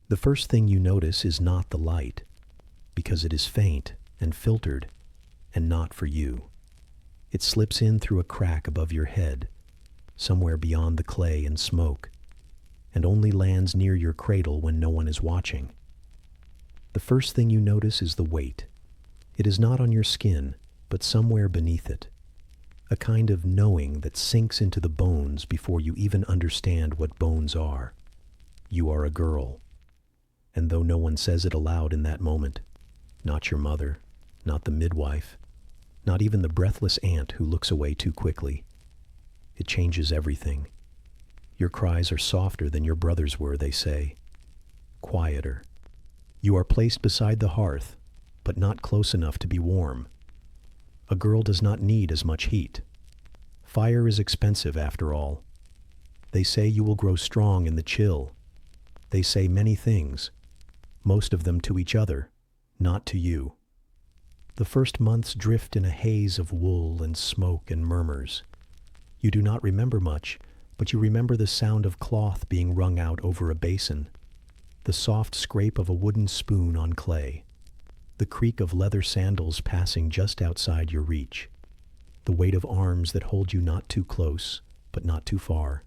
The first thing you notice is not the light, because it is faint and filtered and not for you. It slips in through a crack above your head, somewhere beyond the clay and smoke, and only lands near your cradle when no one is watching. The first thing you notice is the weight. It is not on your skin, but somewhere beneath it. A kind of knowing that sinks into the bones before you even understand what bones are. You are a girl. And though no one says it aloud in that moment, not your mother, not the midwife, not even the breathless aunt who looks away too quickly, it changes everything. Your cries are softer than your brothers were, they say. Quieter. You are placed beside the hearth, but not close enough to be warm. A girl does not need as much heat. Fire is expensive after all. They say you will grow strong in the chill. They say many things, most of them to each other, not to you. The first months drift in a haze of wool and smoke and murmurs. You do not remember much, but you remember the sound of cloth being wrung out over a basin, the soft scrape of a wooden spoon on clay, the creak of leather sandals passing just outside your reach, the weight of arms that hold you not too close, but not too far,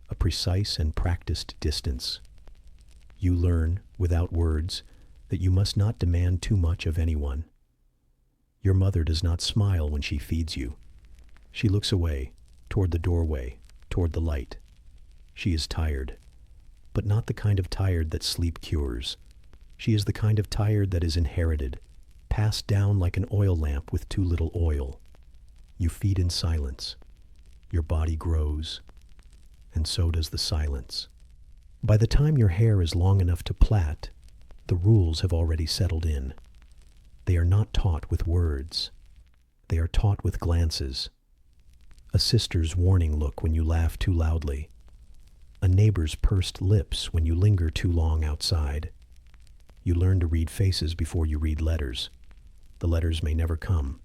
a precise and practiced distance. You learn, without words, that you must not demand too much of anyone. Your mother does not smile when she feeds you. She looks away, toward the doorway, toward the light. She is tired, but not the kind of tired that sleep cures. She is the kind of tired that is inherited, passed down like an oil lamp with too little oil. You feed in silence. Your body grows, and so does the silence. By the time your hair is long enough to plait, the rules have already settled in. They are not taught with words. They are taught with glances. A sister's warning look when you laugh too loudly. A neighbor's pursed lips when you linger too long outside. You learn to read faces before you read letters. The letters may never come.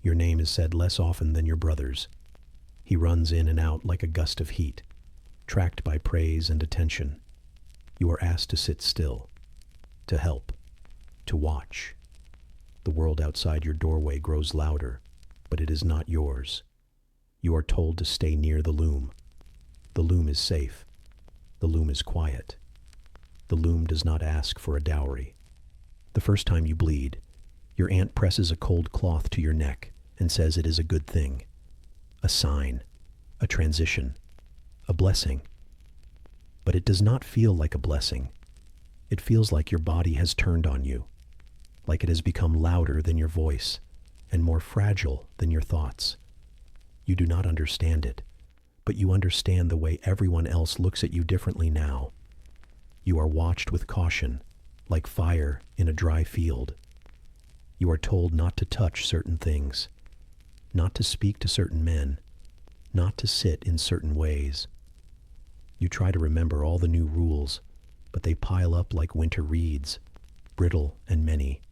Your name is said less often than your brother's. He runs in and out like a gust of heat, tracked by praise and attention. You are asked to sit still, to help, to watch. The world outside your doorway grows louder, but it is not yours. You are told to stay near the loom. The loom is safe. The loom is quiet. The loom does not ask for a dowry. The first time you bleed, your aunt presses a cold cloth to your neck and says it is a good thing, a sign, a transition, a blessing. But it does not feel like a blessing. It feels like your body has turned on you, like it has become louder than your voice and more fragile than your thoughts. You do not understand it, but you understand the way everyone else looks at you differently now. You are watched with caution, like fire in a dry field. You are told not to touch certain things, not to speak to certain men, not to sit in certain ways. You try to remember all the new rules, but they pile up like winter reeds, brittle and many.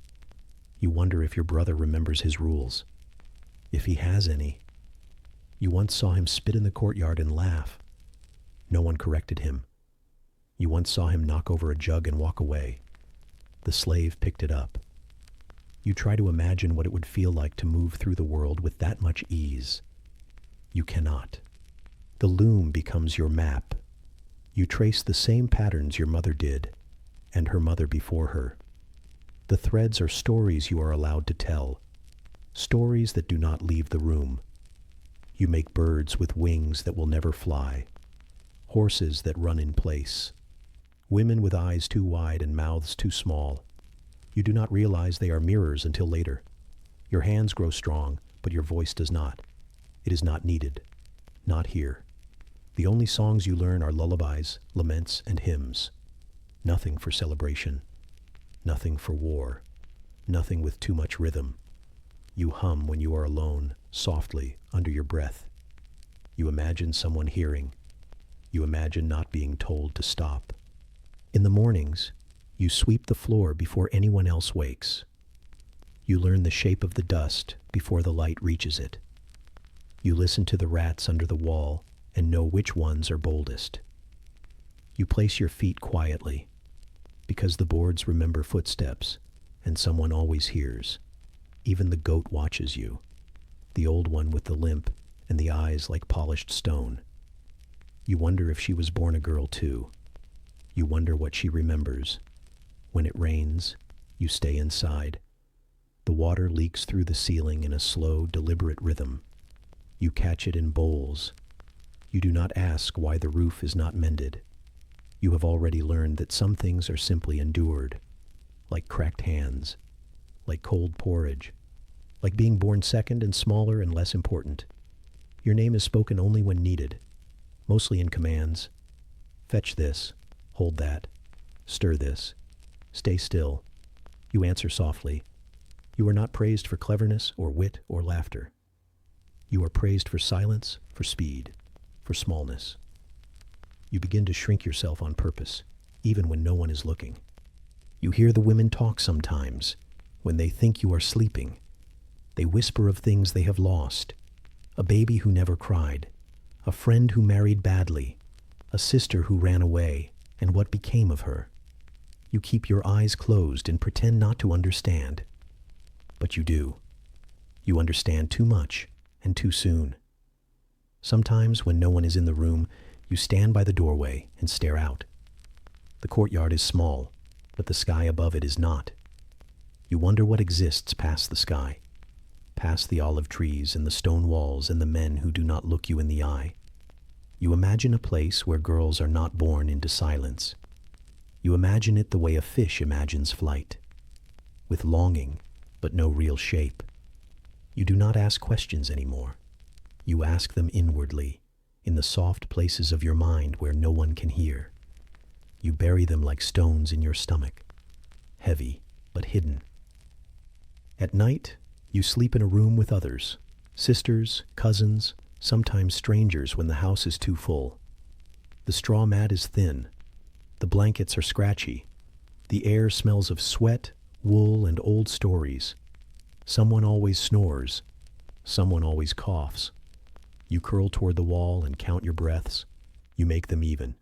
You wonder if your brother remembers his rules, if he has any. You once saw him spit in the courtyard and laugh. No one corrected him. You once saw him knock over a jug and walk away. The slave picked it up. You try to imagine what it would feel like to move through the world with that much ease. You cannot. The loom becomes your map. You trace the same patterns your mother did, and her mother before her. The threads are stories you are allowed to tell, stories that do not leave the room. You make birds with wings that will never fly, horses that run in place, women with eyes too wide and mouths too small. You do not realize they are mirrors until later. Your hands grow strong, but your voice does not. It is not needed. Not here. The only songs you learn are lullabies, laments, and hymns. Nothing for celebration. Nothing for war. Nothing with too much rhythm. You hum when you are alone, softly, under your breath. You imagine someone hearing. You imagine not being told to stop. In the mornings, you sweep the floor before anyone else wakes. You learn the shape of the dust before the light reaches it. You listen to the rats under the wall and know which ones are boldest. You place your feet quietly, Because the boards remember footsteps, and someone always hears. Even the goat watches you, the old one with the limp and the eyes like polished stone. You wonder if she was born a girl too. You wonder what she remembers. When it rains, you stay inside. The water leaks through the ceiling in a slow, deliberate rhythm. You catch it in bowls. You do not ask why the roof is not mended. You have already learned that some things are simply endured, like cracked hands, like cold porridge, like being born second and smaller and less important. Your name is spoken only when needed, mostly in commands. Fetch this, hold that, stir this, stay still. You answer softly. You are not praised for cleverness or wit or laughter. You are praised for silence, for speed, for smallness. You begin to shrink yourself on purpose, even when no one is looking. You hear the women talk sometimes, when they think you are sleeping. They whisper of things they have lost. A baby who never cried, a friend who married badly, a sister who ran away, and what became of her. You keep your eyes closed and pretend not to understand. But you do. You understand too much and too soon. Sometimes when no one is in the room, you stand by the doorway and stare out. The courtyard is small, but the sky above it is not. You wonder what exists past the sky, past the olive trees and the stone walls and the men who do not look you in the eye. You imagine a place where girls are not born into silence. You imagine it the way a fish imagines flight, with longing but no real shape. You do not ask questions anymore. You ask them inwardly, in the soft places of your mind where no one can hear. You bury them like stones in your stomach, heavy but hidden. At night, you sleep in a room with others, sisters, cousins, sometimes strangers when the house is too full. The straw mat is thin. The blankets are scratchy. The air smells of sweat, wool, and old stories. Someone always snores. Someone always coughs. You curl toward the wall and count your breaths. You make them even.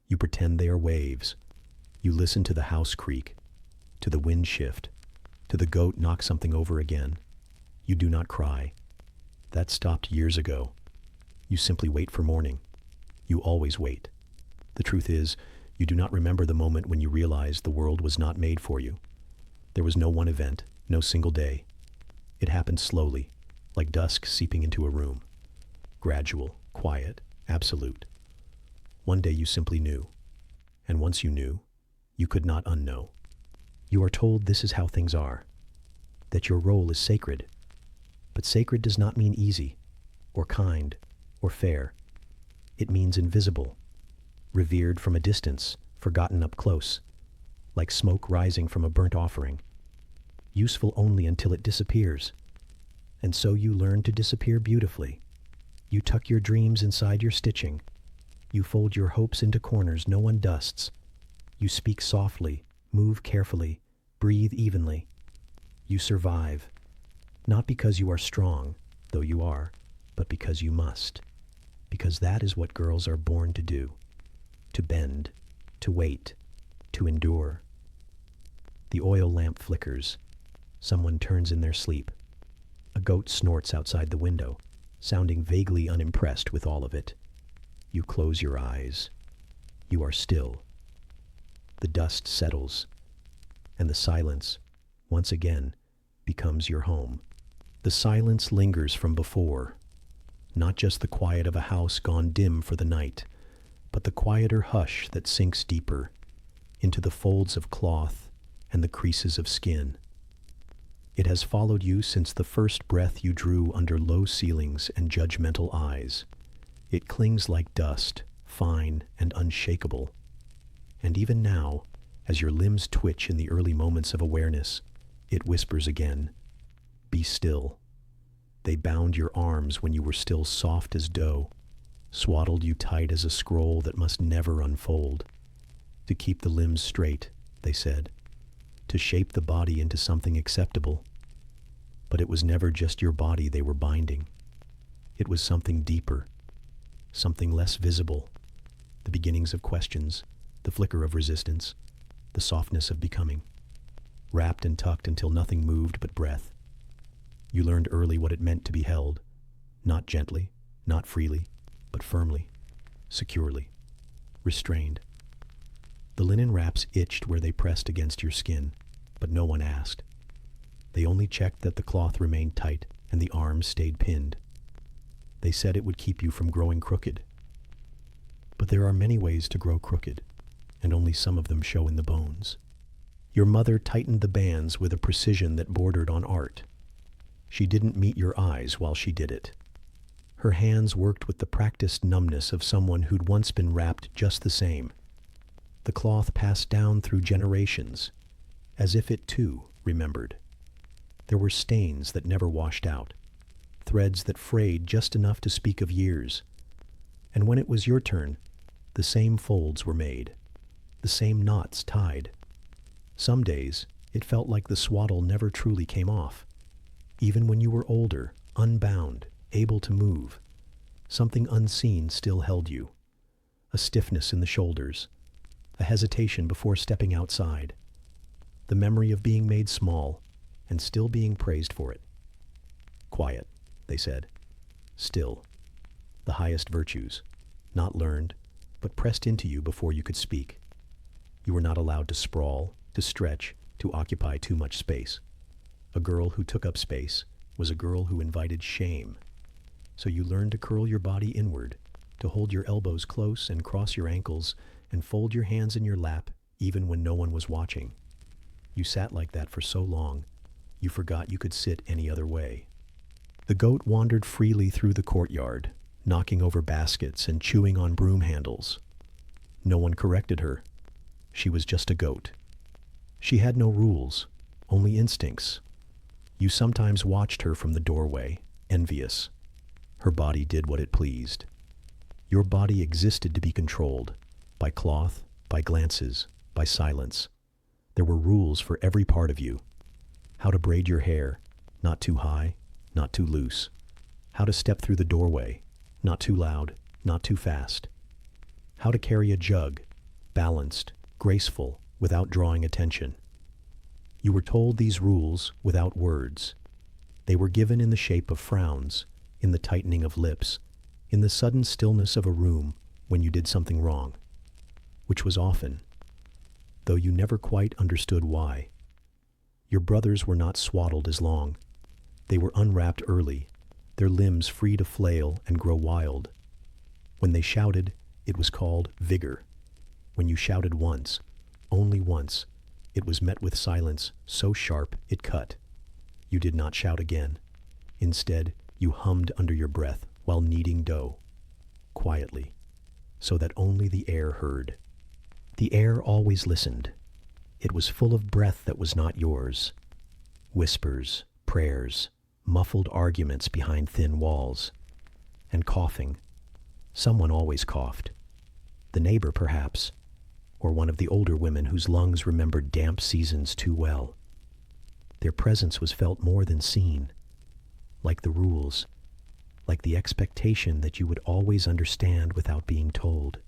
You pretend they are waves. You listen to the house creak, to the wind shift, to the goat knock something over again. You do not cry. That stopped years ago. You simply wait for morning. You always wait. The truth is, you do not remember the moment when you realized the world was not made for you. There was no one event, no single day. It happened slowly, like dusk seeping into a room. Gradual, quiet, absolute. One day you simply knew. And once you knew, you could not unknow. You are told this is how things are, that your role is sacred. But sacred does not mean easy, or kind, or fair. It means invisible, revered from a distance, forgotten up close, like smoke rising from a burnt offering, useful only until it disappears. And so you learn to disappear beautifully. You tuck your dreams inside your stitching. You fold your hopes into corners no one dusts. You speak softly, move carefully, breathe evenly. You survive, not because you are strong, though you are, but because you must. Because that is what girls are born to do. To bend, to wait, to endure. The oil lamp flickers. Someone turns in their sleep. A goat snorts outside the window, sounding vaguely unimpressed with all of it. You close your eyes. You are still. The dust settles, and the silence, once again, becomes your home. The silence lingers from before, not just the quiet of a house gone dim for the night, but the quieter hush that sinks deeper into the folds of cloth and the creases of skin. It has followed you since the first breath you drew under low ceilings and judgmental eyes. It clings like dust, fine and unshakable. And even now, as your limbs twitch in the early moments of awareness, it whispers again, "Be still." They bound your arms when you were still soft as dough, swaddled you tight as a scroll that must never unfold. To keep the limbs straight, they said, to shape the body into something acceptable. But it was never just your body they were binding. It was something deeper, something less visible, the beginnings of questions, the flicker of resistance, the softness of becoming, wrapped and tucked until nothing moved but breath. You learned early what it meant to be held, not gently, not freely, but firmly, securely, restrained. The linen wraps itched where they pressed against your skin, but no one asked. They only checked that the cloth remained tight and the arms stayed pinned. They said it would keep you from growing crooked. But there are many ways to grow crooked, and only some of them show in the bones. Your mother tightened the bands with a precision that bordered on art. She didn't meet your eyes while she did it. Her hands worked with the practiced numbness of someone who'd once been wrapped just the same. The cloth passed down through generations, as if it too remembered. There were stains that never washed out, threads that frayed just enough to speak of years. And when it was your turn, the same folds were made, the same knots tied. Some days, it felt like the swaddle never truly came off. Even when you were older, unbound, able to move, something unseen still held you. A stiffness in the shoulders, a hesitation before stepping outside, the memory of being made small and still being praised for it. Quiet, they said. Still. The highest virtues, not learned, but pressed into you before you could speak. You were not allowed to sprawl, to stretch, to occupy too much space. A girl who took up space was a girl who invited shame. So you learned to curl your body inward, to hold your elbows close and cross your ankles and fold your hands in your lap even when no one was watching. You sat like that for so long, you forgot you could sit any other way. The goat wandered freely through the courtyard, knocking over baskets and chewing on broom handles. No one corrected her. She was just a goat. She had no rules, only instincts. You sometimes watched her from the doorway, envious. Her body did what it pleased. Your body existed to be controlled, by cloth, by glances, by silence. There were rules for every part of you. How to braid your hair, not too high, not too loose. How to step through the doorway, not too loud, not too fast. How to carry a jug, balanced, graceful, without drawing attention. You were told these rules without words. They were given in the shape of frowns, in the tightening of lips, in the sudden stillness of a room when you did something wrong, which was often, though you never quite understood why. Your brothers were not swaddled as long. They were unwrapped early, their limbs free to flail and grow wild. When they shouted, it was called vigor. When you shouted once, only once, it was met with silence so sharp it cut. You did not shout again. Instead, you hummed under your breath while kneading dough, quietly, so that only the air heard. The air always listened. It was full of breath that was not yours. Whispers, prayers, muffled arguments behind thin walls, and coughing. Someone always coughed. The neighbor, perhaps, or one of the older women whose lungs remembered damp seasons too well. Their presence was felt more than seen, like the rules, like the expectation that you would always understand without being told.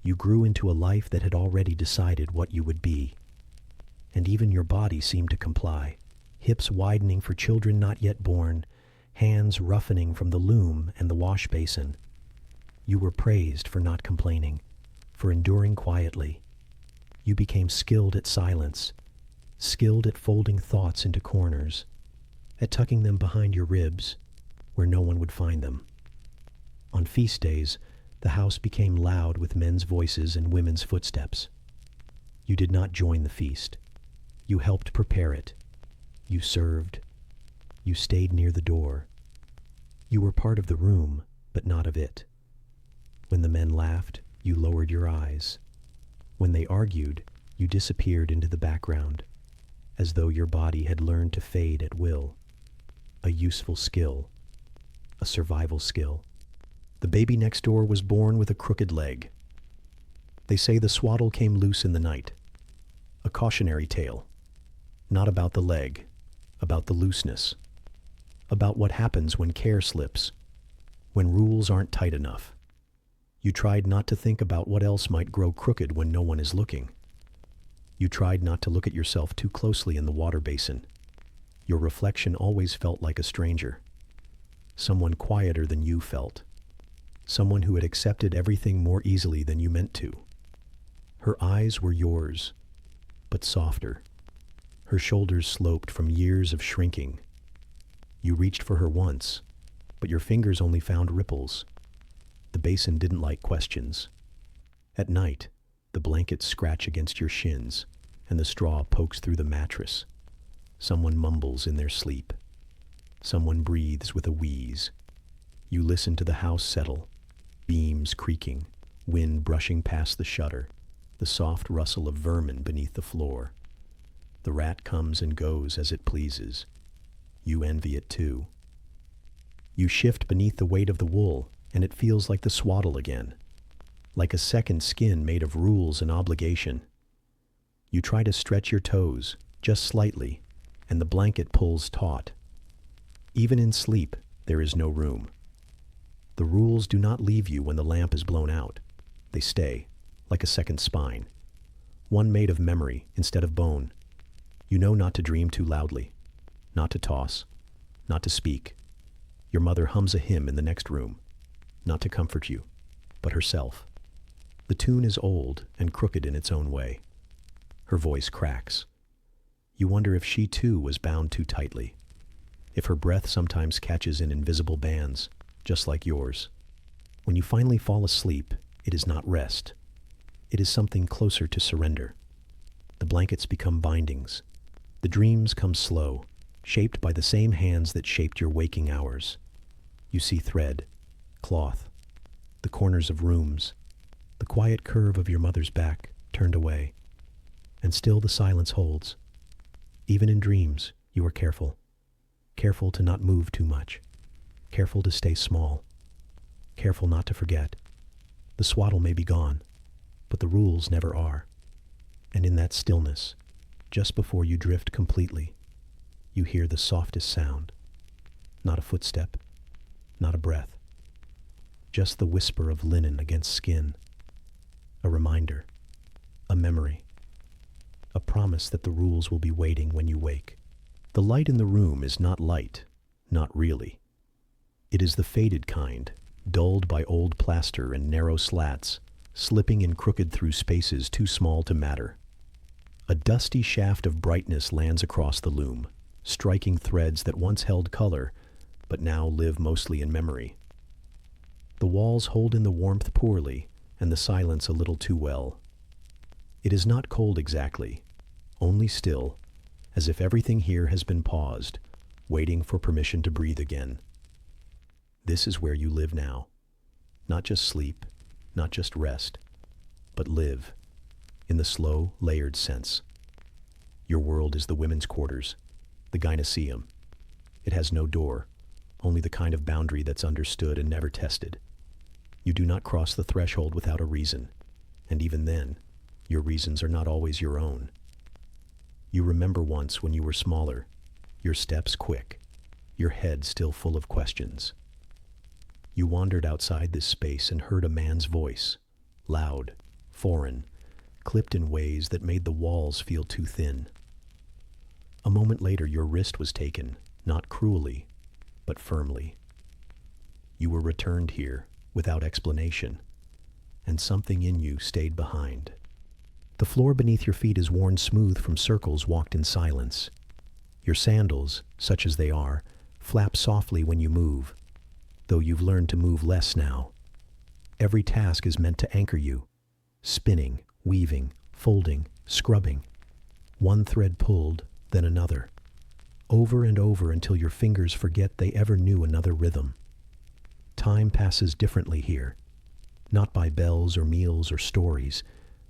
You grew into a life that had already decided what you would be, and even your body seemed to comply, hips widening for children not yet born, hands roughening from the loom and the wash basin. You were praised for not complaining, for enduring quietly. You became skilled at silence, skilled at folding thoughts into corners, at tucking them behind your ribs, where no one would find them. On feast days, the house became loud with men's voices and women's footsteps. You did not join the feast. You helped prepare it. You served. You stayed near the door. You were part of the room, but not of it. When the men laughed, you lowered your eyes. When they argued, you disappeared into the background, as though your body had learned to fade at will. A useful skill. A survival skill. The baby next door was born with a crooked leg. They say the swaddle came loose in the night. A cautionary tale. Not about the leg, about the looseness. About what happens when care slips, when rules aren't tight enough. You tried not to think about what else might grow crooked when no one is looking. You tried not to look at yourself too closely in the water basin. Your reflection always felt like a stranger. Someone quieter than you felt. Someone who had accepted everything more easily than you meant to. Her eyes were yours, but softer. Her shoulders sloped from years of shrinking. You reached for her once, but your fingers only found ripples. The basin didn't like questions. At night, the blankets scratch against your shins, and the straw pokes through the mattress. Someone mumbles in their sleep. Someone breathes with a wheeze. You listen to the house settle, beams creaking, wind brushing past the shutter, the soft rustle of vermin beneath the floor. The rat comes and goes as it pleases. You envy it too. You shift beneath the weight of the wool, and it feels like the swaddle again, like a second skin made of rules and obligation. You try to stretch your toes, just slightly, and the blanket pulls taut. Even in sleep, there is no room. The rules do not leave you when the lamp is blown out. They stay, like a second spine, one made of memory instead of bone. You know not to dream too loudly, not to toss, not to speak. Your mother hums a hymn in the next room, not to comfort you, but herself. The tune is old and crooked in its own way. Her voice cracks. You wonder if she too was bound too tightly, if her breath sometimes catches in invisible bands, just like yours. When you finally fall asleep, it is not rest. It is something closer to surrender. The blankets become bindings. The dreams come slow, shaped by the same hands that shaped your waking hours. You see thread, cloth, the corners of rooms, the quiet curve of your mother's back turned away. And still the silence holds. Even in dreams, you are careful. Careful to not move too much. Careful to stay small. Careful not to forget. The swaddle may be gone, but the rules never are. And in that stillness, just before you drift completely, you hear the softest sound. Not a footstep, not a breath. Just the whisper of linen against skin. A reminder, a memory, a promise that the rules will be waiting when you wake. The light in the room is not light, not really. It is the faded kind, dulled by old plaster and narrow slats, slipping in crooked through spaces too small to matter. A dusty shaft of brightness lands across the loom, striking threads that once held color, but now live mostly in memory. The walls hold in the warmth poorly, and the silence a little too well. It is not cold exactly, only still, as if everything here has been paused, waiting for permission to breathe again. This is where you live now. Not just sleep, not just rest, but live, in the slow, layered sense. Your world is the women's quarters, the gynoecium. It has no door, only the kind of boundary that's understood and never tested. You do not cross the threshold without a reason, and even then, your reasons are not always your own. You remember once when you were smaller, your steps quick, your head still full of questions. You wandered outside this space and heard a man's voice, loud, foreign, clipped in ways that made the walls feel too thin. A moment later, your wrist was taken, not cruelly, but firmly. You were returned here without explanation, and something in you stayed behind. The floor beneath your feet is worn smooth from circles walked in silence. Your sandals, such as they are, flap softly when you move, though you've learned to move less now. Every task is meant to anchor you, spinning, weaving, folding, scrubbing. One thread pulled, then another, over and over until your fingers forget they ever knew another rhythm. Time passes differently here, not by bells or meals or stories,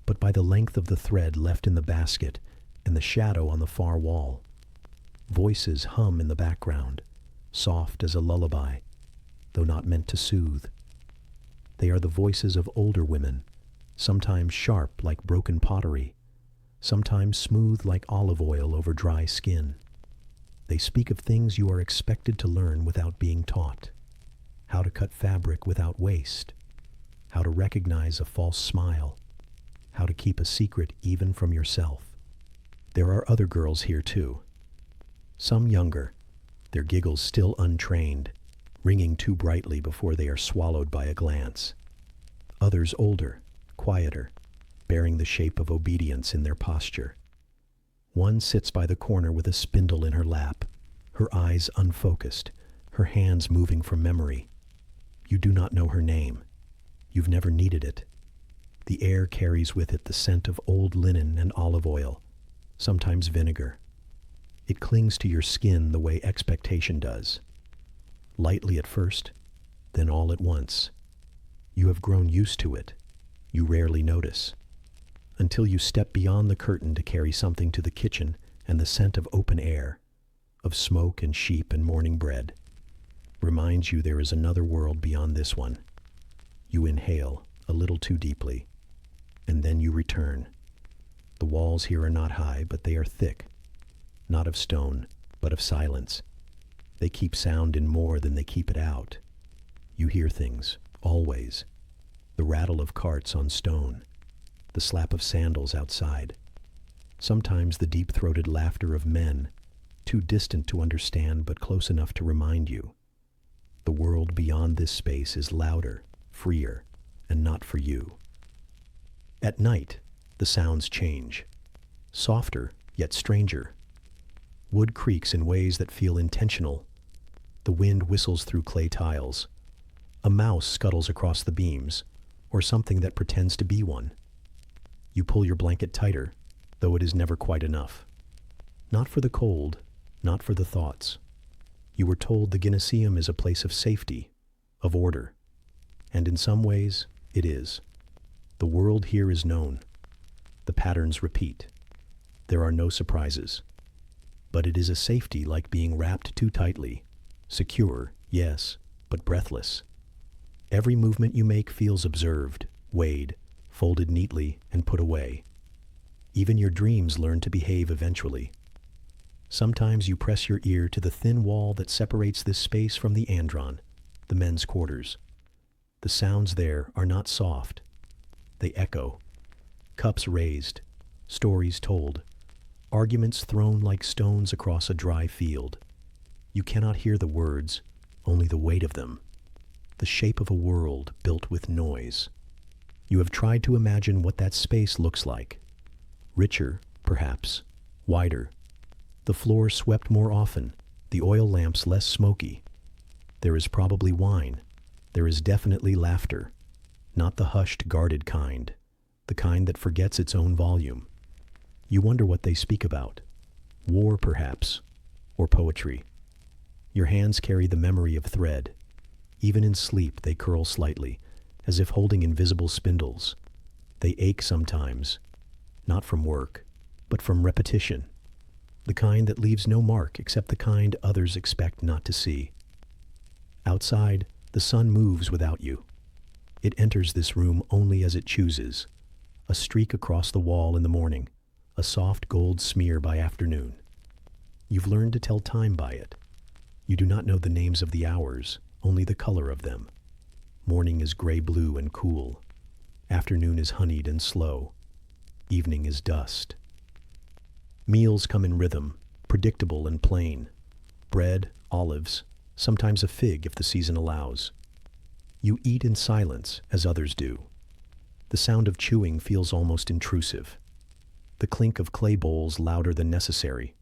but by the length of the thread left in the basket and the shadow on the far wall. Voices hum in the background, soft as a lullaby, though not meant to soothe. They are the voices of older women, sometimes sharp like broken pottery, sometimes smooth like olive oil over dry skin. They speak of things you are expected to learn without being taught. How to cut fabric without waste. How to recognize a false smile. How to keep a secret even from yourself. There are other girls here too. Some younger, their giggles still untrained, ringing too brightly before they are swallowed by a glance. Others older, quieter, bearing the shape of obedience in their posture. One sits by the corner with a spindle in her lap, her eyes unfocused, her hands moving from memory. You do not know her name. You've never needed it. The air carries with it the scent of old linen and olive oil, sometimes vinegar. It clings to your skin the way expectation does. Lightly at first, then all at once. You have grown used to it. You rarely notice. Until you step beyond the curtain to carry something to the kitchen and the scent of open air, of smoke and sheep and morning bread, reminds you there is another world beyond this one. You inhale a little too deeply, and then you return. The walls here are not high, but they are thick, not of stone, but of silence. They keep sound in more than they keep it out. You hear things, always. The rattle of carts on stone, the slap of sandals outside. Sometimes the deep-throated laughter of men, too distant to understand but close enough to remind you. The world beyond this space is louder, freer, and not for you. At night, the sounds change. Softer, yet stranger. Wood creaks in ways that feel intentional. The wind whistles through clay tiles. A mouse scuttles across the beams, or something that pretends to be one. You pull your blanket tighter, though it is never quite enough. Not for the cold, not for the thoughts. You were told the Gymnasium is a place of safety, of order. And in some ways, it is. The world here is known. The patterns repeat. There are no surprises. But it is a safety like being wrapped too tightly. Secure, yes, but breathless. Every movement you make feels observed, weighed, folded neatly, and put away. Even your dreams learn to behave eventually. Sometimes you press your ear to the thin wall that separates this space from the andron, the men's quarters. The sounds there are not soft. They echo. Cups raised, stories told, arguments thrown like stones across a dry field. You cannot hear the words, only the weight of them. The shape of a world built with noise. You have tried to imagine what that space looks like. Richer, perhaps, wider. The floor swept more often, the oil lamps less smoky. There is probably wine. There is definitely laughter. Not the hushed, guarded kind, the kind that forgets its own volume. You wonder what they speak about. War, perhaps, or poetry. Your hands carry the memory of thread. Even in sleep, they curl slightly, as if holding invisible spindles. They ache sometimes, not from work, but from repetition. The kind that leaves no mark except the kind others expect not to see. Outside, the sun moves without you. It enters this room only as it chooses. A streak across the wall in the morning, a soft gold smear by afternoon. You've learned to tell time by it. You do not know the names of the hours, only the color of them. Morning is gray-blue and cool. Afternoon is honeyed and slow. Evening is dust. Meals come in rhythm, predictable and plain. Bread, olives, sometimes a fig if the season allows. You eat in silence, as others do. The sound of chewing feels almost intrusive. The clink of clay bowls louder than necessary.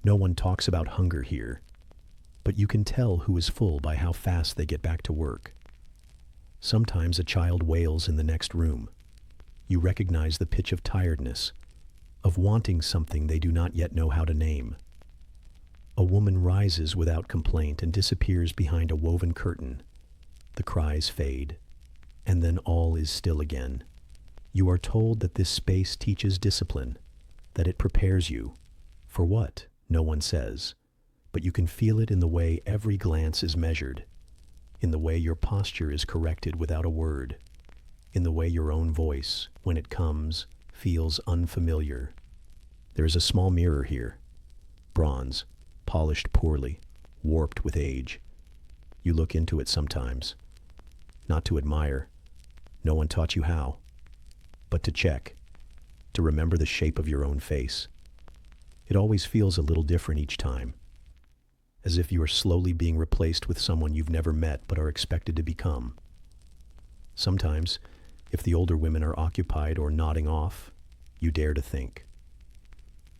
No one talks about hunger here. But you can tell who is full by how fast they get back to work. Sometimes a child wails in the next room. You recognize the pitch of tiredness, of wanting something they do not yet know how to name. A woman rises without complaint and disappears behind a woven curtain. The cries fade, and then all is still again. You are told that this space teaches discipline, that it prepares you. For what? No one says. But you can feel it in the way every glance is measured, in the way your posture is corrected without a word, in the way your own voice, when it comes, feels unfamiliar. There is a small mirror here, bronze, polished poorly, warped with age. You look into it sometimes, not to admire, no one taught you how, but to check, to remember the shape of your own face. It always feels a little different each time, as if you are slowly being replaced with someone you've never met but are expected to become. Sometimes, if the older women are occupied or nodding off, you dare to think.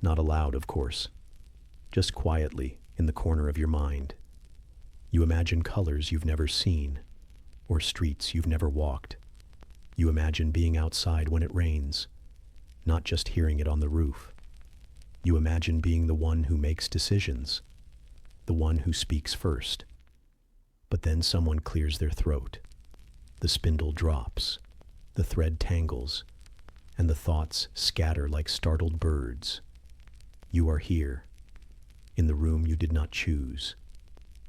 Not aloud, of course, just quietly in the corner of your mind. You imagine colors you've never seen, or streets you've never walked. You imagine being outside when it rains, not just hearing it on the roof. You imagine being the one who makes decisions, the one who speaks first. But then someone clears their throat. The spindle drops, the thread tangles, and the thoughts scatter like startled birds. You are here, in the room you did not choose,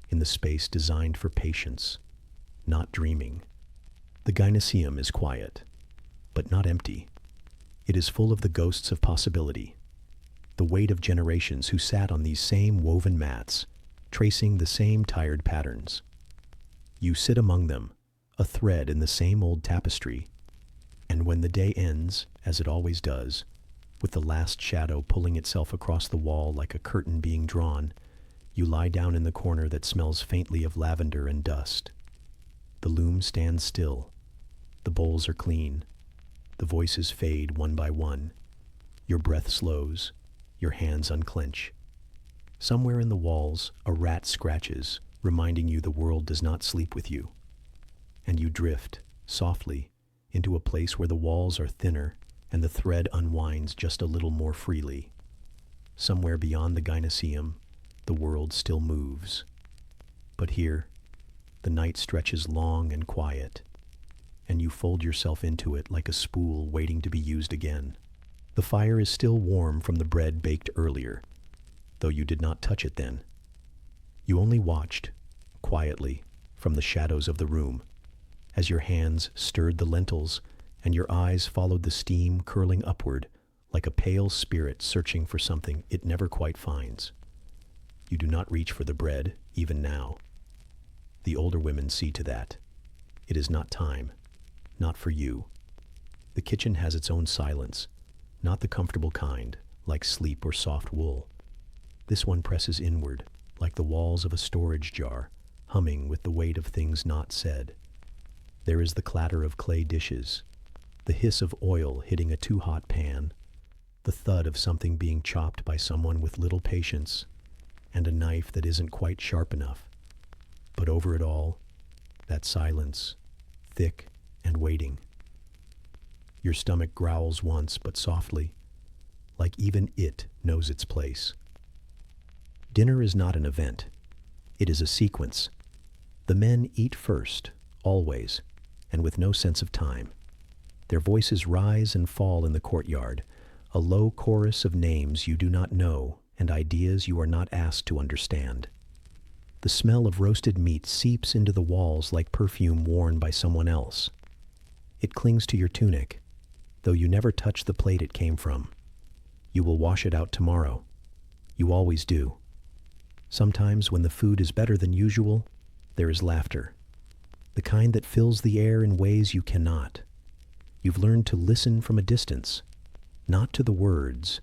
in the space designed for patience, not dreaming. The gynoecium is quiet, but not empty. It is full of the ghosts of possibility, the weight of generations who sat on these same woven mats, tracing the same tired patterns. You sit among them, a thread in the same old tapestry, and when the day ends, as it always does, with the last shadow pulling itself across the wall like a curtain being drawn, you lie down in the corner that smells faintly of lavender and dust. The loom stands still. The bowls are clean. The voices fade one by one. Your breath slows. Your hands unclench. Somewhere in the walls, a rat scratches, reminding you the world does not sleep with you. And you drift, softly, into a place where the walls are thinner and the thread unwinds just a little more freely. Somewhere beyond the gynoecium, the world still moves. But here, the night stretches long and quiet, and you fold yourself into it like a spool waiting to be used again. The fire is still warm from the bread baked earlier, though you did not touch it then. You only watched, quietly, from the shadows of the room, as your hands stirred the lentils and your eyes followed the steam curling upward like a pale spirit searching for something it never quite finds. You do not reach for the bread, even now. The older women see to that. It is not time, not for you. The kitchen has its own silence, not the comfortable kind, like sleep or soft wool. This one presses inward, like the walls of a storage jar, humming with the weight of things not said. There is the clatter of clay dishes, the hiss of oil hitting a too-hot pan, the thud of something being chopped by someone with little patience, and a knife that isn't quite sharp enough. But over it all, that silence, thick and waiting. Your stomach growls once, but softly, like even it knows its place. Dinner is not an event. It is a sequence. The men eat first, always, and with no sense of time. Their voices rise and fall in the courtyard, a low chorus of names you do not know and ideas you are not asked to understand. The smell of roasted meat seeps into the walls like perfume worn by someone else. It clings to your tunic, though you never touch the plate it came from. You will wash it out tomorrow. You always do. Sometimes when the food is better than usual, there is laughter. The kind that fills the air in ways you cannot. You've learned to listen from a distance, not to the words.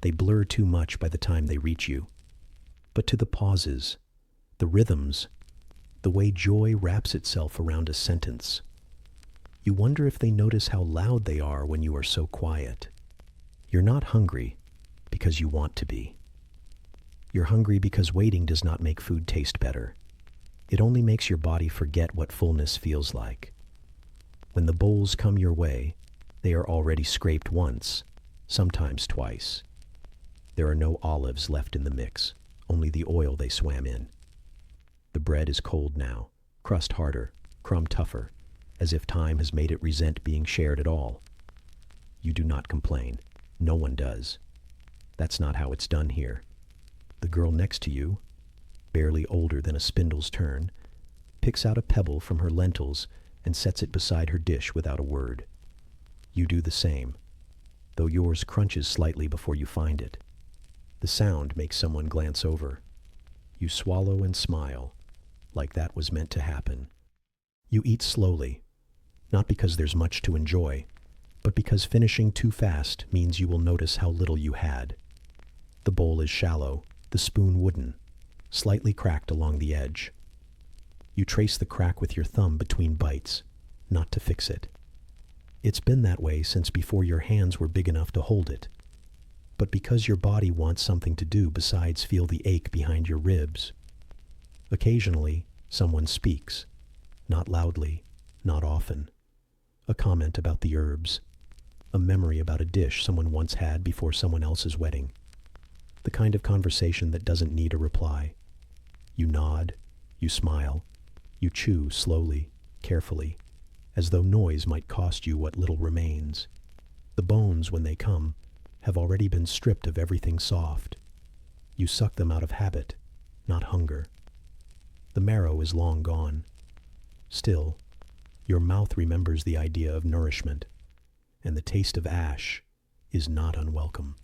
They blur too much by the time they reach you. But to the pauses, the rhythms, the way joy wraps itself around a sentence. You wonder if they notice how loud they are when you are so quiet. You're not hungry because you want to be. You're hungry because waiting does not make food taste better. It only makes your body forget what fullness feels like. When the bowls come your way, they are already scraped once, sometimes twice. There are no olives left in the mix, only the oil they swam in. The bread is cold now, crust harder, crumb tougher, as if time has made it resent being shared at all. You do not complain. No one does. That's not how it's done here. The girl next to you, barely older than a spindle's turn, picks out a pebble from her lentils and sets it beside her dish without a word. You do the same, though yours crunches slightly before you find it. The sound makes someone glance over. You swallow and smile, like that was meant to happen. You eat slowly, not because there's much to enjoy, but because finishing too fast means you will notice how little you had. The bowl is shallow, the spoon wooden, slightly cracked along the edge. You trace the crack with your thumb between bites, not to fix it. It's been that way since before your hands were big enough to hold it. But because your body wants something to do besides feel the ache behind your ribs. Occasionally, someone speaks, not loudly, not often. A comment about the herbs, a memory about a dish someone once had before someone else's wedding. The kind of conversation that doesn't need a reply. You nod, you smile, you chew slowly, carefully, as though noise might cost you what little remains. The bones, when they come, have already been stripped of everything soft. You suck them out of habit, not hunger. The marrow is long gone. Still, your mouth remembers the idea of nourishment, and the taste of ash is not unwelcome.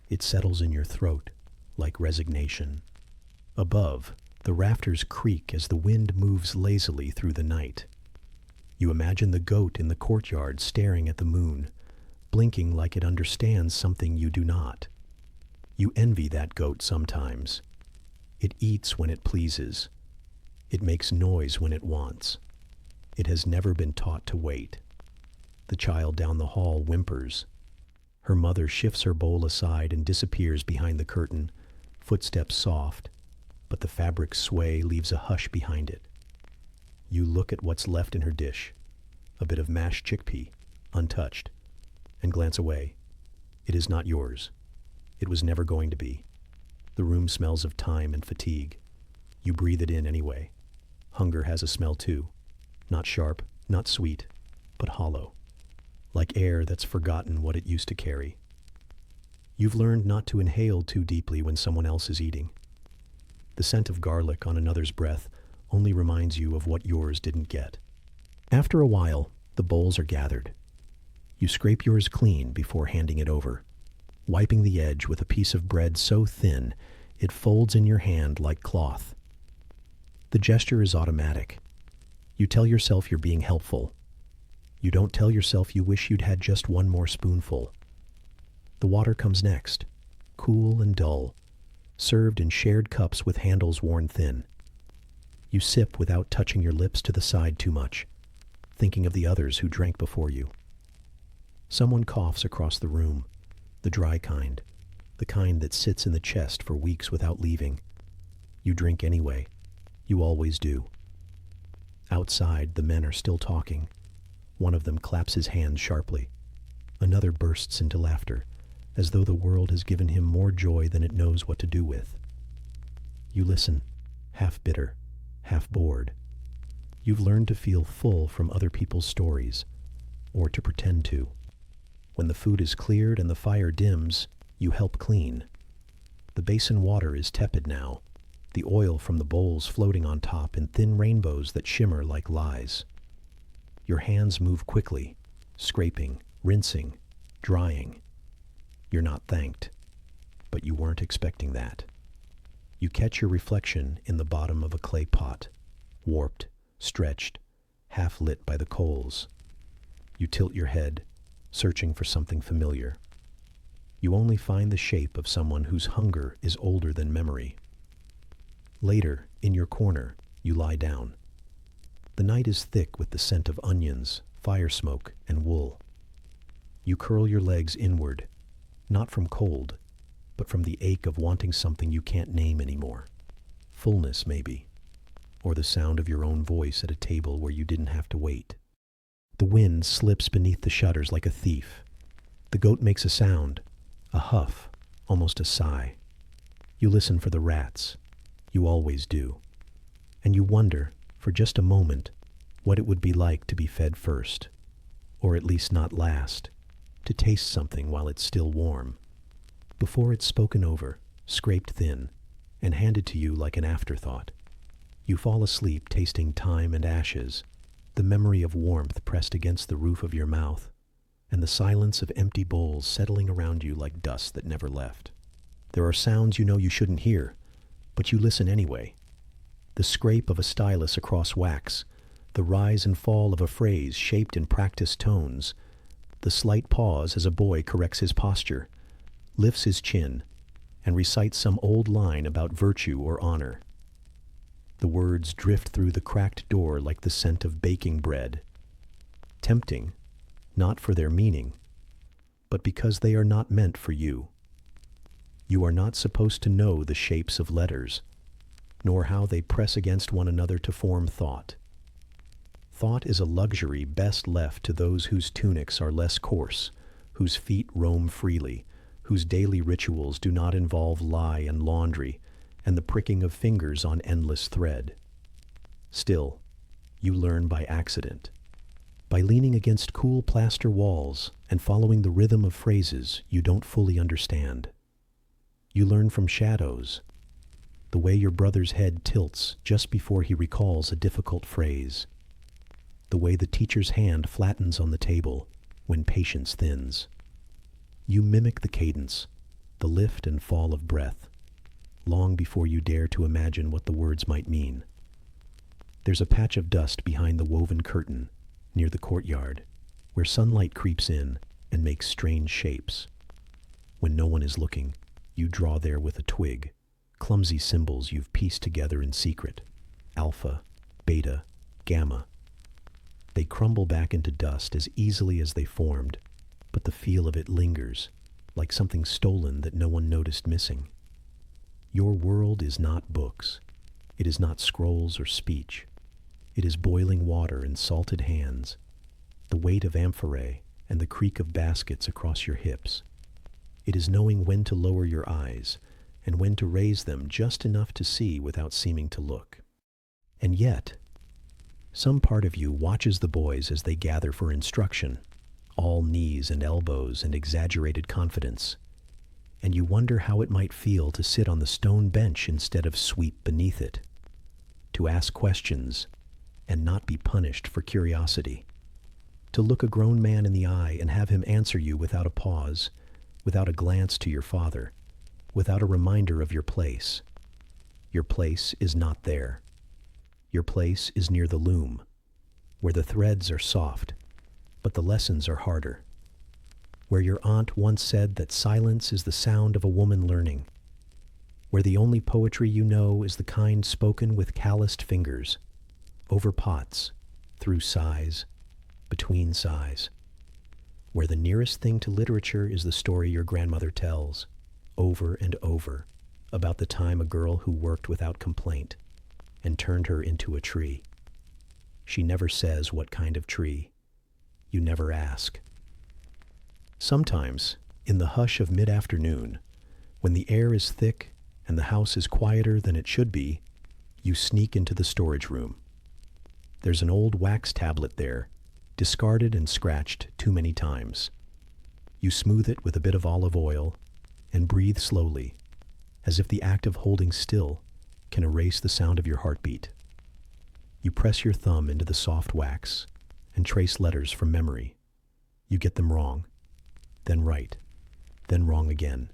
It settles in your throat like resignation. Above, the rafters creak as the wind moves lazily through the night. You imagine the goat in the courtyard staring at the moon, blinking like it understands something you do not. You envy that goat sometimes. It eats when it pleases. It makes noise when it wants. It has never been taught to wait. The child down the hall whimpers. Her mother shifts her bowl aside and disappears behind the curtain, footsteps soft, but the fabric sway leaves a hush behind it. You look at what's left in her dish, a bit of mashed chickpea, untouched, and glance away. It is not yours. It was never going to be. The room smells of time and fatigue. You breathe it in anyway. Hunger has a smell too. Not sharp, not sweet, but hollow. Like air that's forgotten what it used to carry. You've learned not to inhale too deeply when someone else is eating. The scent of garlic on another's breath only reminds you of what yours didn't get. After a while, the bowls are gathered. You scrape yours clean before handing it over, wiping the edge with a piece of bread so thin it folds in your hand like cloth. The gesture is automatic. You tell yourself you're being helpful. You don't tell yourself you wish you'd had just one more spoonful. The water comes next, cool and dull, served in shared cups with handles worn thin. You sip without touching your lips to the side too much, thinking of the others who drank before you. Someone coughs across the room, the dry kind, the kind that sits in the chest for weeks without leaving. You drink anyway. You always do. Outside, the men are still talking. One of them claps his hands sharply. Another bursts into laughter, as though the world has given him more joy than it knows what to do with. You listen, half bitter, half bored. You've learned to feel full from other people's stories, or to pretend to. When the food is cleared and the fire dims, you help clean. The basin water is tepid now, the oil from the bowls floating on top in thin rainbows that shimmer like lies. Your hands move quickly, scraping, rinsing, drying. You're not thanked, but you weren't expecting that. You catch your reflection in the bottom of a clay pot, warped, stretched, half lit by the coals. You tilt your head, searching for something familiar. You only find the shape of someone whose hunger is older than memory. Later, in your corner, you lie down. The night is thick with the scent of onions, fire smoke, and wool. You curl your legs inward, not from cold, but from the ache of wanting something you can't name anymore. Fullness, maybe, or the sound of your own voice at a table where you didn't have to wait. The wind slips beneath the shutters like a thief. The goat makes a sound, a huff, almost a sigh. You listen for the rats. You always do. And you wonder, for just a moment, what it would be like to be fed first, or at least not last, to taste something while it's still warm, before it's spoken over, scraped thin, and handed to you like an afterthought. You fall asleep tasting thyme and ashes, the memory of warmth pressed against the roof of your mouth, and the silence of empty bowls settling around you like dust that never left. There are sounds you know you shouldn't hear, but you listen anyway. The scrape of a stylus across wax, the rise and fall of a phrase shaped in practiced tones, the slight pause as a boy corrects his posture, lifts his chin, and recite some old line about virtue or honor. The words drift through the cracked door like the scent of baking bread, tempting, not for their meaning, but because they are not meant for you. You are not supposed to know the shapes of letters, nor how they press against one another to form thought. Thought is a luxury best left to those whose tunics are less coarse, whose feet roam freely, whose daily rituals do not involve lye and laundry and the pricking of fingers on endless thread. Still, you learn by accident, by leaning against cool plaster walls and following the rhythm of phrases you don't fully understand. You learn from shadows, the way your brother's head tilts just before he recalls a difficult phrase, the way the teacher's hand flattens on the table when patience thins. You mimic the cadence, the lift and fall of breath, long before you dare to imagine what the words might mean. There's a patch of dust behind the woven curtain near the courtyard, where sunlight creeps in and makes strange shapes. When no one is looking, you draw there with a twig, clumsy symbols you've pieced together in secret: alpha, beta, gamma. They crumble back into dust as easily as they formed, but the feel of it lingers, like something stolen that no one noticed missing. Your world is not books. It is not scrolls or speech. It is boiling water and salted hands, the weight of amphorae and the creak of baskets across your hips. It is knowing when to lower your eyes and when to raise them just enough to see without seeming to look. And yet, some part of you watches the boys as they gather for instruction, all knees and elbows and exaggerated confidence, and you wonder how it might feel to sit on the stone bench instead of sweep beneath it, to ask questions and not be punished for curiosity, to look a grown man in the eye and have him answer you without a pause, without a glance to your father, without a reminder of your place. Your place is not there. Your place is near the loom, where the threads are soft, but the lessons are harder, where your aunt once said that silence is the sound of a woman learning, where the only poetry you know is the kind spoken with calloused fingers, over pots, through sighs, between sighs, where the nearest thing to literature is the story your grandmother tells, over and over, about the time a girl who worked without complaint and turned her into a tree. She never says what kind of tree. You never ask. Sometimes, in the hush of mid-afternoon, when the air is thick and the house is quieter than it should be, you sneak into the storage room. There's an old wax tablet there, discarded and scratched too many times. You smooth it with a bit of olive oil and breathe slowly, as if the act of holding still can erase the sound of your heartbeat. You press your thumb into the soft wax and trace letters from memory. You get them wrong, then right, then wrong again.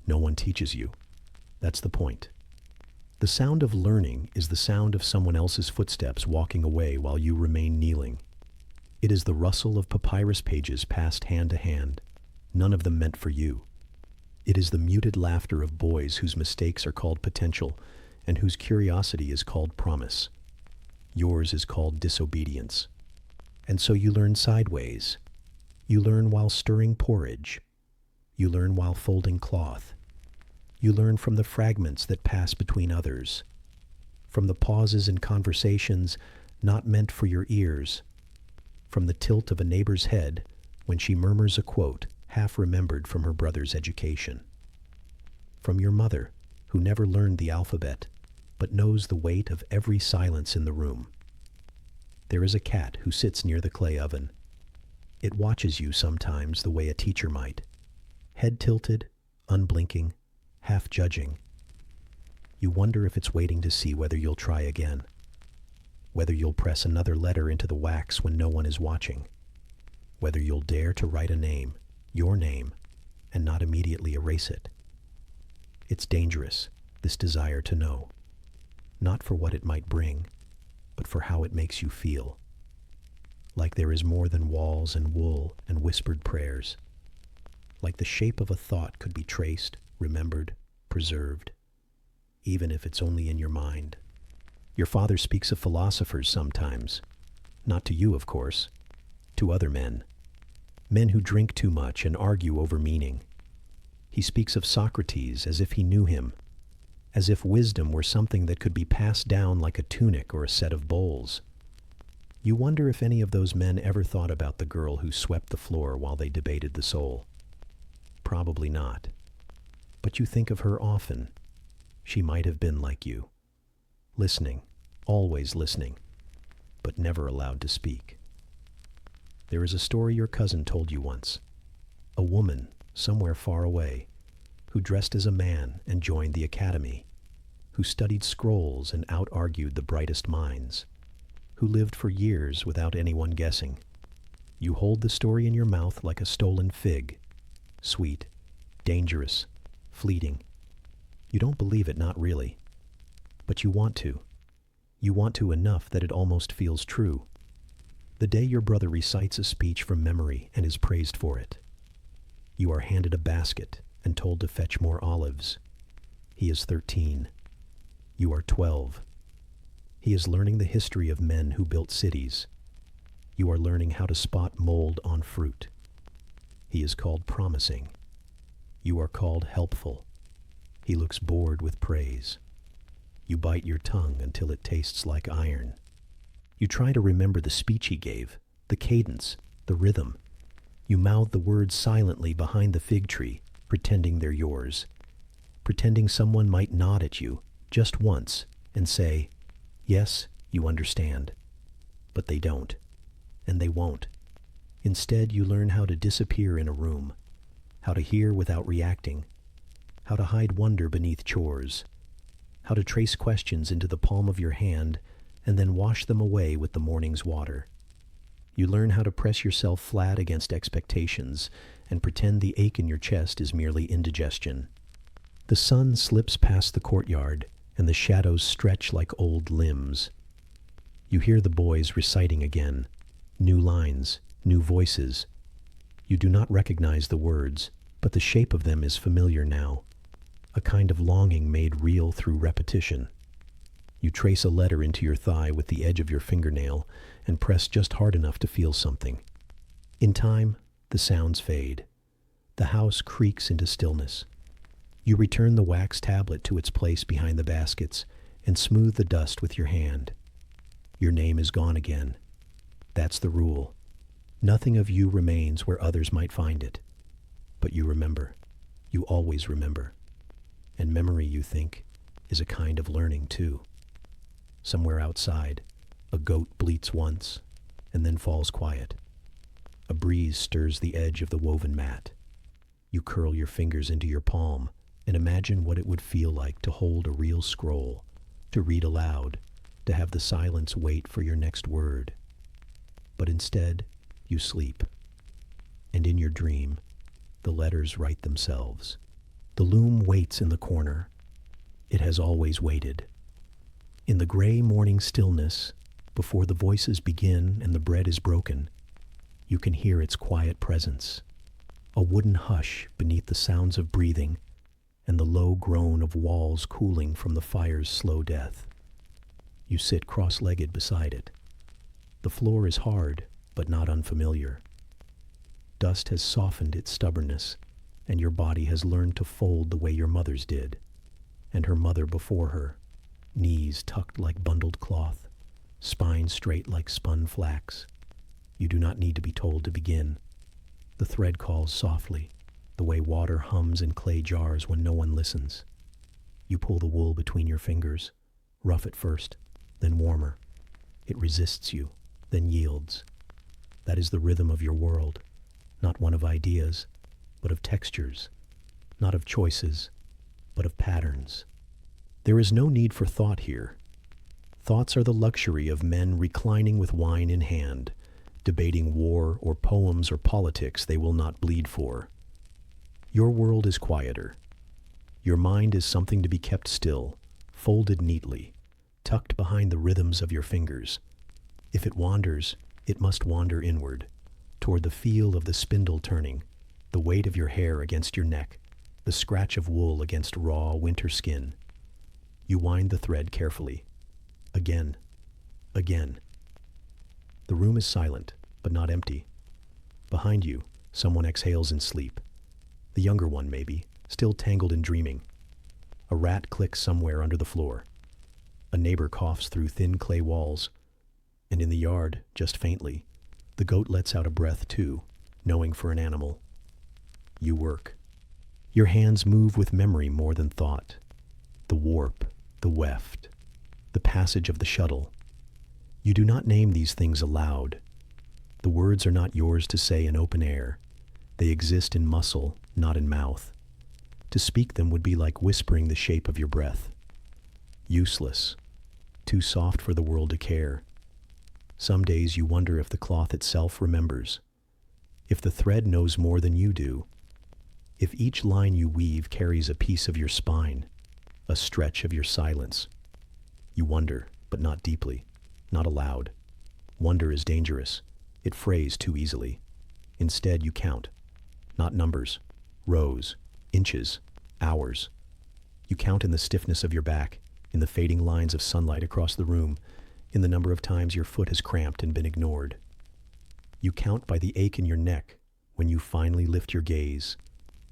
No one teaches you. That's the point. The sound of learning is the sound of someone else's footsteps walking away while you remain kneeling. It is the rustle of papyrus pages passed hand to hand, none of them meant for you. It is the muted laughter of boys whose mistakes are called potential and whose curiosity is called promise. Yours is called disobedience. And so you learn sideways. You learn while stirring porridge. You learn while folding cloth. You learn from the fragments that pass between others, from the pauses in conversations not meant for your ears, from the tilt of a neighbor's head when she murmurs a quote half remembered from her brother's education, from your mother, who never learned the alphabet, but knows the weight of every silence in the room. There is a cat who sits near the clay oven. It watches you sometimes the way a teacher might, head tilted, unblinking, half judging. You wonder if it's waiting to see whether you'll try again, whether you'll press another letter into the wax when no one is watching, whether you'll dare to write a name, your name, and not immediately erase it. It's dangerous, this desire to know, not for what it might bring, but for how it makes you feel. Like there is more than walls and wool and whispered prayers. Like the shape of a thought could be traced, remembered, preserved, even if it's only in your mind. Your father speaks of philosophers sometimes, not to you, of course, to other men, men who drink too much and argue over meaning. He speaks of Socrates as if he knew him, as if wisdom were something that could be passed down like a tunic or a set of bowls. You wonder if any of those men ever thought about the girl who swept the floor while they debated the soul. Probably not. But you think of her often. She might have been like you, listening, always listening, but never allowed to speak. There is a story your cousin told you once. A woman, somewhere far away, who dressed as a man and joined the academy, who studied scrolls and out-argued the brightest minds, who lived for years without anyone guessing. You hold the story in your mouth like a stolen fig, sweet, dangerous, fleeting. You don't believe it, not really, but you want to. You want to enough that it almost feels true. The day your brother recites a speech from memory and is praised for it, you are handed a basket and told to fetch more olives. He is 13. You are 12. He is learning the history of men who built cities. You are learning how to spot mold on fruit. He is called promising. You are called helpful. He looks bored with praise. You bite your tongue until it tastes like iron. You try to remember the speech he gave, the cadence, the rhythm. You mouth the words silently behind the fig tree, pretending they're yours. Pretending someone might nod at you, just once, and say, "Yes, you understand." But they don't, and they won't. Instead, you learn how to disappear in a room, how to hear without reacting, how to hide wonder beneath chores, how to trace questions into the palm of your hand and then wash them away with the morning's water. You learn how to press yourself flat against expectations and pretend the ache in your chest is merely indigestion. The sun slips past the courtyard and the shadows stretch like old limbs. You hear the boys reciting again, new lines, new voices. You do not recognize the words, but the shape of them is familiar now, a kind of longing made real through repetition. You trace a letter into your thigh with the edge of your fingernail and press just hard enough to feel something. In time, the sounds fade. The house creaks into stillness. You return the wax tablet to its place behind the baskets and smooth the dust with your hand. Your name is gone again. That's the rule. Nothing of you remains where others might find it. But you remember. You always remember. And memory, you think, is a kind of learning too. Somewhere outside, a goat bleats once and then falls quiet. A breeze stirs the edge of the woven mat. You curl your fingers into your palm and imagine what it would feel like to hold a real scroll, to read aloud, to have the silence wait for your next word. But instead, you sleep. And in your dream, the letters write themselves. The loom waits in the corner. It has always waited. In the gray morning stillness, before the voices begin and the bread is broken, you can hear its quiet presence, a wooden hush beneath the sounds of breathing and the low groan of walls cooling from the fire's slow death. You sit cross-legged beside it. The floor is hard, but not unfamiliar. Dust has softened its stubbornness, and your body has learned to fold the way your mother's did, and her mother before her, knees tucked like bundled cloth, spine straight like spun flax. You do not need to be told to begin. The thread calls softly, the way water hums in clay jars when no one listens. You pull the wool between your fingers, rough at first, then warmer. It resists you, then yields. That is the rhythm of your world, not one of ideas, but of textures, not of choices, but of patterns. There is no need for thought here. Thoughts are the luxury of men reclining with wine in hand, debating war or poems or politics they will not bleed for. Your world is quieter. Your mind is something to be kept still, folded neatly, tucked behind the rhythms of your fingers. If it wanders, it must wander inward, toward the feel of the spindle turning, the weight of your hair against your neck, the scratch of wool against raw winter skin. You wind the thread carefully. Again. Again. The room is silent, but not empty. Behind you, someone exhales in sleep. The younger one, maybe, still tangled in dreaming. A rat clicks somewhere under the floor. A neighbor coughs through thin clay walls. And in the yard, just faintly, the goat lets out a breath too, knowing for an animal. You work. Your hands move with memory more than thought. The warp, the weft, the passage of the shuttle. You do not name these things aloud. The words are not yours to say in open air. They exist in muscle, not in mouth. To speak them would be like whispering the shape of your breath. Useless. Too soft for the world to care. Some days you wonder if the cloth itself remembers. If the thread knows more than you do. If each line you weave carries a piece of your spine, a stretch of your silence. You wonder, but not deeply, not aloud. Wonder is dangerous. It frays too easily. Instead, you count. Not numbers, rows, inches, hours. You count in the stiffness of your back, in the fading lines of sunlight across the room, in the number of times your foot has cramped and been ignored. You count by the ache in your neck when you finally lift your gaze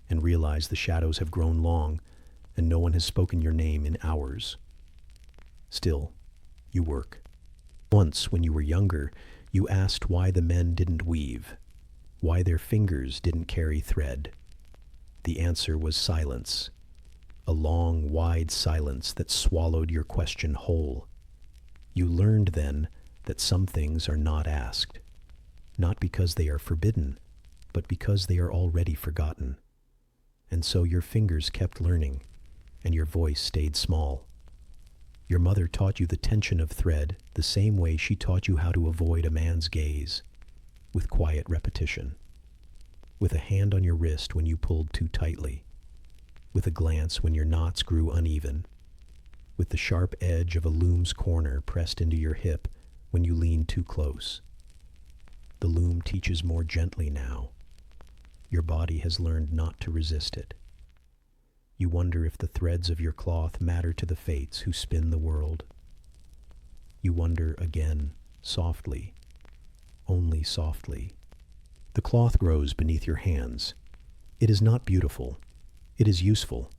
and realize the shadows have grown long and no one has spoken your name in hours. Still, you work. Once, when you were younger, you asked why the men didn't weave, why their fingers didn't carry thread. The answer was silence, a long, wide silence that swallowed your question whole. You learned then that some things are not asked, not because they are forbidden, but because they are already forgotten. And so your fingers kept learning, and your voice stayed small. Your mother taught you the tension of thread the same way she taught you how to avoid a man's gaze, with quiet repetition, with a hand on your wrist when you pulled too tightly, with a glance when your knots grew uneven, with the sharp edge of a loom's corner pressed into your hip when you leaned too close. The loom teaches more gently now. Your body has learned not to resist it. You wonder if the threads of your cloth matter to the fates who spin the world. You wonder again, softly, only softly. The cloth grows beneath your hands. It is not beautiful. It is useful.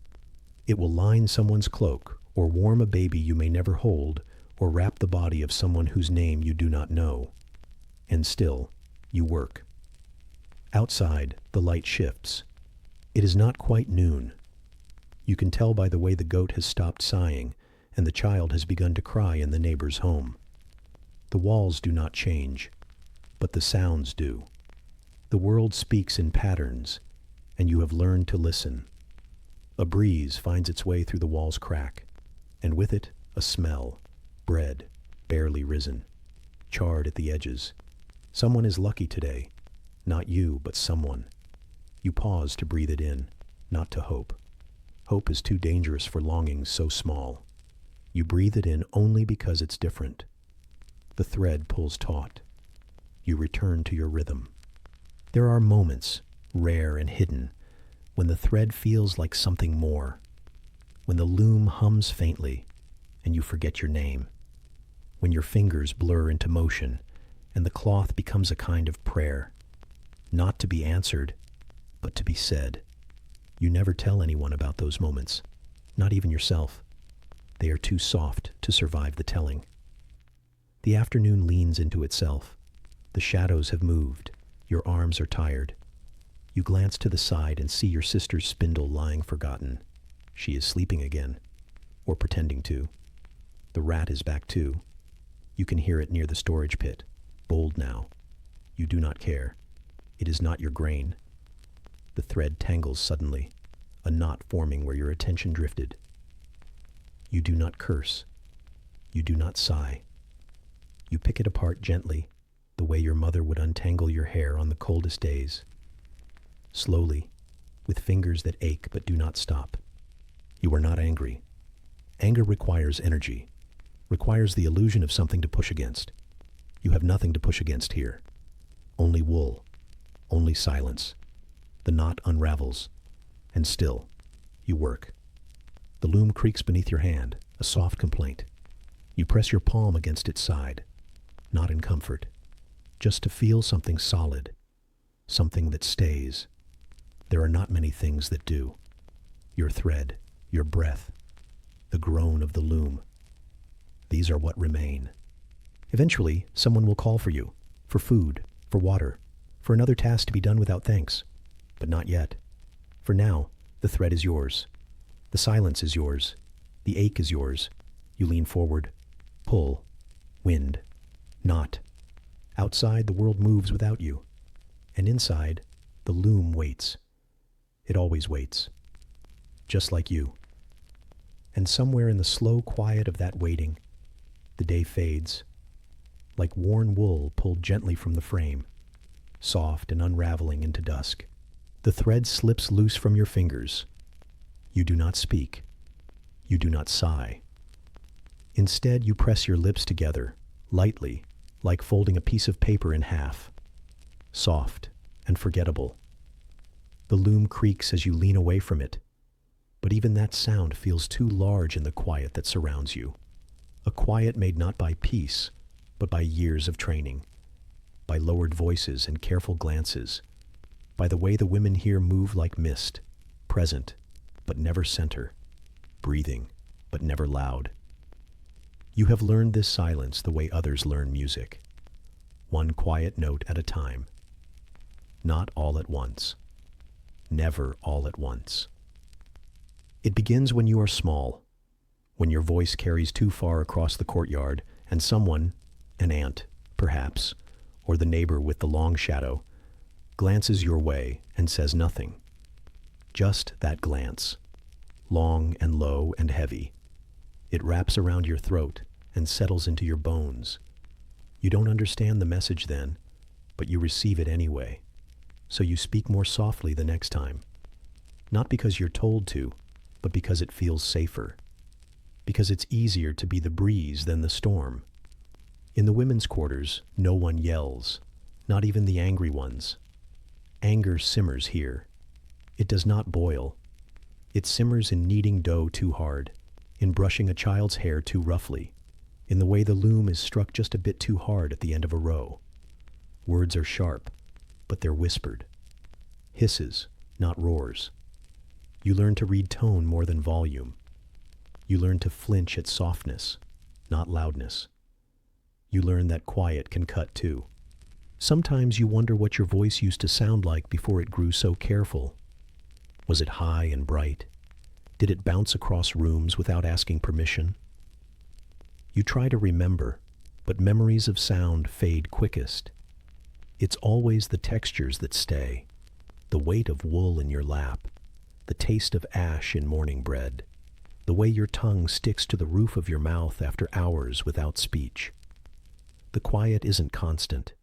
It will line someone's cloak, or warm a baby you may never hold, or wrap the body of someone whose name you do not know. And still, you work. Outside, the light shifts. It is not quite noon. You can tell by the way the goat has stopped sighing, and the child has begun to cry in the neighbor's home. The walls do not change, but the sounds do. The world speaks in patterns, and you have learned to listen. A breeze finds its way through the wall's crack, and with it, a smell, bread, barely risen, charred at the edges. Someone is lucky today. Not you, but someone. You pause to breathe it in, not to hope. Hope is too dangerous for longings so small. You breathe it in only because it's different. The thread pulls taut. You return to your rhythm. There are moments, rare and hidden, when the thread feels like something more, when the loom hums faintly and you forget your name, when your fingers blur into motion and the cloth becomes a kind of prayer, not to be answered, but to be said. You never tell anyone about those moments, not even yourself. They are too soft to survive the telling. The afternoon leans into itself. The shadows have moved. Your arms are tired. You glance to the side and see your sister's spindle lying forgotten. She is sleeping again, or pretending to. The rat is back too. You can hear it near the storage pit, bold now. You do not care. It is not your grain. The thread tangles suddenly, a knot forming where your attention drifted. You do not curse. You do not sigh. You pick it apart gently, the way your mother would untangle your hair on the coldest days. Slowly, with fingers that ache but do not stop. You are not angry. Anger requires energy, requires the illusion of something to push against. You have nothing to push against here. Only wool, only silence. The knot unravels, and still, You work. The loom creaks beneath your hand, a soft complaint. You press your palm against its side, not in comfort, just to feel something solid, something that stays. There are not many things that do. Your thread, your breath, the groan of the loom. These are what remain. Eventually, someone will call for you, for food, for water, for another task to be done without thanks. But not yet. For now, the thread is yours. The silence is yours. The ache is yours. You lean forward. Pull. Wind. Knot. Outside, the world moves without you. And inside, the loom waits. It always waits. Just like you. And somewhere in the slow quiet of that waiting, the day fades. Like worn wool pulled gently from the frame, soft and unraveling into dusk. The thread slips loose from your fingers. You do not speak. You do not sigh. Instead, you press your lips together, lightly, like folding a piece of paper in half. Soft and forgettable. The loom creaks as you lean away from it, but even that sound feels too large in the quiet that surrounds you. A quiet made not by peace, but by years of training, by lowered voices and careful glances, by the way the women here move like mist, present, but never center, breathing, but never loud. You have learned this silence the way others learn music, one quiet note at a time. Not all at once. Never all at once. It begins when you are small, when your voice carries too far across the courtyard and someone, an aunt, perhaps, or the neighbor with the long shadow, glances your way and says nothing. Just that glance, long and low and heavy. It wraps around your throat and settles into your bones. You don't understand the message then, but you receive it anyway. So you speak more softly the next time. Not because you're told to, but because it feels safer. Because it's easier to be the breeze than the storm. In the women's quarters, no one yells, not even the angry ones. Anger simmers here. It does not boil. It simmers in kneading dough too hard, in brushing a child's hair too roughly, in the way the loom is struck just a bit too hard at the end of a row. Words are sharp, but they're whispered. Hisses, not roars. You learn to read tone more than volume. You learn to flinch at softness, not loudness. You learn that quiet can cut too. Sometimes you wonder what your voice used to sound like before it grew so careful. Was it high and bright? Did it bounce across rooms without asking permission? You try to remember, but memories of sound fade quickest. It's always the textures that stay, the weight of wool in your lap, the taste of ash in morning bread, the way your tongue sticks to the roof of your mouth after hours without speech. The quiet isn't constant.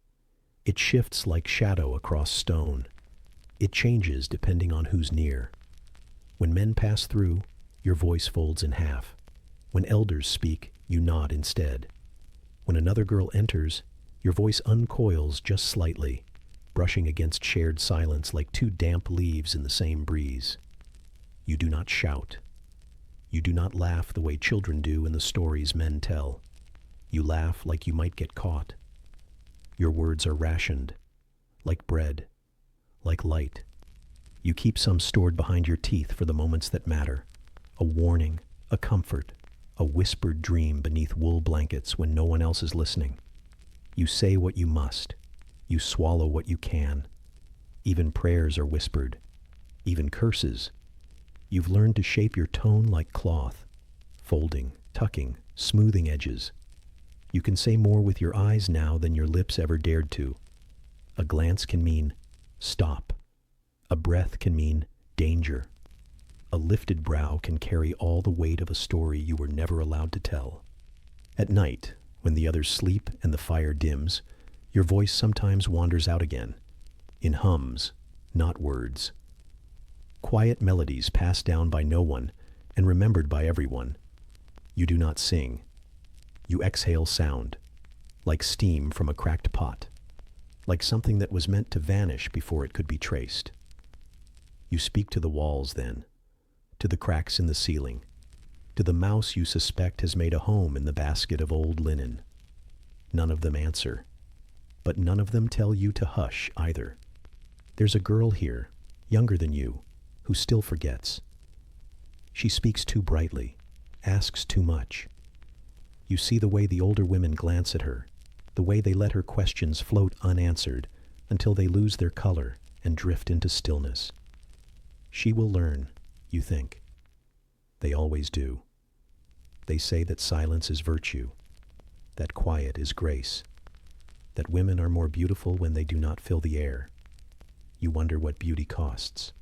It shifts like shadow across stone. It changes depending on who's near. When men pass through, your voice folds in half. When elders speak, you nod instead. When another girl enters, your voice uncoils just slightly, brushing against shared silence like two damp leaves in the same breeze. You do not shout. You do not laugh the way children do in the stories men tell. You laugh like you might get caught. Your words are rationed, like bread, like light. You keep some stored behind your teeth for the moments that matter. A warning, a comfort, a whispered dream beneath wool blankets when no one else is listening. You say what you must. You swallow what you can. Even prayers are whispered. Even curses. You've learned to shape your tone like cloth, folding, tucking, smoothing edges. You can say more with your eyes now than your lips ever dared to. A glance can mean stop. A breath can mean danger. A lifted brow can carry all the weight of a story you were never allowed to tell. At night, when the others sleep and the fire dims, your voice sometimes wanders out again, in hums, not words. Quiet melodies passed down by no one and remembered by everyone. You do not sing. You exhale sound, like steam from a cracked pot, like something that was meant to vanish before it could be traced. You speak to the walls then, to the cracks in the ceiling, to the mouse you suspect has made a home in the basket of old linen. None of them answer, but none of them tell you to hush either. There's a girl here, younger than you, who still forgets. She speaks too brightly, asks too much. You see the way the older women glance at her, the way they let her questions float unanswered until they lose their color and drift into stillness. She will learn, you think. They always do. They say that silence is virtue, that quiet is grace, that women are more beautiful when they do not fill the air. You wonder what beauty costs.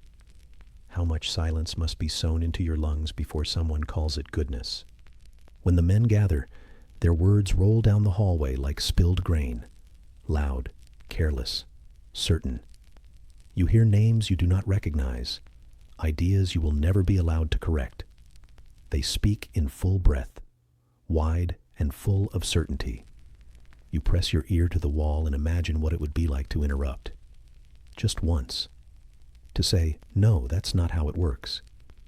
How much silence must be sown into your lungs before someone calls it goodness. When the men gather, their words roll down the hallway like spilled grain, loud, careless, certain. You hear names you do not recognize, ideas you will never be allowed to correct. They speak in full breath, wide and full of certainty. You press your ear to the wall and imagine what it would be like to interrupt. Just once. To say, no, that's not how it works.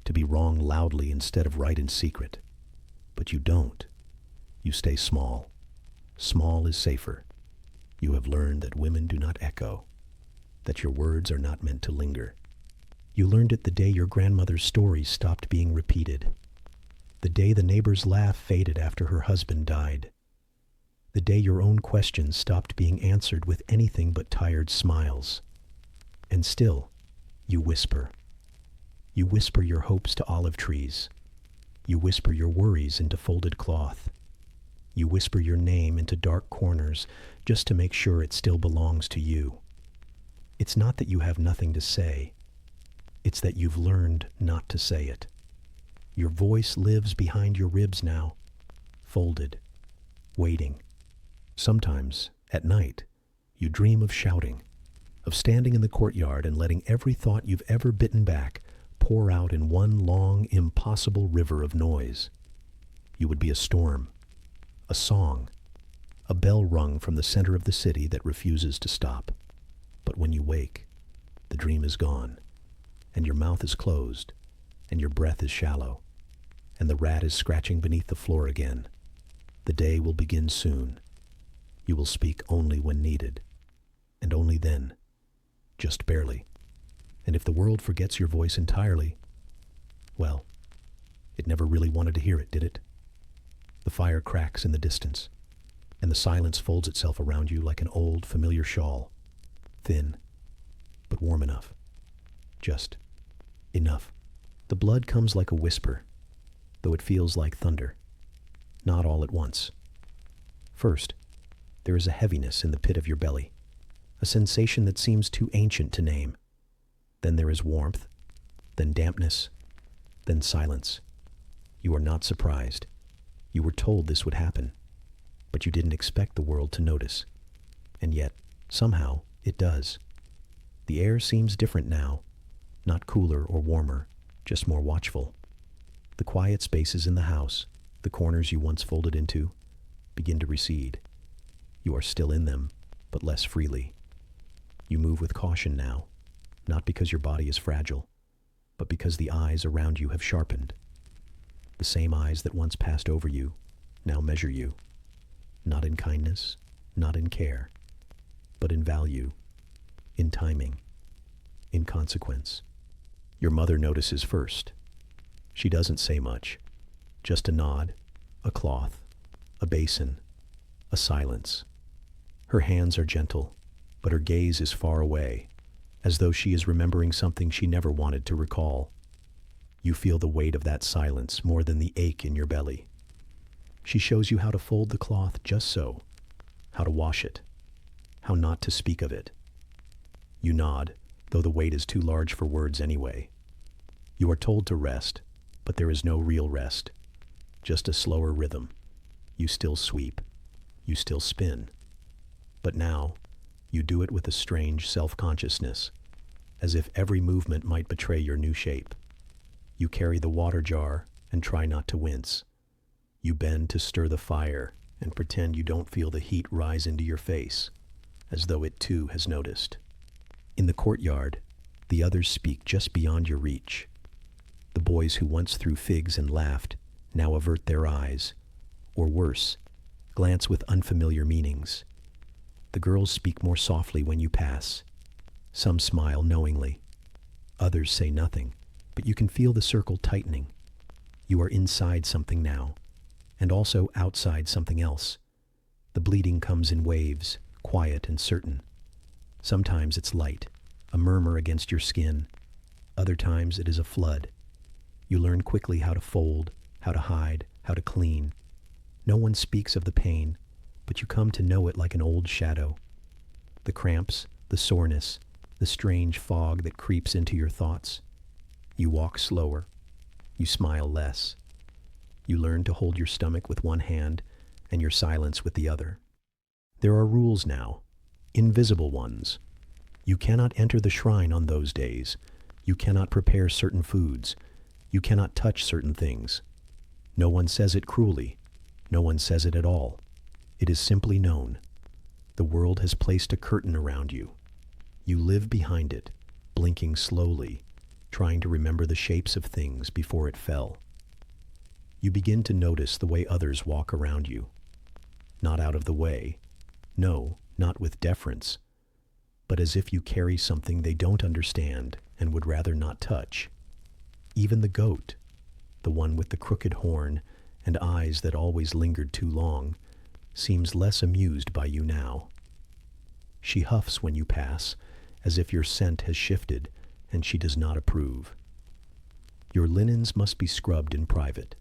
To be wrong loudly instead of right in secret. But you don't. You stay small. Small is safer. You have learned that women do not echo, that your words are not meant to linger. You learned it the day your grandmother's stories stopped being repeated, the day the neighbor's laugh faded after her husband died, the day your own questions stopped being answered with anything but tired smiles. And still, you whisper. You whisper your hopes to olive trees. You whisper your worries into folded cloth. You whisper your name into dark corners just to make sure it still belongs to you. It's not that you have nothing to say. It's that you've learned not to say it. Your voice lives behind your ribs now, folded, waiting. Sometimes, at night, you dream of shouting, of standing in the courtyard and letting every thought you've ever bitten back pour out in one long, impossible river of noise. You would be a storm, a song, a bell rung from the center of the city that refuses to stop. But when you wake, the dream is gone, and your mouth is closed, and your breath is shallow, and the rat is scratching beneath the floor again. The day will begin soon. You will speak only when needed, and only then, just barely. And if the world forgets your voice entirely, well, it never really wanted to hear it, did it? The fire cracks in the distance, and the silence folds itself around you like an old, familiar shawl, thin, but warm enough. Just enough. The blood comes like a whisper, though it feels like thunder, not all at once. First, there is a heaviness in the pit of your belly, a sensation that seems too ancient to name. Then there is warmth, then dampness, then silence. You are not surprised. You were told this would happen, but you didn't expect the world to notice. And yet, somehow, it does. The air seems different now, not cooler or warmer, just more watchful. The quiet spaces in the house, the corners you once folded into, begin to recede. You are still in them, but less freely. You move with caution now, not because your body is fragile, but because the eyes around you have sharpened. The same eyes that once passed over you now measure you, not in kindness, not in care, but in value, in timing, in consequence. Your mother notices first. She doesn't say much, just a nod, a cloth, a basin, a silence. Her hands are gentle, but her gaze is far away, as though she is remembering something she never wanted to recall. You feel the weight of that silence more than the ache in your belly. She shows you how to fold the cloth just so, how to wash it, how not to speak of it. You nod, though the weight is too large for words anyway. You are told to rest, but there is no real rest, just a slower rhythm. You still sweep, you still spin. But now, you do it with a strange self-consciousness, as if every movement might betray your new shape. You carry the water jar and try not to wince. You bend to stir the fire and pretend you don't feel the heat rise into your face, as though it too has noticed. In the courtyard, the others speak just beyond your reach. The boys who once threw figs and laughed now avert their eyes, or worse, glance with unfamiliar meanings. The girls speak more softly when you pass. Some smile knowingly. Others say nothing, but you can feel the circle tightening. You are inside something now, and also outside something else. The bleeding comes in waves, quiet and certain. Sometimes it's light, a murmur against your skin. Other times it is a flood. You learn quickly how to fold, how to hide, how to clean. No one speaks of the pain, but you come to know it like an old shadow. The cramps, the soreness, the strange fog that creeps into your thoughts. You walk slower. You smile less. You learn to hold your stomach with one hand and your silence with the other. There are rules now, invisible ones. You cannot enter the shrine on those days. You cannot prepare certain foods. You cannot touch certain things. No one says it cruelly. No one says it at all. It is simply known. The world has placed a curtain around you. You live behind it, blinking slowly, trying to remember the shapes of things before it fell. You begin to notice the way others walk around you. Not out of the way. No, not with deference, but as if you carry something they don't understand and would rather not touch. Even the goat, the one with the crooked horn and eyes that always lingered too long, seems less amused by you now. She huffs when you pass, as if your scent has shifted and she does not approve. Your linens must be scrubbed in private,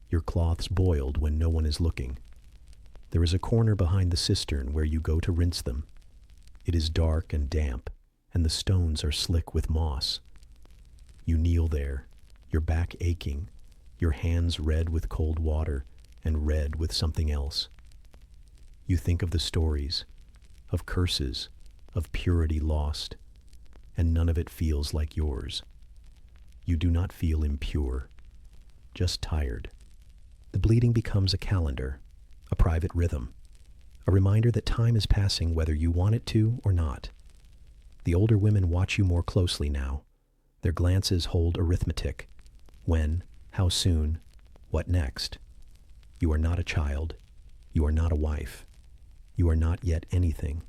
your cloths boiled when no one is looking. There is a corner behind the cistern where you go to rinse them. It is dark and damp, and the stones are slick with moss. You kneel there, your back aching, your hands red with cold water and red with something else. You think of the stories, of curses, of purity lost, and none of it feels like yours. You do not feel impure, just tired. The bleeding becomes a calendar, a private rhythm, a reminder that time is passing whether you want it to or not. The older women watch you more closely now. Their glances hold arithmetic. When, how soon, what next? You are not a child. You are not a wife. You are not yet anything,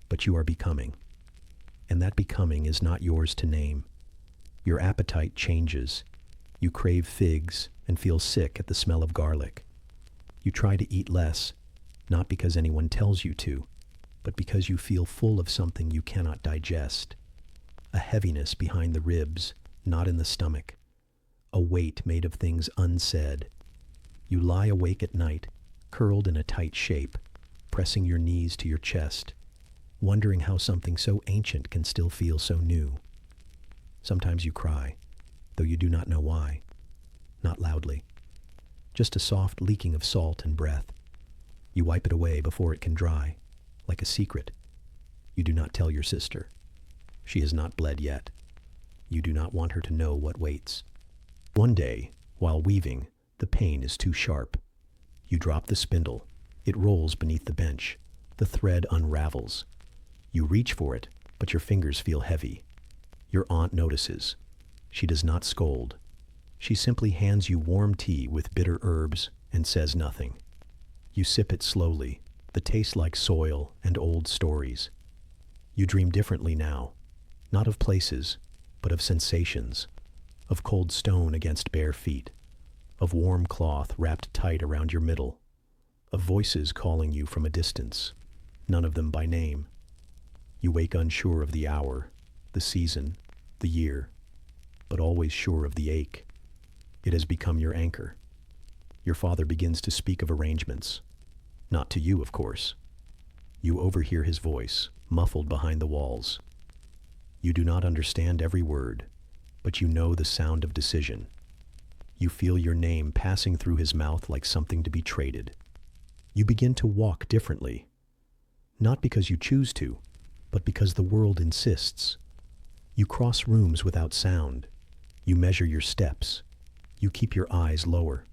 but you are becoming. And that becoming is not yours to name. Your appetite changes. You crave figs and feel sick at the smell of garlic. You try to eat less, not because anyone tells you to, but because you feel full of something you cannot digest. A heaviness behind the ribs, not in the stomach. A weight made of things unsaid. You lie awake at night, curled in a tight shape, pressing your knees to your chest, wondering how something so ancient can still feel so new. Sometimes you cry, though you do not know why. Not loudly. Just a soft leaking of salt and breath. You wipe it away before it can dry, like a secret. You do not tell your sister. She has not bled yet. You do not want her to know what waits. One day, while weaving, the pain is too sharp. You drop the spindle. It rolls beneath the bench. The thread unravels. You reach for it, but your fingers feel heavy. Your aunt notices. She does not scold. She simply hands you warm tea with bitter herbs and says nothing. You sip it slowly, the taste like soil and old stories. You dream differently now, not of places, but of sensations, of cold stone against bare feet, of warm cloth wrapped tight around your middle, of voices calling you from a distance, none of them by name. You wake unsure of the hour, the season, the year, but always sure of the ache. It has become your anchor. Your father begins to speak of arrangements. Not to you, of course. You overhear his voice, muffled behind the walls. You do not understand every word, but you know the sound of decision. You feel your name passing through his mouth like something to be traded. You begin to walk differently, not because you choose to, but because the world insists. You cross rooms without sound. You measure your steps. You keep your eyes lower,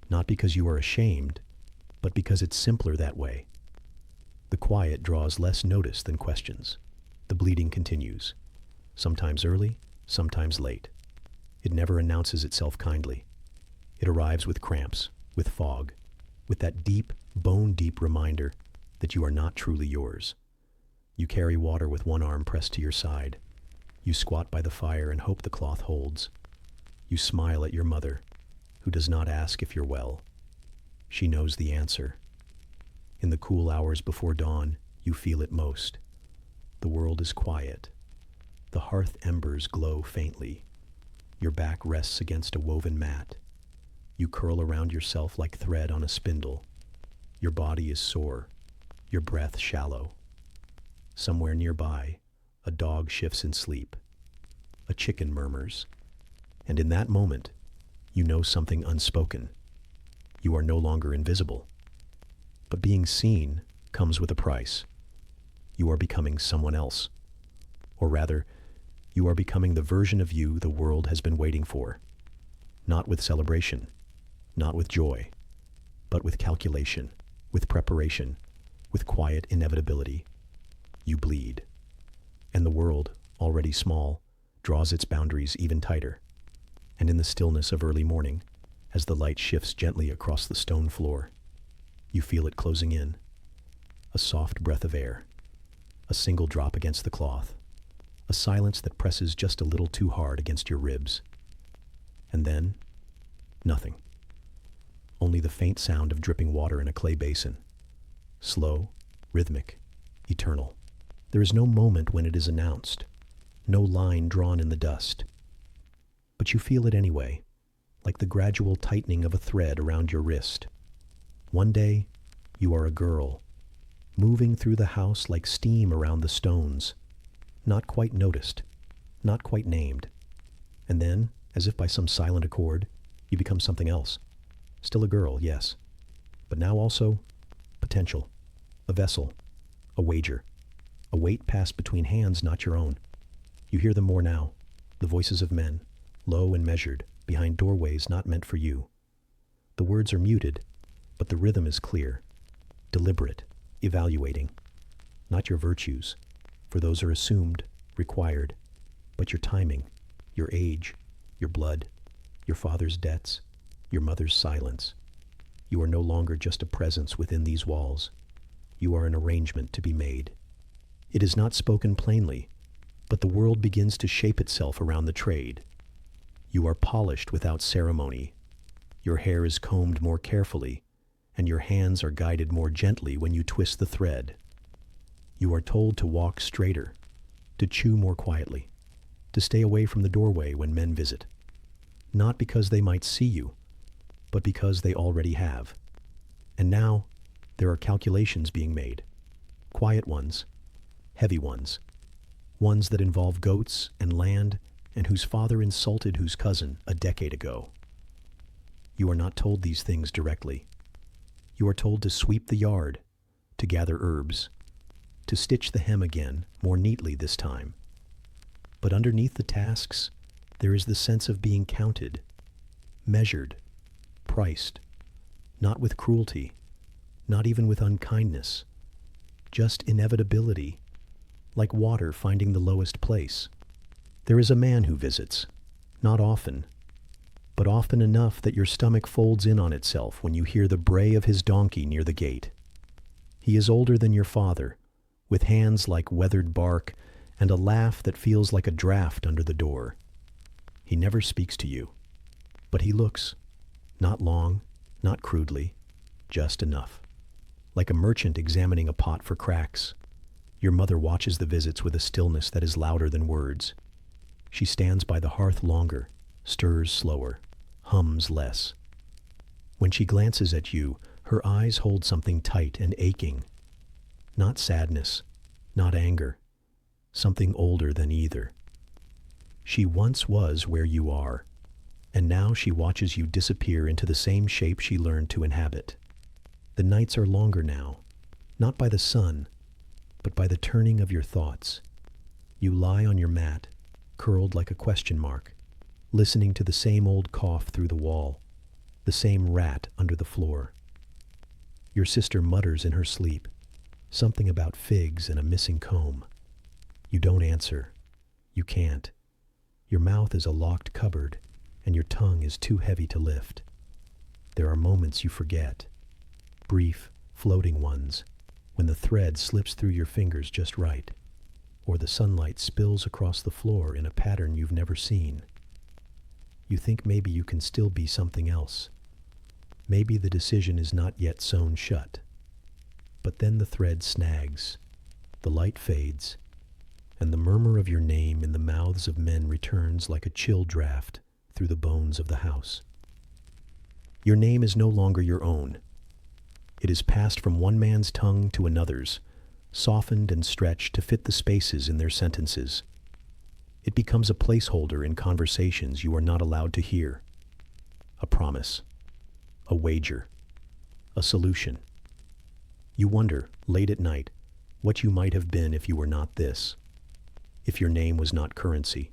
not because you are ashamed, but because it's simpler that way. The quiet draws less notice than questions. The bleeding continues, sometimes early, sometimes late. It never announces itself kindly. It arrives with cramps, with fog, with that deep, bone-deep reminder that you are not truly yours. You carry water with one arm pressed to your side. You squat by the fire and hope the cloth holds. You smile at your mother, who does not ask if you're well. She knows the answer. In the cool hours before dawn, you feel it most. The world is quiet. The hearth embers glow faintly. Your back rests against a woven mat. You curl around yourself like thread on a spindle. Your body is sore, your breath shallow. Somewhere nearby, a dog shifts in sleep. A chicken murmurs. And in that moment, you know something unspoken. You are no longer invisible. But being seen comes with a price. You are becoming someone else. Or rather, you are becoming the version of you the world has been waiting for. Not with celebration, not with joy, but with calculation, with preparation, with quiet inevitability. You bleed. And the world, already small, draws its boundaries even tighter. And in the stillness of early morning, as the light shifts gently across the stone floor, you feel it closing in. A soft breath of air, a single drop against the cloth, a silence that presses just a little too hard against your ribs. And then, nothing. Only the faint sound of dripping water in a clay basin. Slow, rhythmic, eternal. There is no moment when it is announced, no line drawn in the dust. But you feel it anyway, like the gradual tightening of a thread around your wrist. One day, you are a girl, moving through the house like steam around the stones, not quite noticed, not quite named. And then, as if by some silent accord, you become something else. Still a girl, yes, but now also potential, a vessel, a wager, a weight passed between hands not your own. You hear them more now, the voices of men, low and measured, behind doorways not meant for you. The words are muted, but the rhythm is clear, deliberate, evaluating. Not your virtues, for those are assumed, required, but your timing, your age, your blood, your father's debts, your mother's silence. You are no longer just a presence within these walls. You are an arrangement to be made. It is not spoken plainly, but the world begins to shape itself around the trade. You are polished without ceremony. Your hair is combed more carefully, and your hands are guided more gently when you twist the thread. You are told to walk straighter, to chew more quietly, to stay away from the doorway when men visit. Not because they might see you, but because they already have. And now, there are calculations being made. Quiet ones, heavy ones. Ones that involve goats and land and whose father insulted whose cousin a decade ago. You are not told these things directly. You are told to sweep the yard, to gather herbs, to stitch the hem again, more neatly this time. But underneath the tasks, there is the sense of being counted, measured, priced, not with cruelty, not even with unkindness, just inevitability, like water finding the lowest place. There is a man who visits, not often, but often enough that your stomach folds in on itself when you hear the bray of his donkey near the gate. He is older than your father, with hands like weathered bark and a laugh that feels like a draft under the door. He never speaks to you, but he looks, not long, not crudely, just enough. Like a merchant examining a pot for cracks. Your mother watches the visits with a stillness that is louder than words. She stands by the hearth longer, stirs slower, hums less. When she glances at you, her eyes hold something tight and aching. Not sadness, not anger, something older than either. She once was where you are, and now she watches you disappear into the same shape she learned to inhabit. The nights are longer now, not by the sun, but by the turning of your thoughts. You lie on your mat, curled like a question mark, listening to the same old cough through the wall, the same rat under the floor. Your sister mutters in her sleep, something about figs and a missing comb. You don't answer. You can't. Your mouth is a locked cupboard, and your tongue is too heavy to lift. There are moments you forget, brief, floating ones, when the thread slips through your fingers just right, or the sunlight spills across the floor in a pattern you've never seen. You think maybe you can still be something else. Maybe the decision is not yet sewn shut. But then the thread snags, the light fades, and the murmur of your name in the mouths of men returns like a chill draft through the bones of the house. Your name is no longer your own. It is passed from one man's tongue to another's, softened and stretched to fit the spaces in their sentences. It becomes a placeholder in conversations you are not allowed to hear. A promise, a wager, a solution. You wonder, late at night, what you might have been if you were not this. If your name was not currency.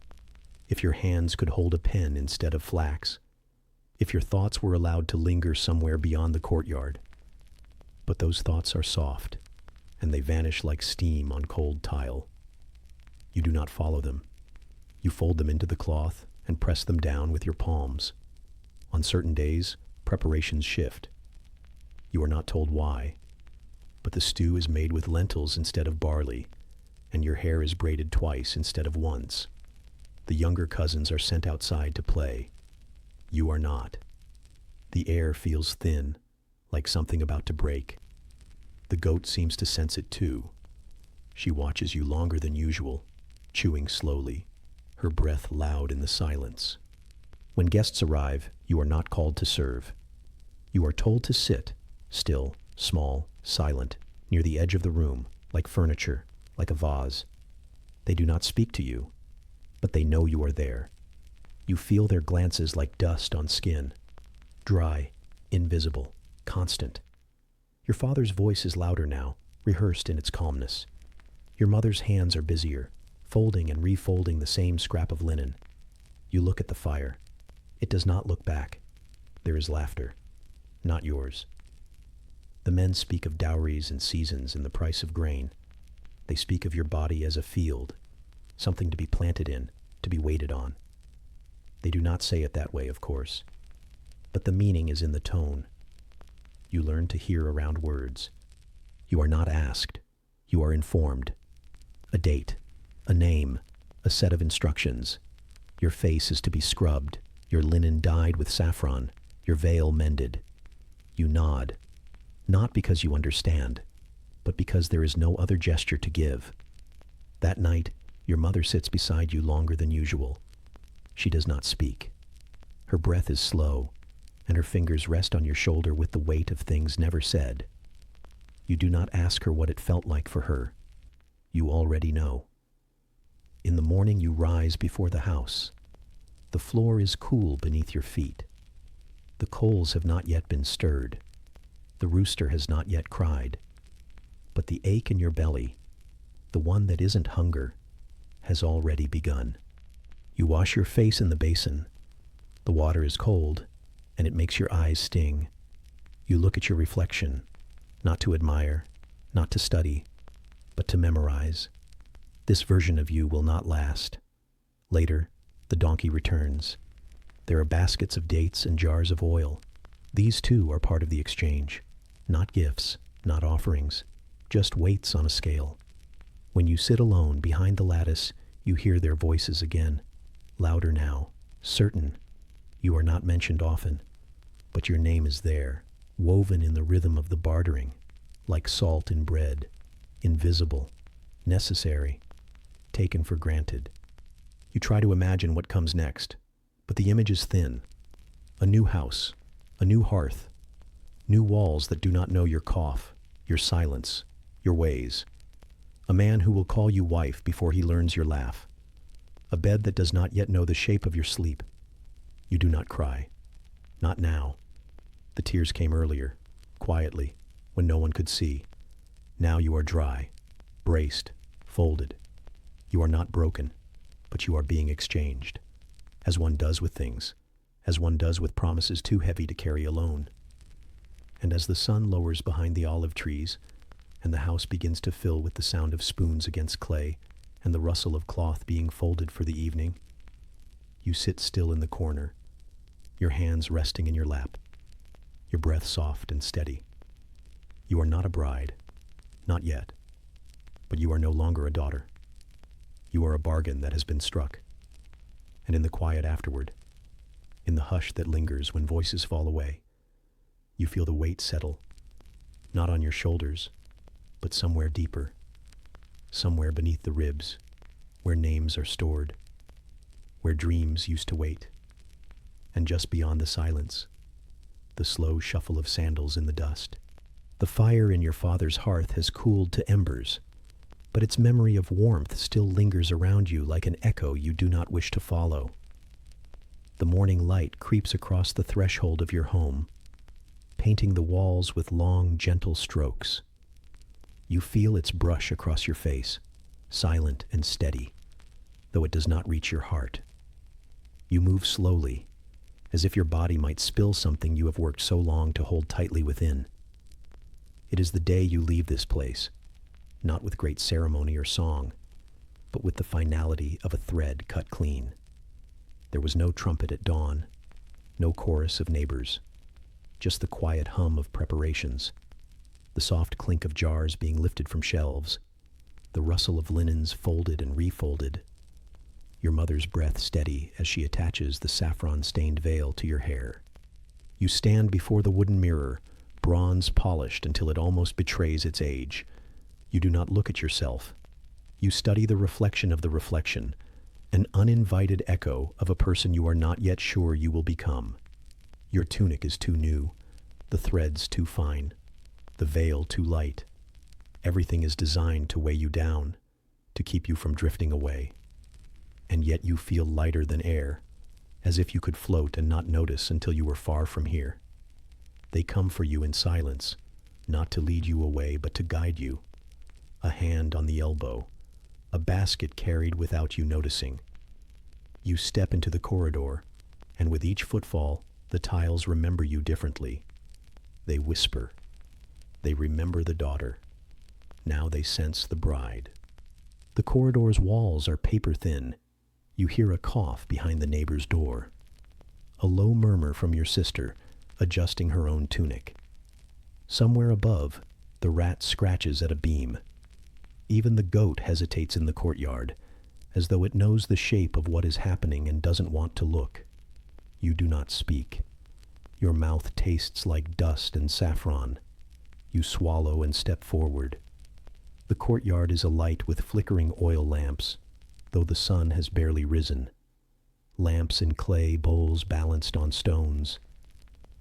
If your hands could hold a pen instead of flax. If your thoughts were allowed to linger somewhere beyond the courtyard. But those thoughts are soft, and they vanish like steam on cold tile. You do not follow them. You fold them into the cloth and press them down with your palms. On certain days, preparations shift. You are not told why, but the stew is made with lentils instead of barley, and your hair is braided twice instead of once. The younger cousins are sent outside to play. You are not. The air feels thin, like something about to break. The goat seems to sense it too. She watches you longer than usual, chewing slowly, her breath loud in the silence. When guests arrive, you are not called to serve. You are told to sit, still, small, silent, near the edge of the room, like furniture, like a vase. They do not speak to you, but they know you are there. You feel their glances like dust on skin, dry, invisible, constant. Your father's voice is louder now, rehearsed in its calmness. Your mother's hands are busier, folding and refolding the same scrap of linen. You look at the fire. It does not look back. There is laughter, not yours. The men speak of dowries and seasons and the price of grain. They speak of your body as a field, something to be planted in, to be waited on. They do not say it that way, of course, but the meaning is in the tone. You learn to hear around words. You are not asked. You are informed. A date, a name, a set of instructions. Your face is to be scrubbed, your linen dyed with saffron, your veil mended. You nod, not because you understand, but because there is no other gesture to give. That night, your mother sits beside you longer than usual. She does not speak. Her breath is slow, and her fingers rest on your shoulder with the weight of things never said. You do not ask her what it felt like for her. You already know. In the morning you rise before the house. The floor is cool beneath your feet. The coals have not yet been stirred. The rooster has not yet cried. But the ache in your belly, the one that isn't hunger, has already begun. You wash your face in the basin. The water is cold, and it makes your eyes sting. You look at your reflection, not to admire, not to study, but to memorize. This version of you will not last. Later, the donkey returns. There are baskets of dates and jars of oil. These too are part of the exchange. Not gifts, not offerings, just weights on a scale. When you sit alone behind the lattice, you hear their voices again, louder now, certain. You are not mentioned often, but your name is there, woven in the rhythm of the bartering, like salt in bread, invisible, necessary, taken for granted. You try to imagine what comes next, but the image is thin. A new house, a new hearth, new walls that do not know your cough, your silence, your ways. A man who will call you wife before he learns your laugh. A bed that does not yet know the shape of your sleep. You do not cry. Not now. The tears came earlier, quietly, when no one could see. Now you are dry, braced, folded. You are not broken, but you are being exchanged, as one does with things, as one does with promises too heavy to carry alone. And as the sun lowers behind the olive trees, and the house begins to fill with the sound of spoons against clay, and the rustle of cloth being folded for the evening, you sit still in the corner, your hands resting in your lap, your breath soft and steady. You are not a bride, not yet, but you are no longer a daughter. You are a bargain that has been struck. And in the quiet afterward, in the hush that lingers when voices fall away, you feel the weight settle, not on your shoulders, but somewhere deeper, somewhere beneath the ribs, where names are stored, where dreams used to wait, and just beyond the silence, the slow shuffle of sandals in the dust. The fire in your father's hearth has cooled to embers, but its memory of warmth still lingers around you like an echo you do not wish to follow. The morning light creeps across the threshold of your home, painting the walls with long, gentle strokes. You feel its brush across your face, silent and steady, though it does not reach your heart. You move slowly, as if your body might spill something you have worked so long to hold tightly within. It is the day you leave this place, not with great ceremony or song, but with the finality of a thread cut clean. There was no trumpet at dawn, no chorus of neighbors, just the quiet hum of preparations, the soft clink of jars being lifted from shelves, the rustle of linens folded and refolded, your mother's breath steady as she attaches the saffron-stained veil to your hair. You stand before the wooden mirror, bronze polished until it almost betrays its age. You do not look at yourself. You study the reflection of the reflection, an uninvited echo of a person you are not yet sure you will become. Your tunic is too new, the threads too fine, the veil too light. Everything is designed to weigh you down, to keep you from drifting away. And yet you feel lighter than air, as if you could float and not notice until you were far from here. They come for you in silence, not to lead you away, but to guide you. A hand on the elbow, a basket carried without you noticing. You step into the corridor, and with each footfall, the tiles remember you differently. They whisper. They remember the daughter. Now they sense the bride. The corridor's walls are paper thin. You hear a cough behind the neighbor's door. A low murmur from your sister, adjusting her own tunic. Somewhere above, the rat scratches at a beam. Even the goat hesitates in the courtyard, as though it knows the shape of what is happening and doesn't want to look. You do not speak. Your mouth tastes like dust and saffron. You swallow and step forward. The courtyard is alight with flickering oil lamps, though the sun has barely risen. Lamps in clay bowls balanced on stones.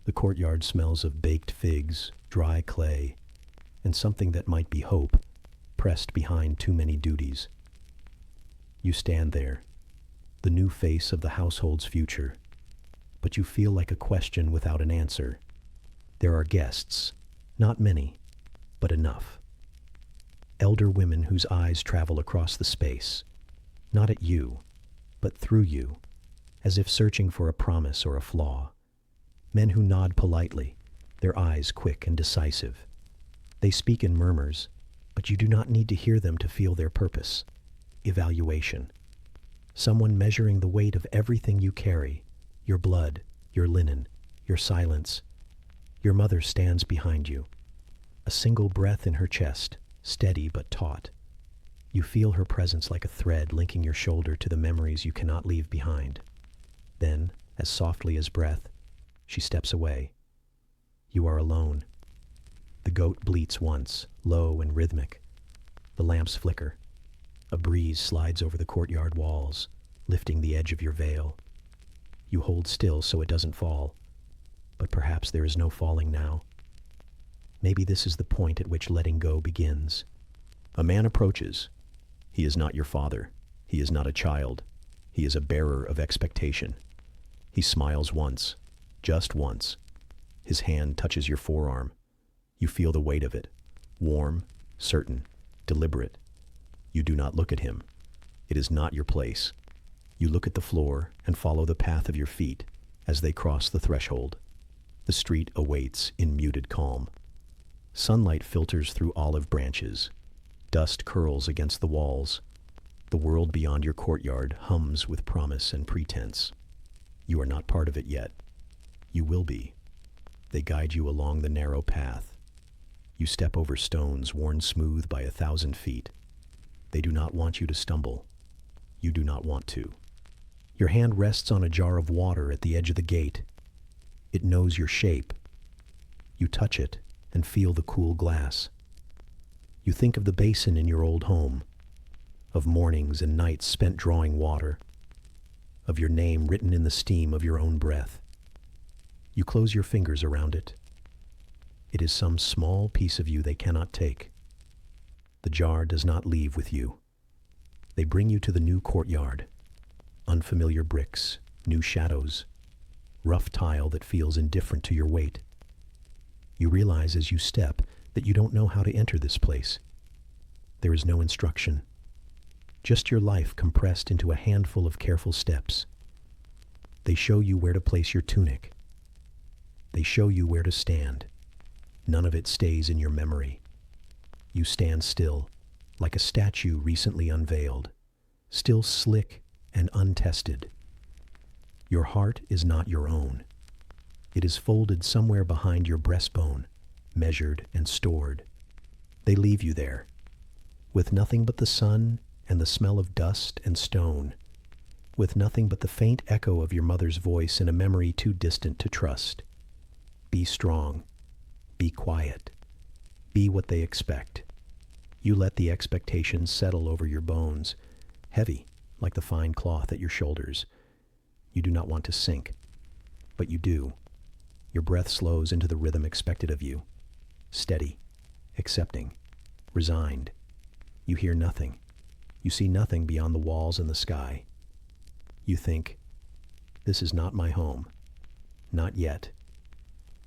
The courtyard smells of baked figs, dry clay, and something that might be hope, pressed behind too many duties. You stand there, the new face of the household's future, but you feel like a question without an answer. There are guests, not many, but enough. Elder women whose eyes travel across the space, not at you, but through you, as if searching for a promise or a flaw. Men who nod politely, their eyes quick and decisive. They speak in murmurs, but you do not need to hear them to feel their purpose. Evaluation. Someone measuring the weight of everything you carry, your blood, your linen, your silence. Your mother stands behind you, a single breath in her chest, steady but taut. You feel her presence like a thread linking your shoulder to the memories you cannot leave behind. Then, as softly as breath, she steps away. You are alone. The goat bleats once, low and rhythmic. The lamps flicker. A breeze slides over the courtyard walls, lifting the edge of your veil. You hold still so it doesn't fall, but perhaps there is no falling now. Maybe this is the point at which letting go begins. A man approaches. He is not your father. He is not a child. He is a bearer of expectation. He smiles once, just once. His hand touches your forearm. You feel the weight of it, warm, certain, deliberate. You do not look at him. It is not your place. You look at the floor and follow the path of your feet as they cross the threshold. The street awaits in muted calm. Sunlight filters through olive branches. Dust curls against the walls. The world beyond your courtyard hums with promise and pretense. You are not part of it yet, You will be. They guide you along the narrow path. You step over stones worn smooth by 1,000 feet. They do not want you to stumble. You do not want to. Your hand rests on a jar of water at the edge of the gate. It knows your shape. You touch it and feel the cool glass. You think of the basin in your old home, of mornings and nights spent drawing water, of your name written in the steam of your own breath. You close your fingers around it. It is some small piece of you they cannot take. The jar does not leave with you. They bring you to the new courtyard. Unfamiliar bricks, new shadows, rough tile that feels indifferent to your weight. You realize as you step that you don't know how to enter this place. There is no instruction. Just your life compressed into a handful of careful steps. They show you where to place your tunic. They show you where to stand. None of it stays in your memory. You stand still, like a statue recently unveiled, still slick and untested. Your heart is not your own. It is folded somewhere behind your breastbone, measured and stored. They leave you there, with nothing but the sun and the smell of dust and stone, with nothing but the faint echo of your mother's voice in a memory too distant to trust. Be strong. Be quiet. Be what they expect. You let the expectations settle over your bones, heavy like the fine cloth at your shoulders. You do not want to sink, but you do. Your breath slows into the rhythm expected of you. Steady, accepting, resigned. You hear nothing. You see nothing beyond the walls and the sky. You think, this is not my home. Not yet.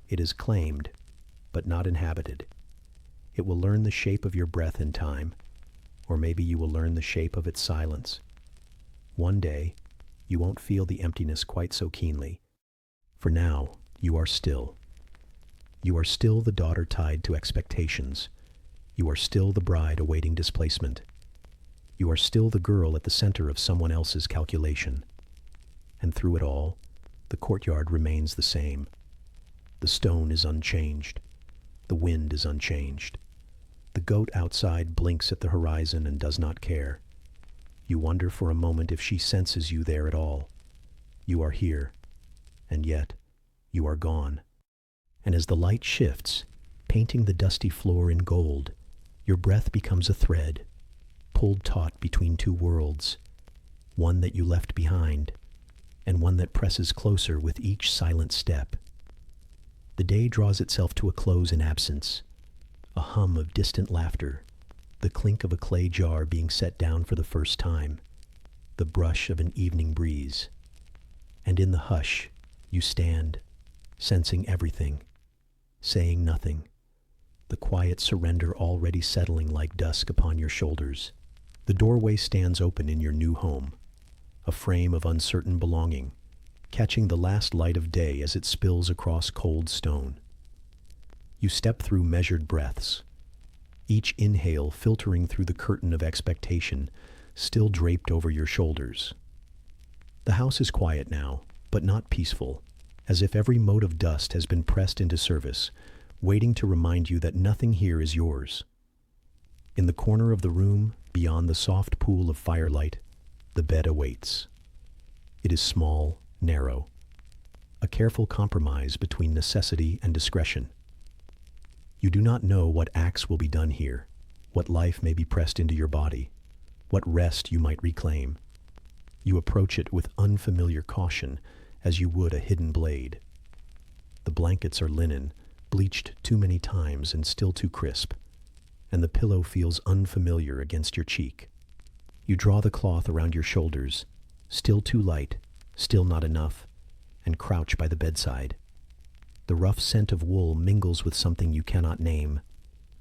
It is claimed, but not inhabited. It will learn the shape of your breath in time, or maybe you will learn the shape of its silence. One day, you won't feel the emptiness quite so keenly. For now, you are still. You are still the daughter tied to expectations. You are still the bride awaiting displacement. You are still the girl at the center of someone else's calculation. And through it all, the courtyard remains the same. The stone is unchanged. The wind is unchanged. The goat outside blinks at the horizon and does not care. You wonder for a moment if she senses you there at all. You are here, and yet you are gone. And as the light shifts, painting the dusty floor in gold, your breath becomes a thread, pulled taut between two worlds, one that you left behind, and one that presses closer with each silent step. The day draws itself to a close in absence, a hum of distant laughter, the clink of a clay jar being set down for the first time, the brush of an evening breeze. And in the hush, you stand, sensing everything, saying nothing, the quiet surrender already settling like dusk upon your shoulders. The doorway stands open in your new home, a frame of uncertain belonging, catching the last light of day as it spills across cold stone. You step through measured breaths, each inhale filtering through the curtain of expectation still draped over your shoulders. The house is quiet now, but not peaceful, as if every mote of dust has been pressed into service, waiting to remind you that nothing here is yours. In the corner of the room, beyond the soft pool of firelight, the bed awaits. It is small, narrow, a careful compromise between necessity and discretion. You do not know what acts will be done here, what life may be pressed into your body, what rest you might reclaim. You approach it with unfamiliar caution, as you would a hidden blade. The blankets are linen, bleached too many times and still too crisp, and the pillow feels unfamiliar against your cheek. You draw the cloth around your shoulders, still too light, still not enough, and crouch by the bedside. The rough scent of wool mingles with something you cannot name,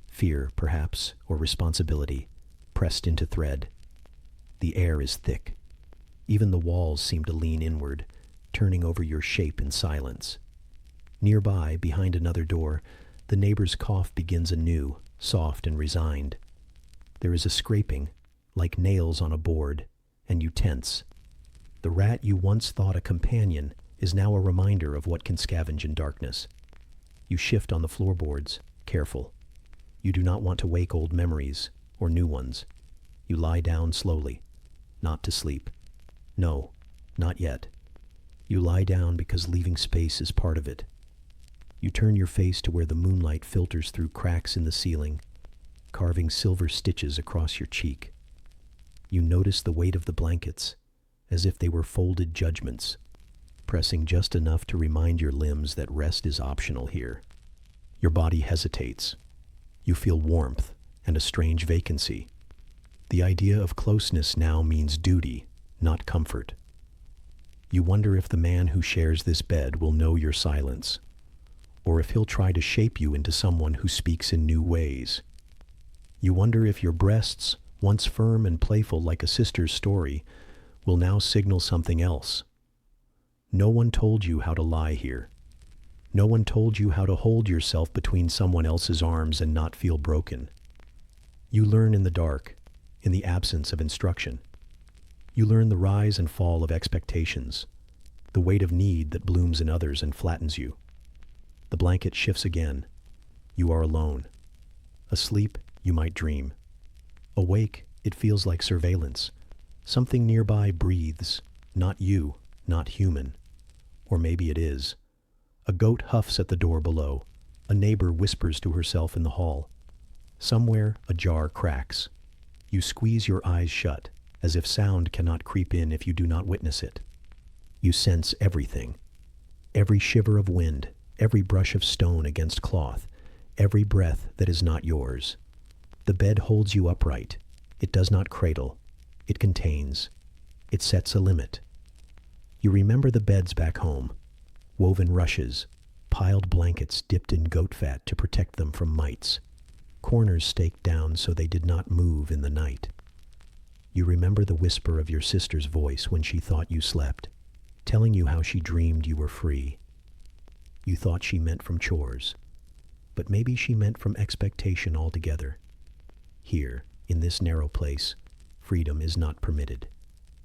fear, perhaps, or responsibility, pressed into thread. The air is thick. Even the walls seem to lean inward, turning over your shape in silence. Nearby, behind another door, the neighbor's cough begins anew, soft and resigned. There is a scraping, like nails on a board, and you tense. The rat you once thought a companion is now a reminder of what can scavenge in darkness. You shift on the floorboards, careful. You do not want to wake old memories or new ones. You lie down slowly, not to sleep. No, not yet. You lie down because leaving space is part of it. You turn your face to where the moonlight filters through cracks in the ceiling, carving silver stitches across your cheek. You notice the weight of the blankets, as if they were folded judgments, pressing just enough to remind your limbs that rest is optional here. Your body hesitates. You feel warmth and a strange vacancy. The idea of closeness now means duty, not comfort. You wonder if the man who shares this bed will know your silence, or if he'll try to shape you into someone who speaks in new ways. You wonder if your breasts, once firm and playful like a sister's story, will now signal something else. No one told you how to lie here. No one told you how to hold yourself between someone else's arms and not feel broken. You learn in the dark, in the absence of instruction. You learn the rise and fall of expectations, the weight of need that blooms in others and flattens you. The blanket shifts again. You are alone. Asleep, you might dream. Awake, it feels like surveillance. Something nearby breathes, not you, not human. Or maybe it is. A goat huffs at the door below. A neighbor whispers to herself in the hall. Somewhere, a jar cracks. You squeeze your eyes shut, as if sound cannot creep in if you do not witness it. You sense everything. Every shiver of wind, every brush of stone against cloth, every breath that is not yours. The bed holds you upright. It does not cradle. It contains. It sets a limit. You remember the beds back home. Woven rushes, piled blankets dipped in goat fat to protect them from mites, corners staked down so they did not move in the night. You remember the whisper of your sister's voice when she thought you slept, telling you how she dreamed you were free. You thought she meant from chores, but maybe she meant from expectation altogether. Here, in this narrow place, freedom is not permitted.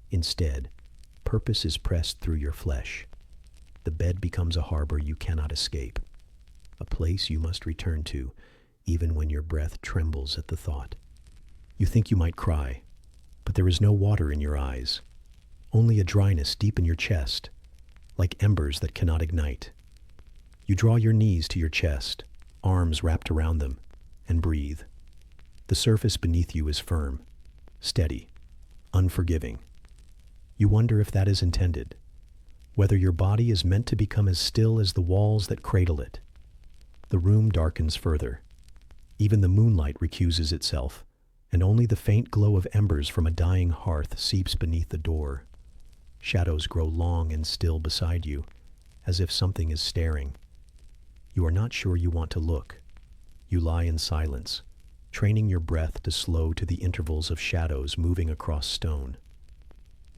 Instead, purpose is pressed through your flesh. The bed becomes a harbor you cannot escape, a place you must return to, even when your breath trembles at the thought. You think you might cry, but there is no water in your eyes, only a dryness deep in your chest, like embers that cannot ignite. You draw your knees to your chest, arms wrapped around them, and breathe. The surface beneath you is firm, steady, unforgiving. You wonder if that is intended, whether your body is meant to become as still as the walls that cradle it. The room darkens further. Even the moonlight recuses itself, and only the faint glow of embers from a dying hearth seeps beneath the door. Shadows grow long and still beside you, as if something is staring. You are not sure you want to look. You lie in silence, training your breath to slow to the intervals of shadows moving across stone.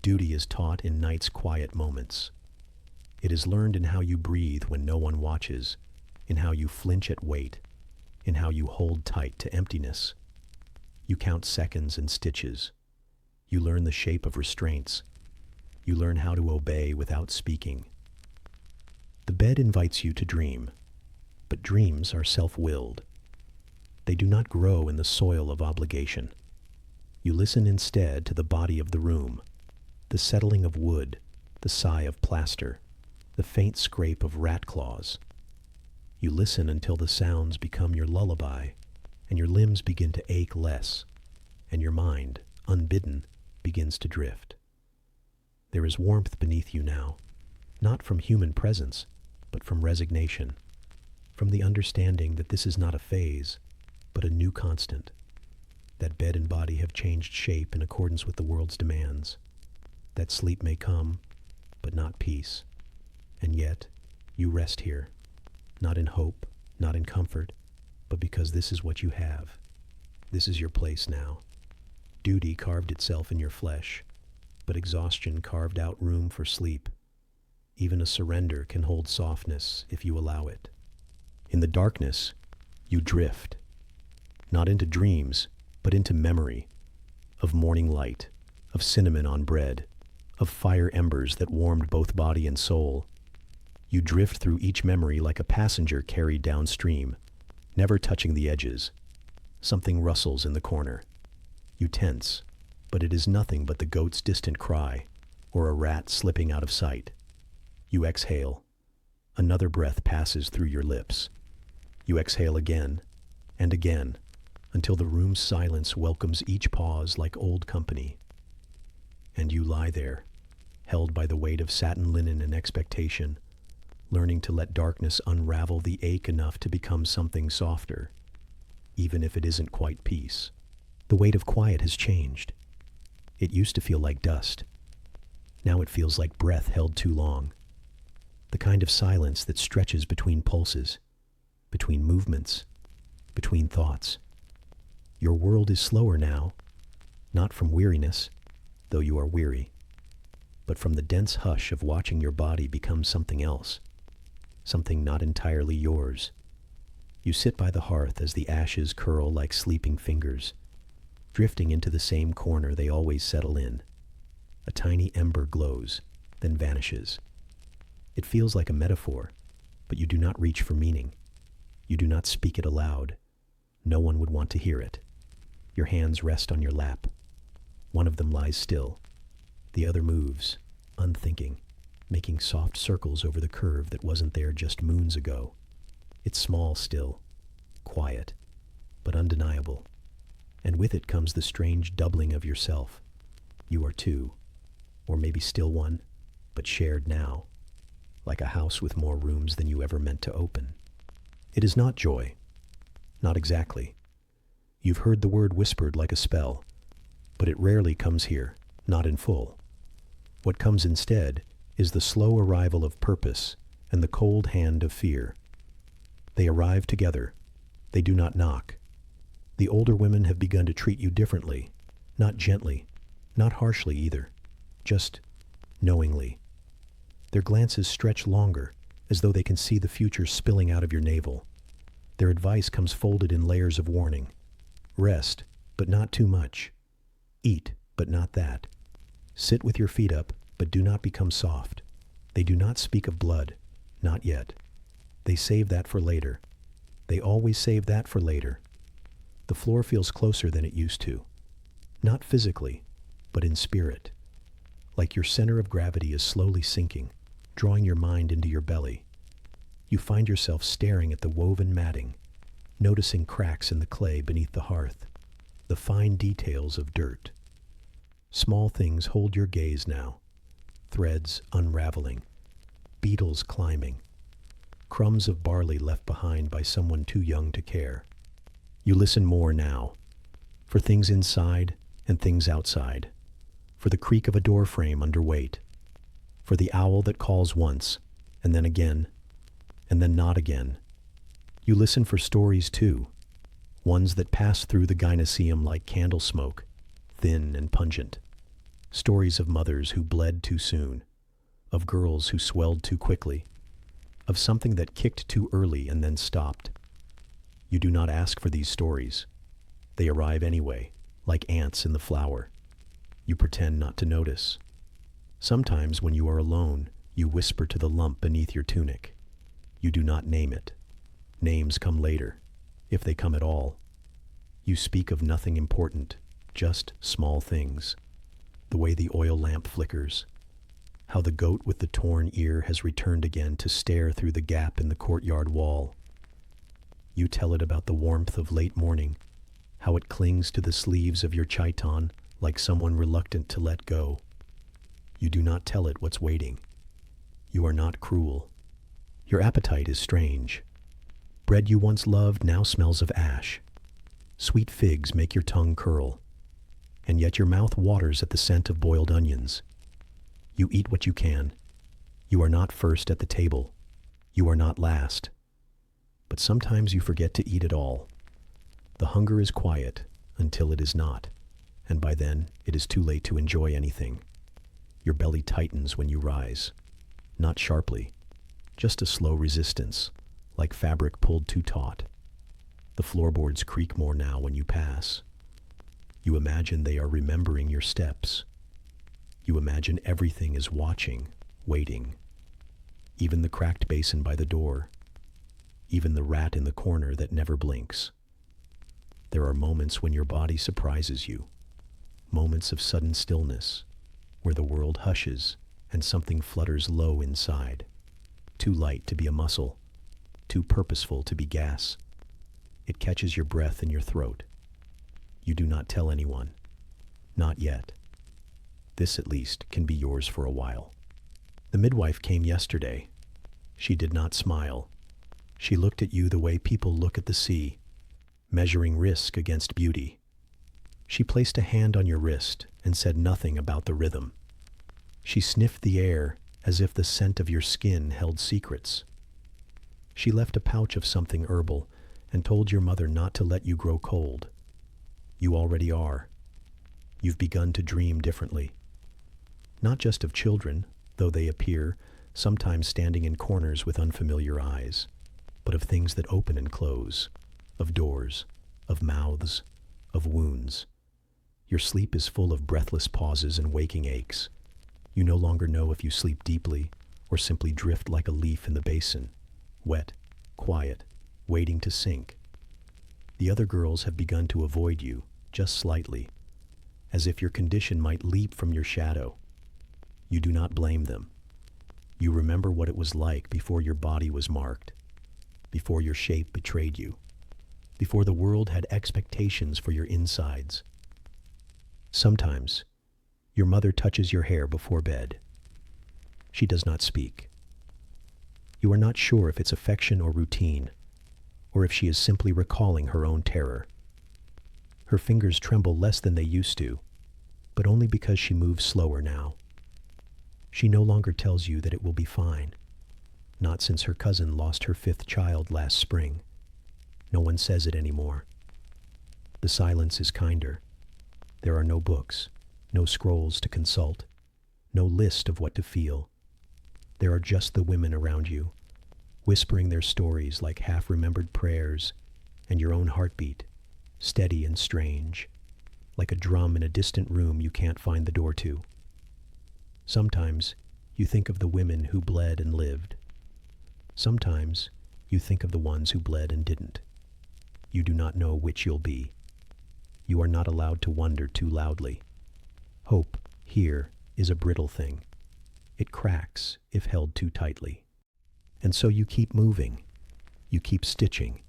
Duty is taught in night's quiet moments. It is learned in how you breathe when no one watches, in how you flinch at weight, in how you hold tight to emptiness. You count seconds and stitches. You learn the shape of restraints. You learn how to obey without speaking. The bed invites you to dream, but dreams are self-willed. They do not grow in the soil of obligation. You listen instead to the body of the room, the settling of wood, the sigh of plaster, the faint scrape of rat claws. You listen until the sounds become your lullaby, and your limbs begin to ache less, and your mind, unbidden, begins to drift. There is warmth beneath you now, not from human presence, but from resignation, from the understanding that this is not a phase, but a new constant, that bed and body have changed shape in accordance with the world's demands, that sleep may come, but not peace. And yet, you rest here, not in hope, not in comfort, but because this is what you have. This is your place now. Duty carved itself in your flesh, but exhaustion carved out room for sleep. Even a surrender can hold softness if you allow it. In the darkness, you drift, not into dreams, but into memory, of morning light, of cinnamon on bread, of fire embers that warmed both body and soul, You drift through each memory like a passenger carried downstream, never touching the edges. Something rustles in the corner. You tense, but it is nothing but the goat's distant cry, or a rat slipping out of sight. You exhale. Another breath passes through your lips. You exhale again, and again, until the room's silence welcomes each pause like old company. And you lie there, held by the weight of satin linen and expectation, learning to let darkness unravel the ache enough to become something softer, even if it isn't quite peace. The weight of quiet has changed. It used to feel like dust. Now it feels like breath held too long. The kind of silence that stretches between pulses, between movements, between thoughts. Your world is slower now, not from weariness, though you are weary, but from the dense hush of watching your body become something else, something not entirely yours. You sit by the hearth as the ashes curl like sleeping fingers, drifting into the same corner they always settle in. A tiny ember glows, then vanishes. It feels like a metaphor, but you do not reach for meaning. You do not speak it aloud. No one would want to hear it. Your hands rest on your lap. One of them lies still. The other moves, unthinking, making soft circles over the curve that wasn't there just moons ago. It's small still, quiet, but undeniable. And with it comes the strange doubling of yourself. You are two, or maybe still one, but shared now, like a house with more rooms than you ever meant to open. It is not joy. Not exactly. You've heard the word whispered like a spell, but it rarely comes here, not in full. What comes instead is the slow arrival of purpose and the cold hand of fear. They arrive together. They do not knock. The older women have begun to treat you differently, not gently, not harshly either, just knowingly. Their glances stretch longer, as though they can see the future spilling out of your navel. Their advice comes folded in layers of warning. Rest, but not too much. Eat, but not that. Sit with your feet up, but do not become soft. They do not speak of blood, not yet. They save that for later. They always save that for later. The floor feels closer than it used to. Not physically, but in spirit. Like your center of gravity is slowly sinking, drawing your mind into your belly. You find yourself staring at the woven matting, noticing cracks in the clay beneath the hearth, the fine details of dirt. Small things hold your gaze now. Threads unraveling, beetles climbing, crumbs of barley left behind by someone too young to care. You listen more now, for things inside and things outside, for the creak of a door frame under weight, for the owl that calls once, and then again, and then not again. You listen for stories too, ones that pass through the gynoecium like candle smoke, thin and pungent. Stories of mothers who bled too soon, of girls who swelled too quickly, of something that kicked too early and then stopped. You do not ask for these stories. They arrive anyway, like ants in the flower. You pretend not to notice. Sometimes when you are alone, you whisper to the lump beneath your tunic. You do not name it. Names come later, if they come at all. You speak of nothing important, just small things. The way the oil lamp flickers, how the goat with the torn ear has returned again to stare through the gap in the courtyard wall. You tell it about the warmth of late morning, how it clings to the sleeves of your chiton like someone reluctant to let go. You do not tell it what's waiting. You are not cruel. Your appetite is strange. Bread you once loved now smells of ash. Sweet figs make your tongue curl, and yet your mouth waters at the scent of boiled onions. You eat what you can. You are not first at the table. You are not last. But sometimes you forget to eat at all. The hunger is quiet until it is not, and by then it is too late to enjoy anything. Your belly tightens when you rise, not sharply, just a slow resistance, like fabric pulled too taut. The floorboards creak more now when you pass. You imagine they are remembering your steps. You imagine everything is watching, waiting. even the cracked basin by the door, even the rat in the corner that never blinks. There are moments when your body surprises you, moments of sudden stillness, where the world hushes and something flutters low inside, too light to be a muscle, too purposeful to be gas. It catches your breath in your throat. You do not tell anyone. Not yet. This, at least, can be yours for a while. The midwife came yesterday. She did not smile. She looked at you the way people look at the sea, measuring risk against beauty. She placed a hand on your wrist and said nothing about the rhythm. She sniffed the air as if the scent of your skin held secrets. She left a pouch of something herbal and told your mother not to let you grow cold. You already are. You've begun to dream differently. Not just of children, though they appear, sometimes standing in corners with unfamiliar eyes, but of things that open and close, of doors, of mouths, of wounds. Your sleep is full of breathless pauses and waking aches. You no longer know if you sleep deeply or simply drift like a leaf in the basin, wet, quiet, waiting to sink. The other girls have begun to avoid you, just slightly, as if your condition might leap from your shadow. You do not blame them. You remember what it was like before your body was marked, before your shape betrayed you, before the world had expectations for your insides. Sometimes, your mother touches your hair before bed. She does not speak. You are not sure if it's affection or routine, or if she is simply recalling her own terror. Her fingers tremble less than they used to, but only because she moves slower now. She no longer tells you that it will be fine, not since her cousin lost her 5th child last spring. No one says it anymore. The silence is kinder. There are no books, no scrolls to consult, no list of what to feel. There are just the women around you, whispering their stories like half-remembered prayers, and your own heartbeat, steady and strange, like a drum in a distant room you can't find the door to. Sometimes you think of the women who bled and lived. Sometimes you think of the ones who bled and didn't. You do not know which you'll be. You are not allowed to wonder too loudly. Hope, here, is a brittle thing. It cracks if held too tightly. And so you keep moving. You keep stitching.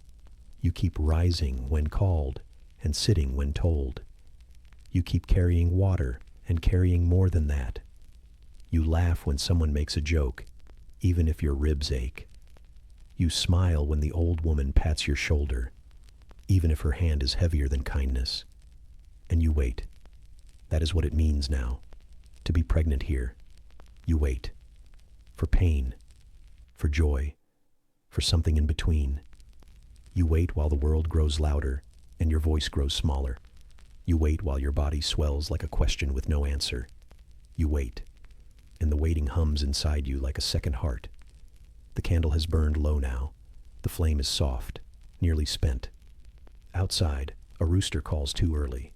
You keep rising when called and sitting when told. You keep carrying water and carrying more than that. You laugh when someone makes a joke, even if your ribs ache. You smile when the old woman pats your shoulder, even if her hand is heavier than kindness. And you wait. That is what it means now, to be pregnant here. You wait. For pain, for joy, for something in between. You wait while the world grows louder and your voice grows smaller. You wait while your body swells like a question with no answer. You wait, and the waiting hums inside you like a second heart. The candle has burned low now. The flame is soft, nearly spent. Outside, a rooster calls too early.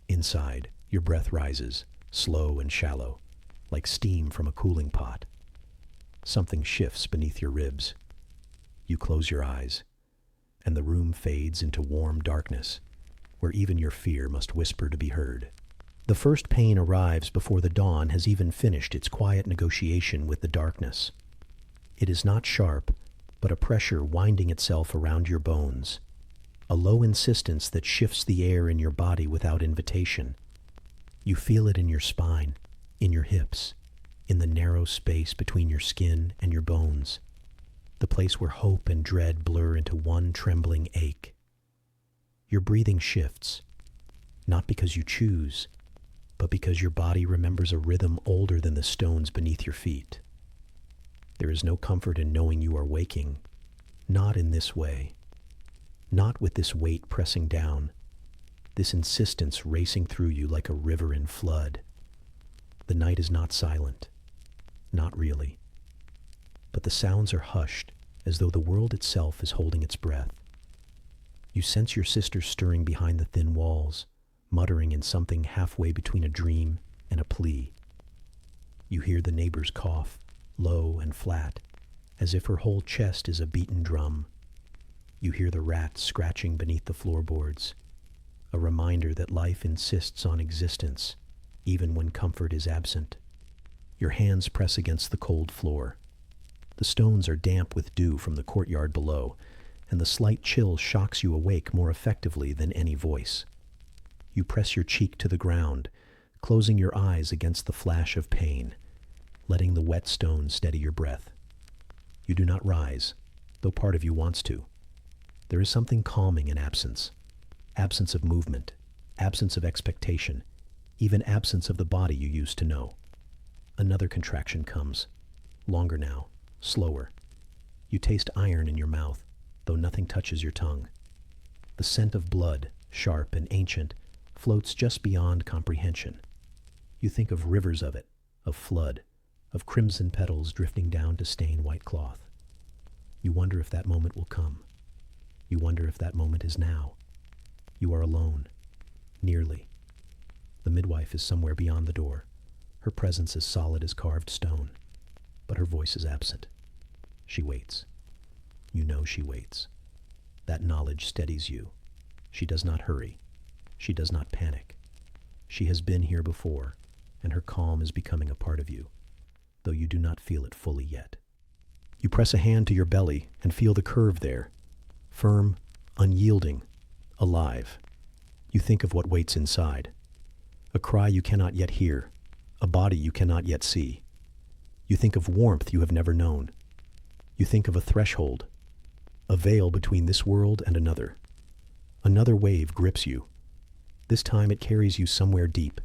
Inside, your breath rises, slow and shallow, like steam from a cooling pot. Something shifts beneath your ribs. You close your eyes, and the room fades into warm darkness, where even your fear must whisper to be heard. The first pain arrives before the dawn has even finished its quiet negotiation with the darkness. It is not sharp, but a pressure winding itself around your bones, a low insistence that shifts the air in your body without invitation. You feel it in your spine, in your hips, in the narrow space between your skin and your bones, the place where hope and dread blur into one trembling ache. Your breathing shifts, not because you choose, but because your body remembers a rhythm older than the stones beneath your feet. There is no comfort in knowing you are waking, not in this way, not with this weight pressing down, this insistence racing through you like a river in flood. The night is not silent, not really, but the sounds are hushed as though the world itself is holding its breath. You sense your sister stirring behind the thin walls, muttering in something halfway between a dream and a plea. You hear the neighbors cough, low and flat, as if her whole chest is a beaten drum. You hear the rats scratching beneath the floorboards, a reminder that life insists on existence, even when comfort is absent. Your hands press against the cold floor. The stones are damp with dew from the courtyard below, and the slight chill shocks you awake more effectively than any voice. You press your cheek to the ground, closing your eyes against the flash of pain, letting the wet stones steady your breath. You do not rise, though part of you wants to. There is something calming in absence. Absence of movement, absence of expectation, even absence of the body you used to know. Another contraction comes, longer now, slower. You taste iron in your mouth, though nothing touches your tongue. The scent of blood, sharp and ancient, floats just beyond comprehension. You think of rivers of it, of flood, of crimson petals drifting down to stain white cloth. You wonder if that moment will come. You wonder if that moment is now. You are alone, nearly. The midwife is somewhere beyond the door. Her presence is solid as carved stone, but her voice is absent. She waits. You know she waits. That knowledge steadies you. She does not hurry. She does not panic. She has been here before, and her calm is becoming a part of you, though you do not feel it fully yet. You press a hand to your belly and feel the curve there, firm, unyielding, alive. You think of what waits inside. A cry you cannot yet hear, a body you cannot yet see. You think of warmth you have never known. You think of a threshold, a veil between this world and another. Another wave grips you. This time it carries you somewhere deep,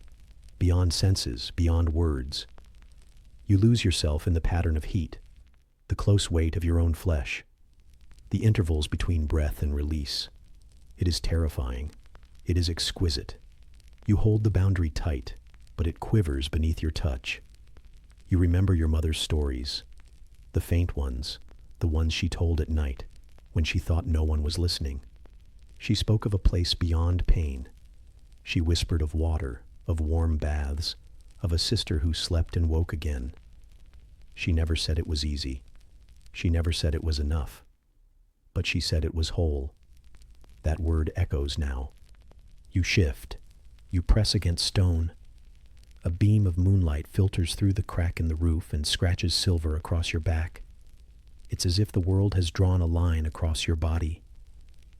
beyond senses, beyond words. You lose yourself in the pattern of heat, the close weight of your own flesh, the intervals between breath and release. It is terrifying. It is exquisite. You hold the boundary tight, but it quivers beneath your touch. You remember your mother's stories, the faint ones, the ones she told at night, when she thought no one was listening. She spoke of a place beyond pain. She whispered of water, of warm baths, of a sister who slept and woke again. She never said it was easy. She never said it was enough. But she said it was whole. That word echoes now. You shift. You press against stone. A beam of moonlight filters through the crack in the roof and scratches silver across your back. It's as if the world has drawn a line across your body,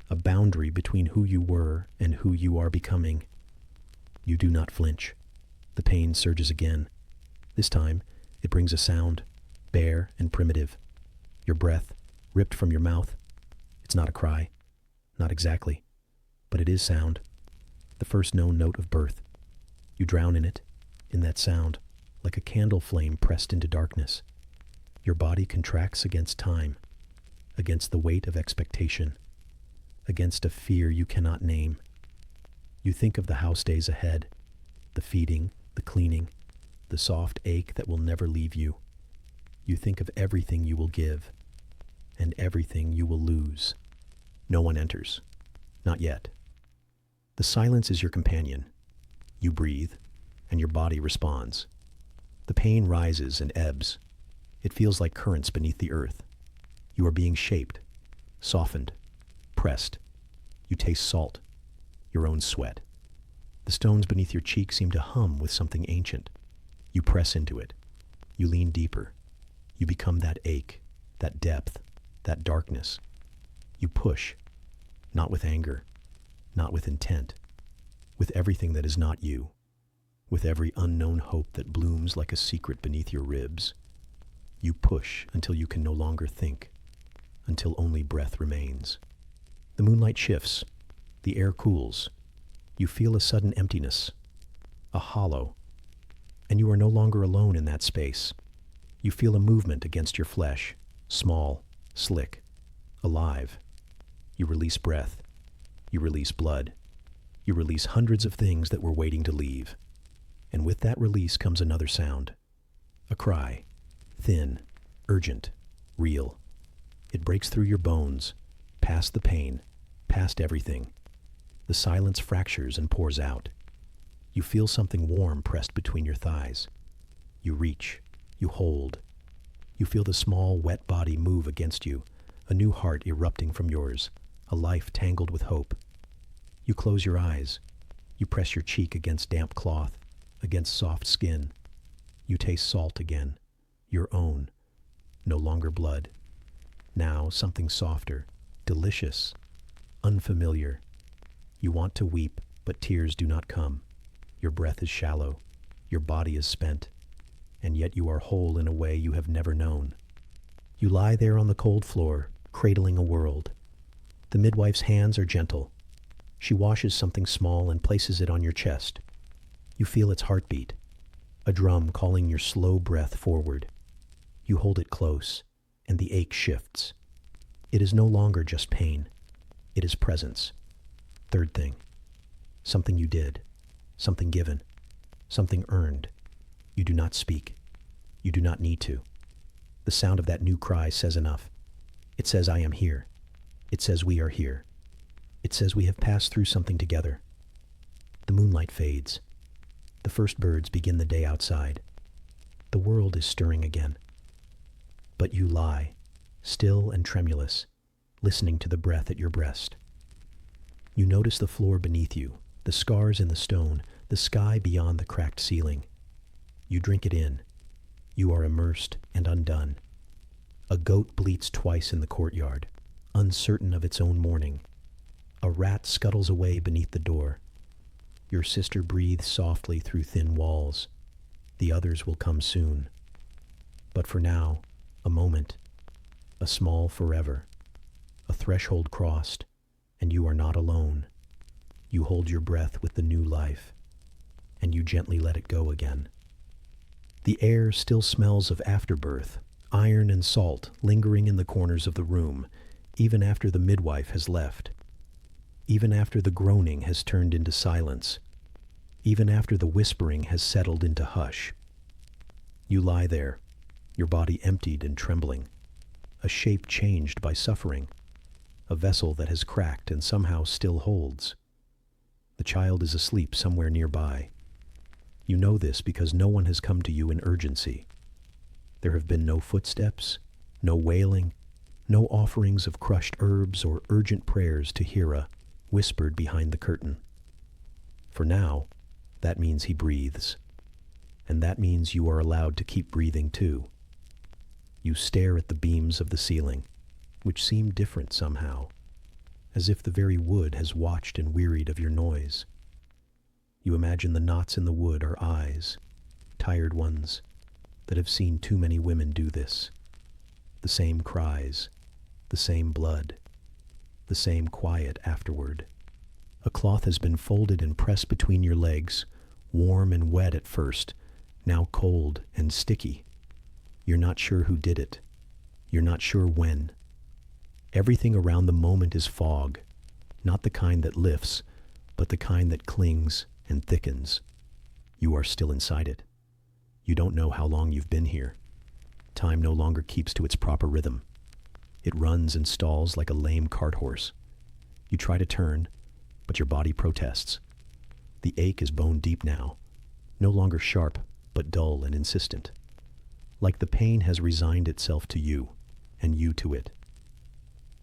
a boundary between who you were and who you are becoming. You do not flinch. The pain surges again. This time, it brings a sound, bare and primitive. Your breath, ripped from your mouth. It's not a cry. Not exactly. But it is sound. The first known note of birth. You drown in it, in that sound, like a candle flame pressed into darkness. Your body contracts against time, against the weight of expectation, against a fear you cannot name. You think of the house days ahead, the feeding, the cleaning, the soft ache that will never leave you. You think of everything you will give, and everything you will lose. No one enters. Not yet. The silence is your companion. You breathe, and your body responds. The pain rises and ebbs. It feels like currents beneath the earth. You are being shaped, softened, pressed. You taste salt, your own sweat. The stones beneath your cheek seem to hum with something ancient. You press into it. You lean deeper. You become that ache, that depth, that darkness. You push, not with anger, not with intent, with everything that is not you, with every unknown hope that blooms like a secret beneath your ribs. You push until you can no longer think, until only breath remains. The moonlight shifts. The air cools. You feel a sudden emptiness, a hollow, and you are no longer alone in that space. You feel a movement against your flesh, small, slick, alive. You release breath. You release blood. You release hundreds of things that were waiting to leave. And with that release comes another sound. A cry. Thin, urgent, real. It breaks through your bones, past the pain, past everything. The silence fractures and pours out. You feel something warm pressed between your thighs. You reach, you hold. You feel the small, wet body move against you, a new heart erupting from yours, a life tangled with hope. You close your eyes. You press your cheek against damp cloth, against soft skin. You taste salt again, your own, no longer blood. Now something softer, delicious, unfamiliar. You want to weep, but tears do not come. Your breath is shallow, your body is spent, and yet you are whole in a way you have never known. You lie there on the cold floor, cradling a world. The midwife's hands are gentle. She washes something small and places it on your chest. You feel its heartbeat, a drum calling your slow breath forward. You hold it close, and the ache shifts. It is no longer just pain. It is presence. Third thing. Something you did. Something given. Something earned. You do not speak. You do not need to. The sound of that new cry says enough. It says, I am here. It says we are here. It says we have passed through something together. The moonlight fades. The first birds begin the day outside. The world is stirring again. But you lie, still and tremulous, listening to the breath at your breast. You notice the floor beneath you, the scars in the stone, the sky beyond the cracked ceiling. You drink it in. You are immersed and undone. A goat bleats twice in the courtyard, uncertain of its own mourning. A rat scuttles away beneath the door. Your sister breathes softly through thin walls. The others will come soon. But for now, a moment, a small forever, a threshold crossed, and you are not alone. You hold your breath with the new life, and you gently let it go again. The air still smells of afterbirth, iron and salt lingering in the corners of the room, even after the midwife has left. Even after the groaning has turned into silence. Even after the whispering has settled into hush. You lie there, your body emptied and trembling, a shape changed by suffering, a vessel that has cracked and somehow still holds. The child is asleep somewhere nearby. You know this because no one has come to you in urgency. There have been no footsteps, no wailing, no offerings of crushed herbs or urgent prayers to Hera, whispered behind the curtain. For now, that means he breathes. And that means you are allowed to keep breathing too. You stare at the beams of the ceiling, which seem different somehow, as if the very wood has watched and wearied of your noise. You imagine the knots in the wood are eyes, tired ones, that have seen too many women do this. The same cries, the same blood, the same quiet afterward. A cloth has been folded and pressed between your legs, warm and wet at first, now cold and sticky. You're not sure who did it. You're not sure when. Everything around the moment is fog, not the kind that lifts, but the kind that clings and thickens. You are still inside it. You don't know how long you've been here. Time no longer keeps to its proper rhythm. It runs and stalls like a lame cart horse. You try to turn, but your body protests. The ache is bone deep now, no longer sharp, but dull and insistent. Like the pain has resigned itself to you, and you to it.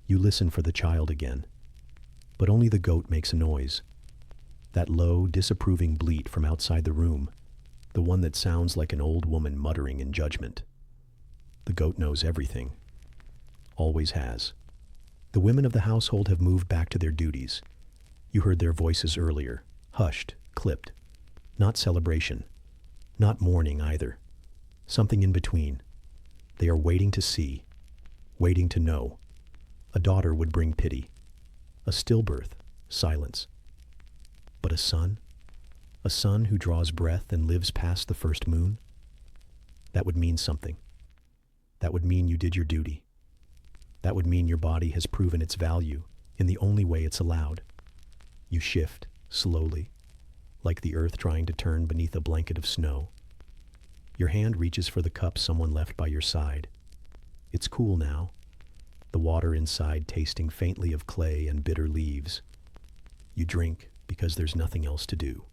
You listen for the child again, but only the goat makes a noise. That low, disapproving bleat from outside the room, the one that sounds like an old woman muttering in judgment. The goat knows everything. Always has. The women of the household have moved back to their duties. You heard their voices earlier, hushed, clipped. Not celebration. Not mourning either. Something in between. They are waiting to see. Waiting to know. A daughter would bring pity. A stillbirth, silence. But a son? A son who draws breath and lives past the first moon? That would mean something. That would mean you did your duty. That would mean your body has proven its value in the only way it's allowed. You shift, slowly, like the earth trying to turn beneath a blanket of snow. Your hand reaches for the cup someone left by your side. It's cool now, the water inside tasting faintly of clay and bitter leaves. You drink because there's nothing else to do,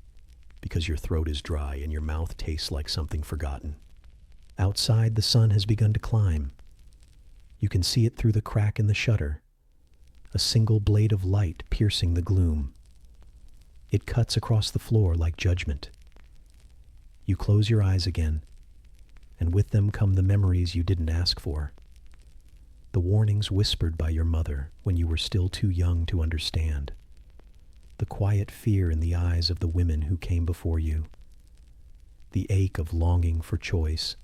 because your throat is dry and your mouth tastes like something forgotten. Outside, the sun has begun to climb. You can see it through the crack in the shutter, a single blade of light piercing the gloom. It cuts across the floor like judgment. You close your eyes again, and with them come the memories you didn't ask for. The warnings whispered by your mother when you were still too young to understand. The quiet fear in the eyes of the women who came before you. The ache of longing for choice,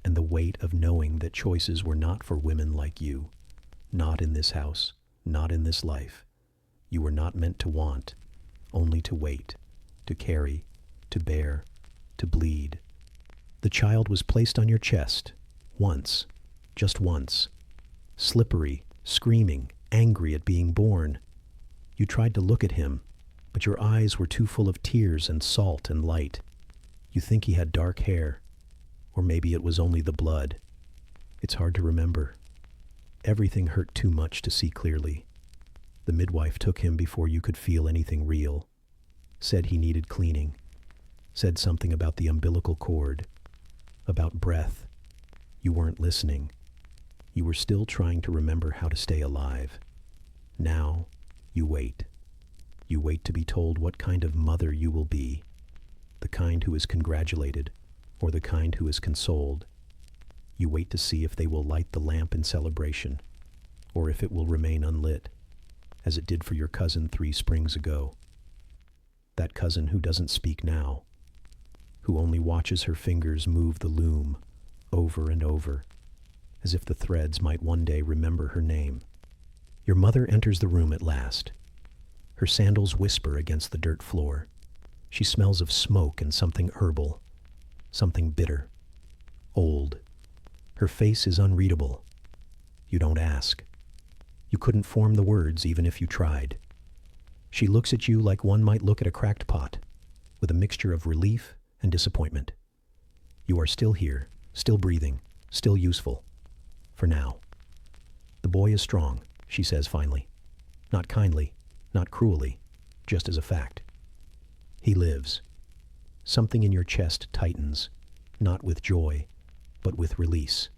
and the weight of knowing that choices were not for women like you, not in this house, not in this life. You were not meant to want, only to wait, to carry, to bear, to bleed. The child was placed on your chest, once, just once, slippery, screaming, angry at being born. You tried to look at him, but your eyes were too full of tears and salt and light. You think he had dark hair, or maybe it was only the blood. It's hard to remember. Everything hurt too much to see clearly. The midwife took him before you could feel anything real, said he needed cleaning, said something about the umbilical cord, about breath. You weren't listening. You were still trying to remember how to stay alive. Now, you wait. You wait to be told what kind of mother you will be, the kind who is congratulated, or the kind who is consoled. You wait to see if they will light the lamp in celebration, or if it will remain unlit, as it did for your cousin 3 springs ago. That cousin who doesn't speak now, who only watches her fingers move the loom over and over, as if the threads might one day remember her name. Your mother enters the room at last. Her sandals whisper against the dirt floor. She smells of smoke and something herbal, something bitter, old. Her face is unreadable. You don't ask. You couldn't form the words even if you tried. She looks at you like one might look at a cracked pot, with a mixture of relief and disappointment. You are still here, still breathing, still useful. For now. The boy is strong, she says finally. Not kindly, not cruelly, just as a fact. He lives. Something in your chest tightens, not with joy, but with release,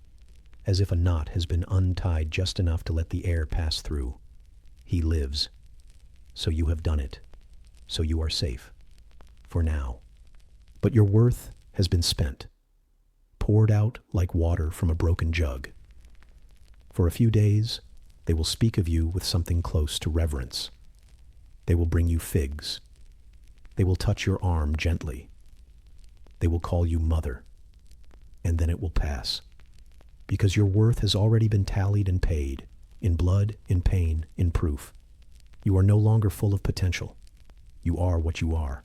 as if a knot has been untied just enough to let the air pass through. He lives. So you have done it. So you are safe. For now. But your worth has been spent, poured out like water from a broken jug. For a few days, they will speak of you with something close to reverence. They will bring you figs. They will touch your arm gently. They will call you mother. And then it will pass. Because your worth has already been tallied and paid, in blood, in pain, in proof. You are no longer full of potential. You are what you are,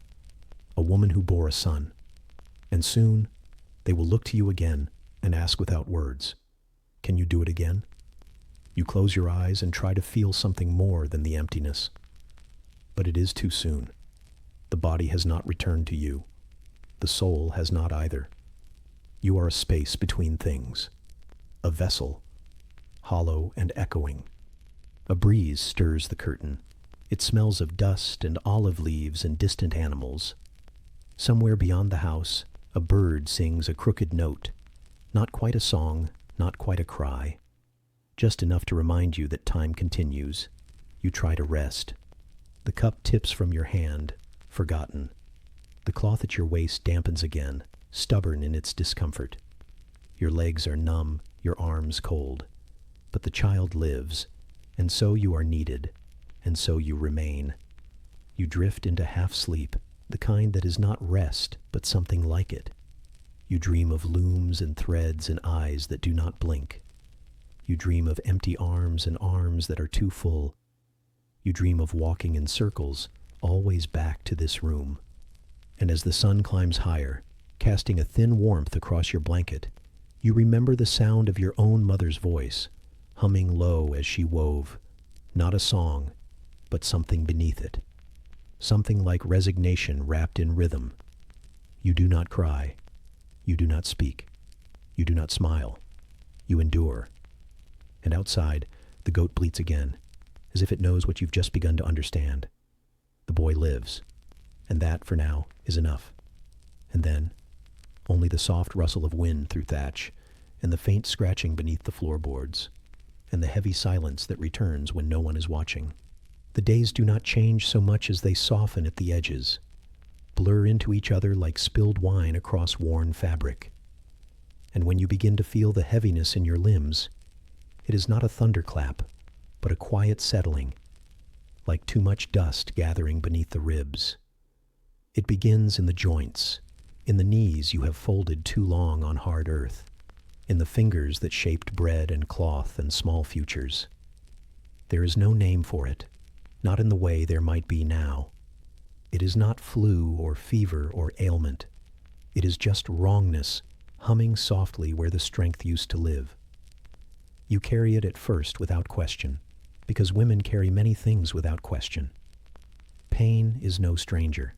a woman who bore a son. And soon, they will look to you again and ask without words, can you do it again? You close your eyes and try to feel something more than the emptiness. But it is too soon. The body has not returned to you. The soul has not either. You are a space between things, a vessel, hollow and echoing. A breeze stirs the curtain. It smells of dust and olive leaves and distant animals. Somewhere beyond the house, a bird sings a crooked note, not quite a song, not quite a cry, just enough to remind you that time continues. You try to rest. The cup tips from your hand, forgotten. The cloth at your waist dampens again, stubborn in its discomfort. Your legs are numb, your arms cold. But the child lives, and so you are needed, and so you remain. You drift into half-sleep, the kind that is not rest, but something like it. You dream of looms and threads and eyes that do not blink. You dream of empty arms and arms that are too full. You dream of walking in circles, always back to this room. And as the sun climbs higher, casting a thin warmth across your blanket, you remember the sound of your own mother's voice, humming low as she wove, not a song, but something beneath it. Something like resignation wrapped in rhythm. You do not cry. You do not speak. You do not smile. You endure. And outside, the goat bleats again, as if it knows what you've just begun to understand. The boy lives, and that, for now, is enough. And then, only the soft rustle of wind through thatch, and the faint scratching beneath the floorboards, and the heavy silence that returns when no one is watching. The days do not change so much as they soften at the edges, blur into each other like spilled wine across worn fabric. And when you begin to feel the heaviness in your limbs, it is not a thunderclap, but a quiet settling, like too much dust gathering beneath the ribs. It begins in the joints, in the knees you have folded too long on hard earth, in the fingers that shaped bread and cloth and small futures. There is no name for it, not in the way there might be now. It is not flu or fever or ailment. It is just wrongness humming softly where the strength used to live. You carry it at first without question, because women carry many things without question. Pain is no stranger.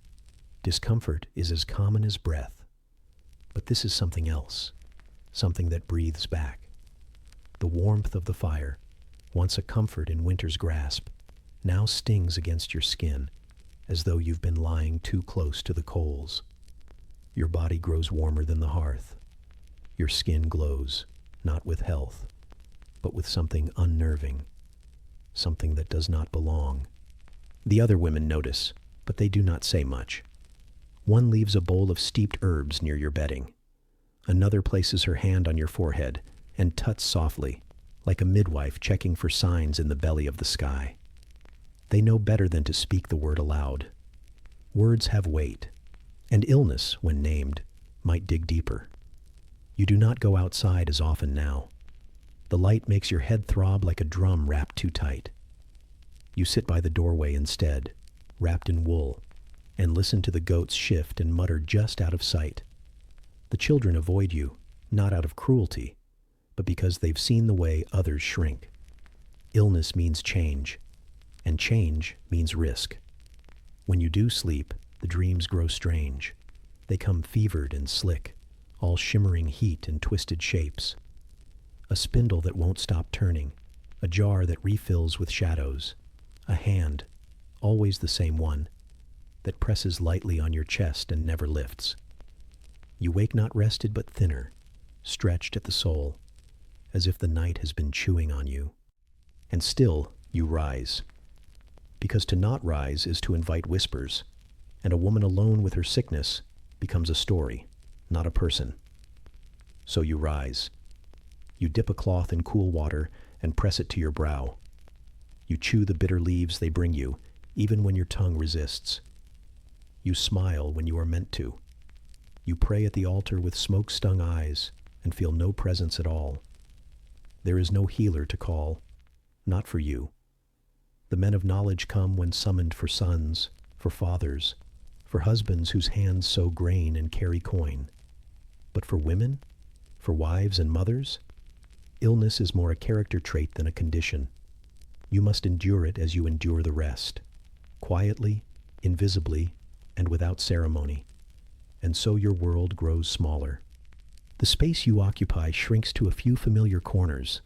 Discomfort is as common as breath. But this is something else, something that breathes back. The warmth of the fire, once a comfort in winter's grasp, now stings against your skin, as though you've been lying too close to the coals. Your body grows warmer than the hearth. Your skin glows, not with health, but with something unnerving, something that does not belong. The other women notice, but they do not say much. One leaves a bowl of steeped herbs near your bedding. Another places her hand on your forehead and tuts softly, like a midwife checking for signs in the belly of the sky. They know better than to speak the word aloud. Words have weight, and illness, when named, might dig deeper. You do not go outside as often now. The light makes your head throb like a drum wrapped too tight. You sit by the doorway instead, wrapped in wool, and listen to the goats shift and mutter just out of sight. The children avoid you, not out of cruelty, but because they've seen the way others shrink. Illness means change, and change means risk. When you do sleep, the dreams grow strange. They come fevered and slick, all shimmering heat and twisted shapes. A spindle that won't stop turning, a jar that refills with shadows, a hand, always the same one, that presses lightly on your chest and never lifts. You wake not rested but thinner, stretched at the soul, as if the night has been chewing on you. And still you rise. Because to not rise is to invite whispers, and a woman alone with her sickness becomes a story, not a person. So you rise. You dip a cloth in cool water and press it to your brow. You chew the bitter leaves they bring you, even when your tongue resists. You smile when you are meant to. You pray at the altar with smoke-stung eyes and feel no presence at all. There is no healer to call, not for you. The men of knowledge come when summoned for sons, for fathers, for husbands whose hands sow grain and carry coin. But for women, for wives and mothers, illness is more a character trait than a condition. You must endure it as you endure the rest, quietly, invisibly, and without ceremony. And so your world grows smaller. The space you occupy shrinks to a few familiar corners,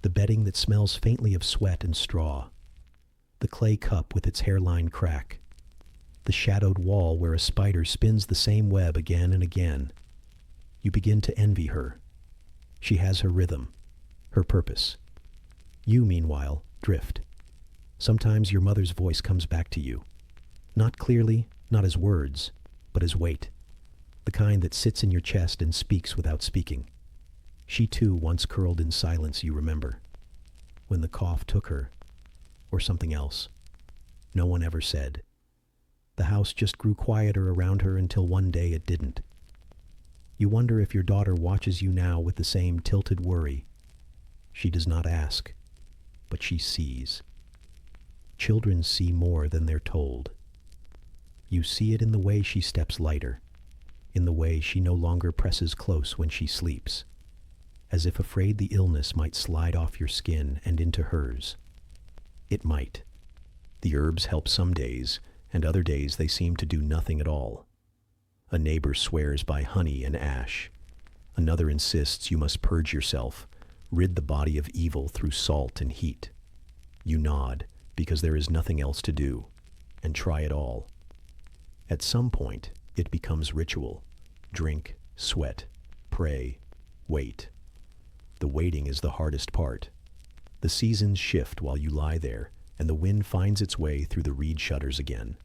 the bedding that smells faintly of sweat and straw, the clay cup with its hairline crack, the shadowed wall where a spider spins the same web again and again. You begin to envy her. She has her rhythm, her purpose. You, meanwhile, drift. Sometimes your mother's voice comes back to you, not clearly, not as words, but as weight, the kind that sits in your chest and speaks without speaking. She too once curled in silence, you remember, when the cough took her, or something else. No one ever said. The house just grew quieter around her until one day it didn't. You wonder if your daughter watches you now with the same tilted worry. She does not ask, but she sees. Children see more than they're told. You see it in the way she steps lighter, in the way she no longer presses close when she sleeps, as if afraid the illness might slide off your skin and into hers. It might. The herbs help some days, and other days they seem to do nothing at all. A neighbor swears by honey and ash. Another insists you must purge yourself, rid the body of evil through salt and heat. You nod, because there is nothing else to do, and try it all. At some point, it becomes ritual. Drink, sweat, pray, wait. The waiting is the hardest part. The seasons shift while you lie there, and the wind finds its way through the reed shutters again.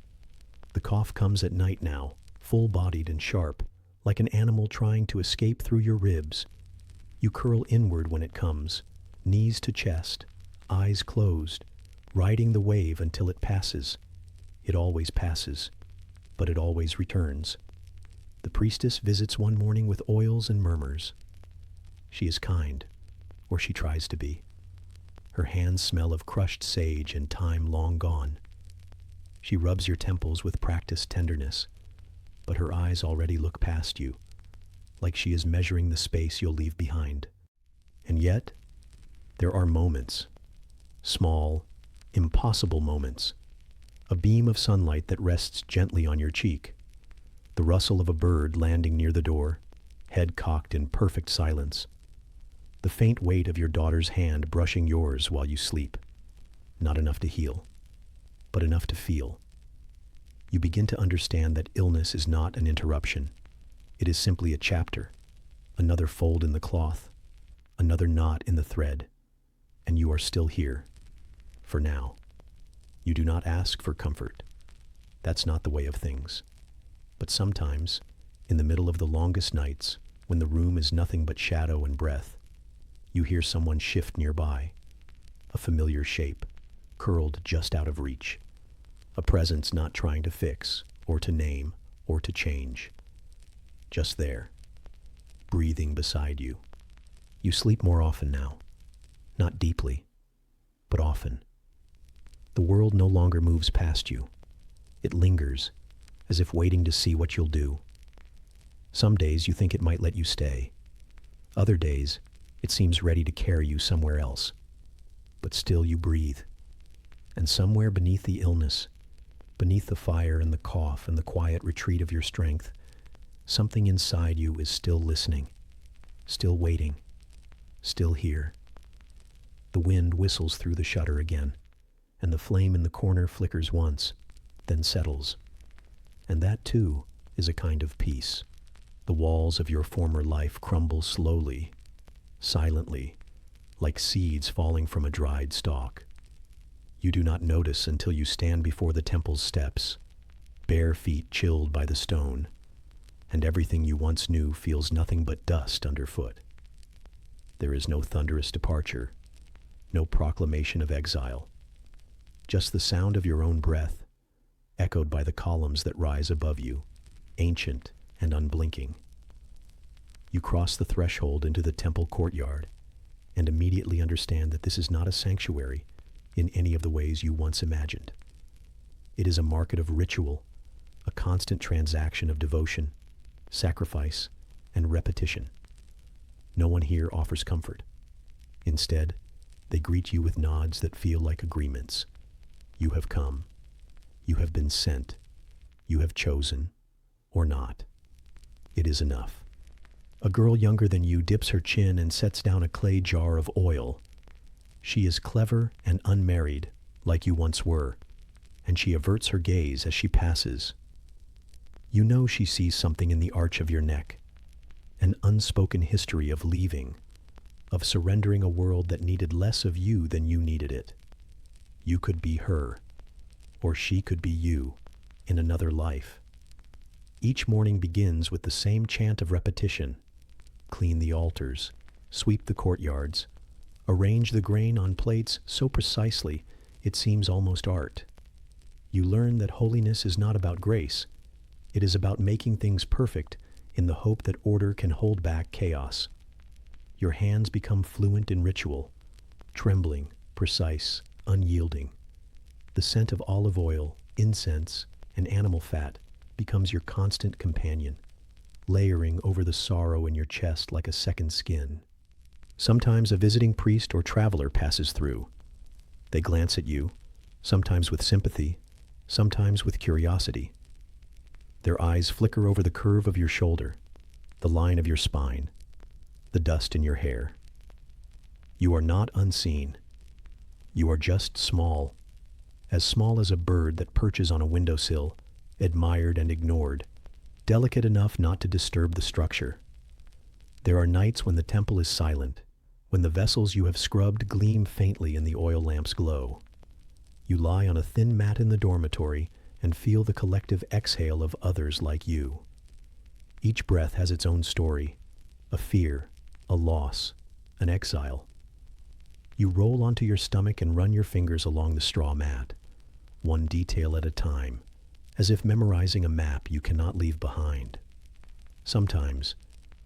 The cough comes at night now, full-bodied and sharp, like an animal trying to escape through your ribs. You curl inward when it comes, knees to chest, eyes closed, riding the wave until it passes. It always passes, but it always returns. The priestess visits one morning with oils and murmurs. She is kind, or she tries to be. Her hands smell of crushed sage and time long gone. She rubs your temples with practiced tenderness, but her eyes already look past you, like she is measuring the space you'll leave behind. And yet, there are moments, small, impossible moments. A beam of sunlight that rests gently on your cheek, the rustle of a bird landing near the door, head cocked in perfect silence, the faint weight of your daughter's hand brushing yours while you sleep. Not enough to heal, but enough to feel. You begin to understand that illness is not an interruption. It is simply a chapter, another fold in the cloth, another knot in the thread, and you are still here, for now. You do not ask for comfort. That's not the way of things. But sometimes, in the middle of the longest nights, when the room is nothing but shadow and breath, you hear someone shift nearby, a familiar shape, curled just out of reach, a presence not trying to fix, or to name, or to change. Just there, breathing beside you. You sleep more often now, not deeply, but often. The world no longer moves past you. It lingers, as if waiting to see what you'll do. Some days you think it might let you stay. Other days, it seems ready to carry you somewhere else. But still you breathe. And somewhere beneath the illness, beneath the fire and the cough and the quiet retreat of your strength, something inside you is still listening, still waiting, still here. The wind whistles through the shutter again, and the flame in the corner flickers once, then settles. And that, too, is a kind of peace. The walls of your former life crumble slowly, silently, like seeds falling from a dried stalk. You do not notice until you stand before the temple's steps, bare feet chilled by the stone, and everything you once knew feels nothing but dust underfoot. There is no thunderous departure, no proclamation of exile, just the sound of your own breath, echoed by the columns that rise above you, ancient and unblinking. You cross the threshold into the temple courtyard and immediately understand that this is not a sanctuary in any of the ways you once imagined. It is a market of ritual, a constant transaction of devotion, sacrifice, and repetition. No one here offers comfort. Instead, they greet you with nods that feel like agreements. You have come. You have been sent. You have chosen, or not. It is enough. A girl younger than you dips her chin and sets down a clay jar of oil. She is clever and unmarried, like you once were, and she averts her gaze as she passes. You know she sees something in the arch of your neck, an unspoken history of leaving, of surrendering a world that needed less of you than you needed it. You could be her, or she could be you, in another life. Each morning begins with the same chant of repetition. Clean the altars, sweep the courtyards, arrange the grain on plates so precisely it seems almost art. You learn that holiness is not about grace. It is about making things perfect in the hope that order can hold back chaos. Your hands become fluent in ritual, trembling, precise, unyielding. The scent of olive oil, incense, and animal fat becomes your constant companion, layering over the sorrow in your chest like a second skin. Sometimes a visiting priest or traveler passes through. They glance at you, sometimes with sympathy, sometimes with curiosity. Their eyes flicker over the curve of your shoulder, the line of your spine, the dust in your hair. You are not unseen. You are just small as a bird that perches on a windowsill, admired and ignored, delicate enough not to disturb the structure. There are nights when the temple is silent, when the vessels you have scrubbed gleam faintly in the oil lamp's glow. You lie on a thin mat in the dormitory and feel the collective exhale of others like you. Each breath has its own story, a fear, a loss, an exile. You roll onto your stomach and run your fingers along the straw mat, one detail at a time, as if memorizing a map you cannot leave behind. Sometimes,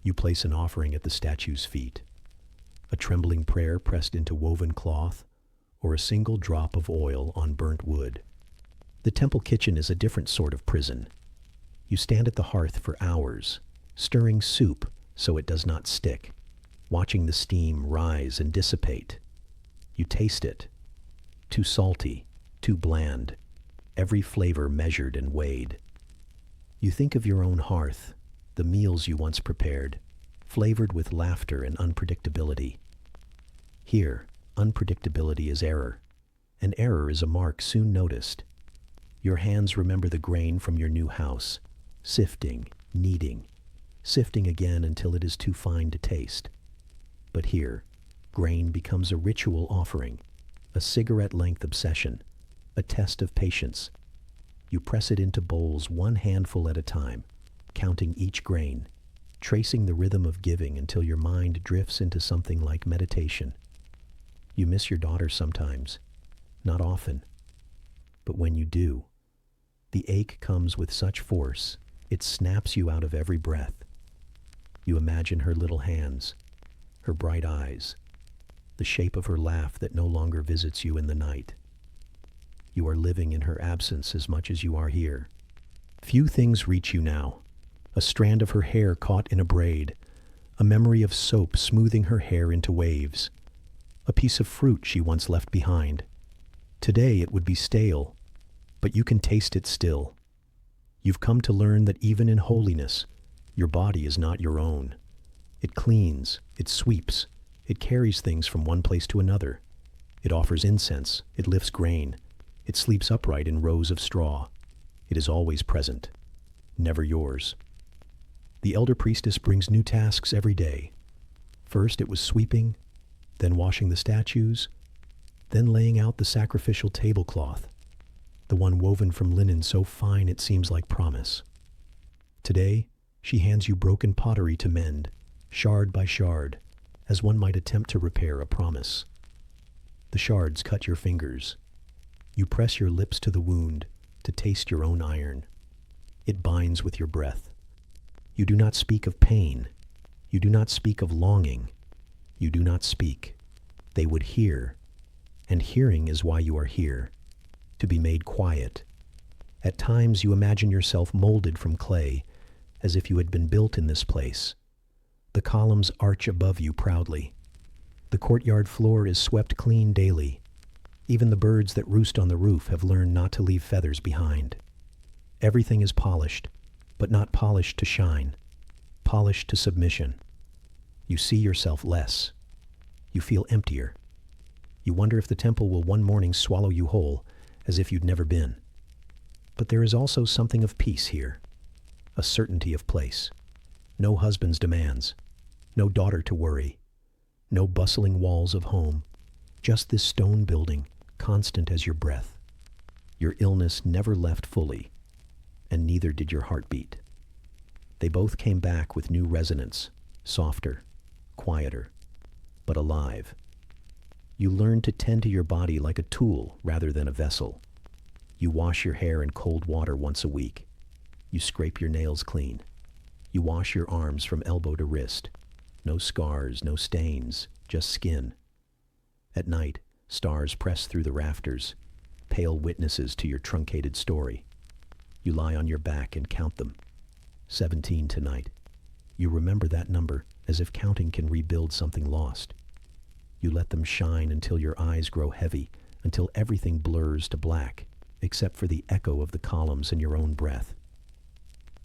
you place an offering at the statue's feet, a trembling prayer pressed into woven cloth, or a single drop of oil on burnt wood. The temple kitchen is a different sort of prison. You stand at the hearth for hours, stirring soup so it does not stick, watching the steam rise and dissipate. You taste it. Too salty, too bland, every flavor measured and weighed. You think of your own hearth, the meals you once prepared, flavored with laughter and unpredictability. Here, unpredictability is error, and error is a mark soon noticed. Your hands remember the grain from your new house, sifting, kneading, sifting again until it is too fine to taste. But here, grain becomes a ritual offering, a cigarette-length obsession, a test of patience. You press it into bowls one handful at a time, counting each grain, tracing the rhythm of giving until your mind drifts into something like meditation. You miss your daughter sometimes, not often, but when you do, the ache comes with such force, it snaps you out of every breath. You imagine her little hands, her bright eyes, the shape of her laugh that no longer visits you in the night. You are living in her absence as much as you are here. Few things reach you now. A strand of her hair caught in a braid, a memory of soap smoothing her hair into waves, a piece of fruit she once left behind. Today it would be stale, but you can taste it still. You've come to learn that even in holiness, your body is not your own. It cleans, it sweeps, it carries things from one place to another. It offers incense, it lifts grain, it sleeps upright in rows of straw. It is always present, never yours. The elder priestess brings new tasks every day. First it was sweeping, then washing the statues, then laying out the sacrificial tablecloth, the one woven from linen so fine it seems like promise. Today, she hands you broken pottery to mend, shard by shard, as one might attempt to repair a promise. The shards cut your fingers. You press your lips to the wound to taste your own iron. It binds with your breath. You do not speak of pain. You do not speak of longing. You do not speak. They would hear, and hearing is why you are here, to be made quiet. At times you imagine yourself molded from clay, as if you had been built in this place. The columns arch above you proudly. The courtyard floor is swept clean daily. Even the birds that roost on the roof have learned not to leave feathers behind. Everything is polished, but not polished to shine, polished to submission. You see yourself less. You feel emptier. You wonder if the temple will one morning swallow you whole, as if you'd never been. But there is also something of peace here, a certainty of place. No husband's demands, no daughter to worry, no bustling walls of home, just this stone building, constant as your breath. Your illness never left fully, and neither did your heartbeat. They both came back with new resonance, softer, quieter, but alive. You learn to tend to your body like a tool rather than a vessel. You wash your hair in cold water once a week. You scrape your nails clean. You wash your arms from elbow to wrist. No scars, no stains, just skin. At night, stars press through the rafters, pale witnesses to your truncated story. You lie on your back and count them. 17 tonight. You remember that number as if counting can rebuild something lost. You let them shine until your eyes grow heavy, until everything blurs to black, except for the echo of the columns and your own breath.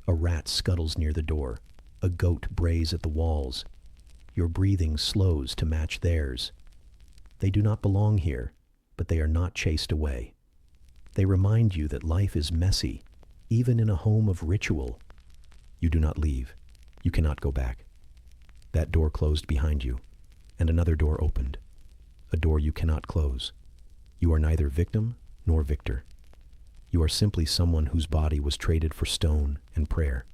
A rat scuttles near the door. A goat brays at the walls. Your breathing slows to match theirs. They do not belong here, but they are not chased away. They remind you that life is messy, even in a home of ritual. You do not leave. You cannot go back. That door closed behind you, and another door opened. A door you cannot close. You are neither victim nor victor. You are simply someone whose body was traded for stone and prayer.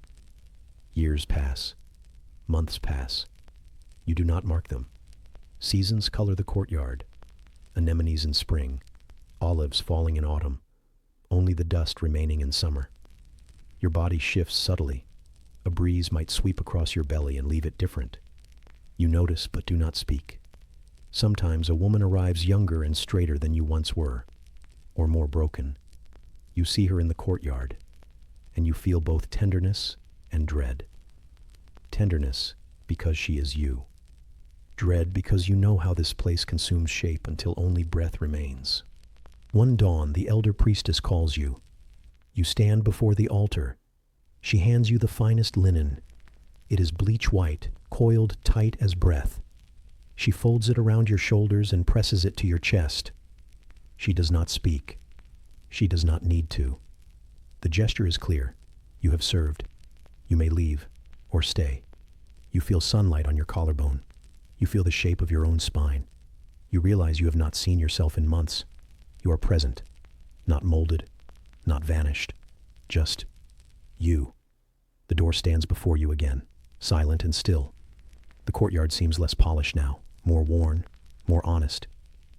Years pass. Months pass. You do not mark them. Seasons color the courtyard. Anemones in spring, olives falling in autumn, only the dust remaining in summer. Your body shifts subtly. A breeze might sweep across your belly and leave it different. You notice but do not speak. Sometimes a woman arrives younger and straighter than you once were, or more broken. You see her in the courtyard, and you feel both tenderness and dread. Tenderness because she is you. Dread because you know how this place consumes shape until only breath remains. One dawn, the elder priestess calls you. You stand before the altar. She hands you the finest linen. It is bleach white, coiled tight as breath. She folds it around your shoulders and presses it to your chest. She does not speak. She does not need to. The gesture is clear. You have served. You may leave or stay. You feel sunlight on your collarbone. You feel the shape of your own spine. You realize you have not seen yourself in months. You are present, not molded, not vanished, just you. The door stands before you again, silent and still. The courtyard seems less polished now, more worn, more honest.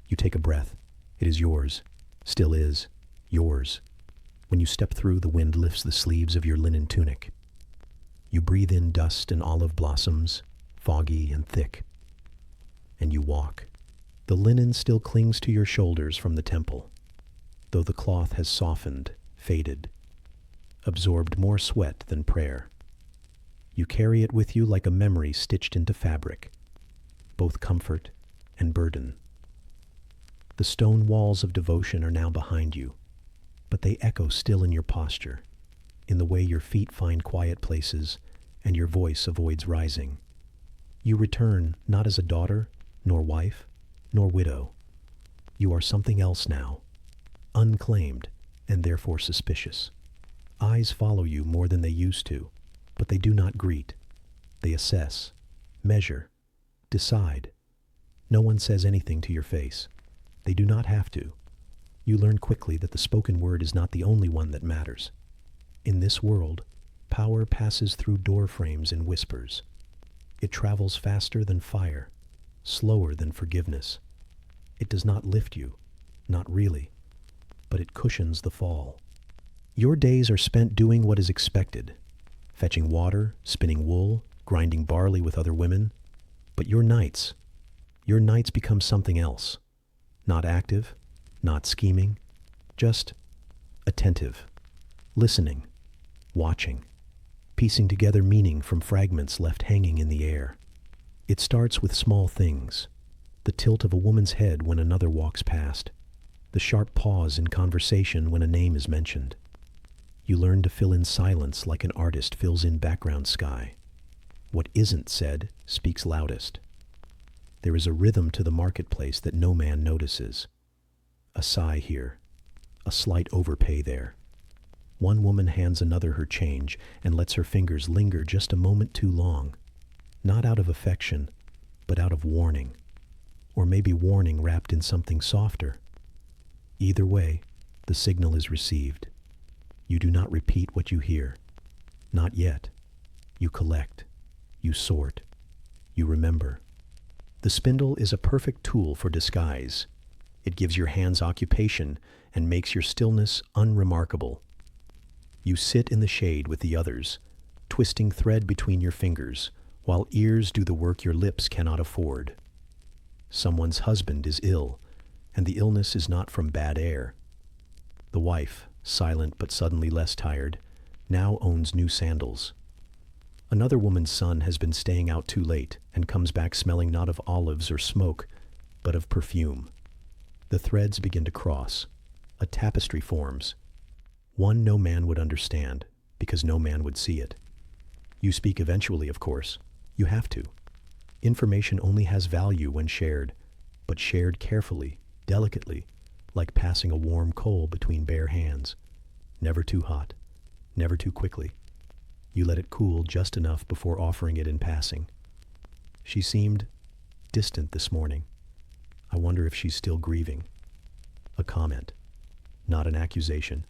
You take a breath. It is yours, still is, yours. When you step through, the wind lifts the sleeves of your linen tunic. You breathe in dust and olive blossoms, foggy and thick. And you walk. The linen still clings to your shoulders from the temple, though the cloth has softened, faded, absorbed more sweat than prayer. You carry it with you like a memory stitched into fabric, both comfort and burden. The stone walls of devotion are now behind you, but they echo still in your posture, in the way your feet find quiet places and your voice avoids rising. You return not as a daughter, nor wife, nor widow. You are something else now, unclaimed and therefore suspicious. Eyes follow you more than they used to, but they do not greet. They assess, measure, decide. No one says anything to your face. They do not have to. You learn quickly that the spoken word is not the only one that matters. In this world, power passes through door frames in whispers. It travels faster than fire, slower than forgiveness. It does not lift you, not really, but it cushions the fall. Your days are spent doing what is expected, fetching water, spinning wool, grinding barley with other women. But your nights become something else. Not active, not scheming, just attentive, listening, watching, piecing together meaning from fragments left hanging in the air. It starts with small things, the tilt of a woman's head when another walks past, the sharp pause in conversation when a name is mentioned. You learn to fill in silence like an artist fills in background sky. What isn't said speaks loudest. There is a rhythm to the marketplace that no man notices. A sigh here, a slight overpay there. One woman hands another her change and lets her fingers linger just a moment too long, not out of affection, but out of warning, or maybe warning wrapped in something softer. Either way, the signal is received. You do not repeat what you hear. Not yet. You collect. You sort. You remember. The spindle is a perfect tool for disguise. It gives your hands occupation and makes your stillness unremarkable. You sit in the shade with the others, twisting thread between your fingers, while ears do the work your lips cannot afford. Someone's husband is ill, and the illness is not from bad air. The wife, silent but suddenly less tired, now owns new sandals. Another woman's son has been staying out too late and comes back smelling not of olives or smoke, but of perfume. The threads begin to cross. A tapestry forms. One no man would understand, because no man would see it. You speak eventually, of course. You have to. Information only has value when shared, but shared carefully, delicately, like passing a warm coal between bare hands. Never too hot, never too quickly. You let it cool just enough before offering it in passing. She seemed distant this morning. I wonder if she's still grieving. A comment, not an accusation,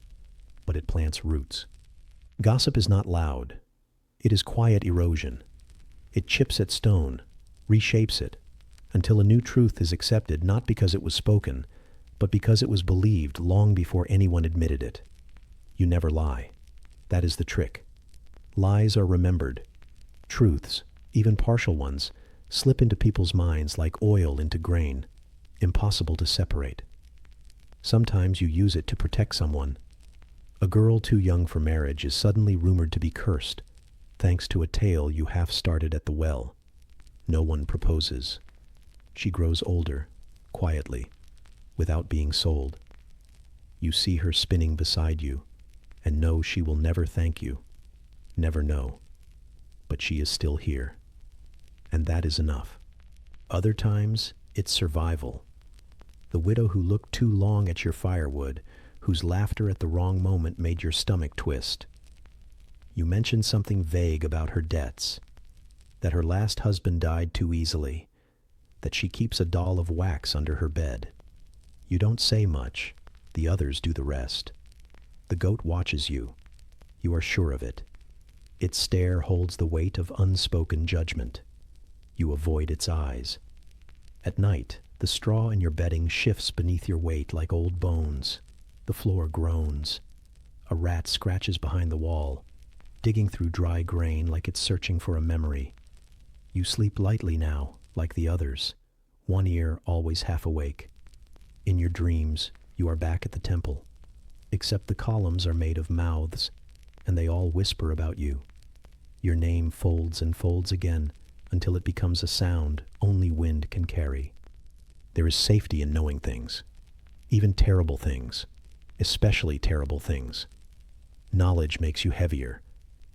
but it plants roots. Gossip is not loud. It is quiet erosion. It chips at stone, reshapes it, until a new truth is accepted not because it was spoken, but because it was believed long before anyone admitted it. You never lie. That is the trick. Lies are remembered. Truths, even partial ones, slip into people's minds like oil into grain, impossible to separate. Sometimes you use it to protect someone. A girl too young for marriage is suddenly rumored to be cursed, thanks to a tale you half started at the well. No one proposes. She grows older, quietly, without being sold. You see her spinning beside you, and know she will never thank you, never know. But she is still here, and that is enough. Other times, it's survival. The widow who looked too long at your firewood, whose laughter at the wrong moment made your stomach twist. You mentioned something vague about her debts, that her last husband died too easily, that she keeps a doll of wax under her bed. You don't say much, the others do the rest. The goat watches you. You are sure of it. Its stare holds the weight of unspoken judgment. You avoid its eyes. At night, the straw in your bedding shifts beneath your weight like old bones. The floor groans. A rat scratches behind the wall, digging through dry grain like it's searching for a memory. You sleep lightly now, like the others, one ear always half awake. In your dreams, you are back at the temple, except the columns are made of mouths, and they all whisper about you. Your name folds and folds again until it becomes a sound only wind can carry. There is safety in knowing things, even terrible things, especially terrible things. Knowledge makes you heavier,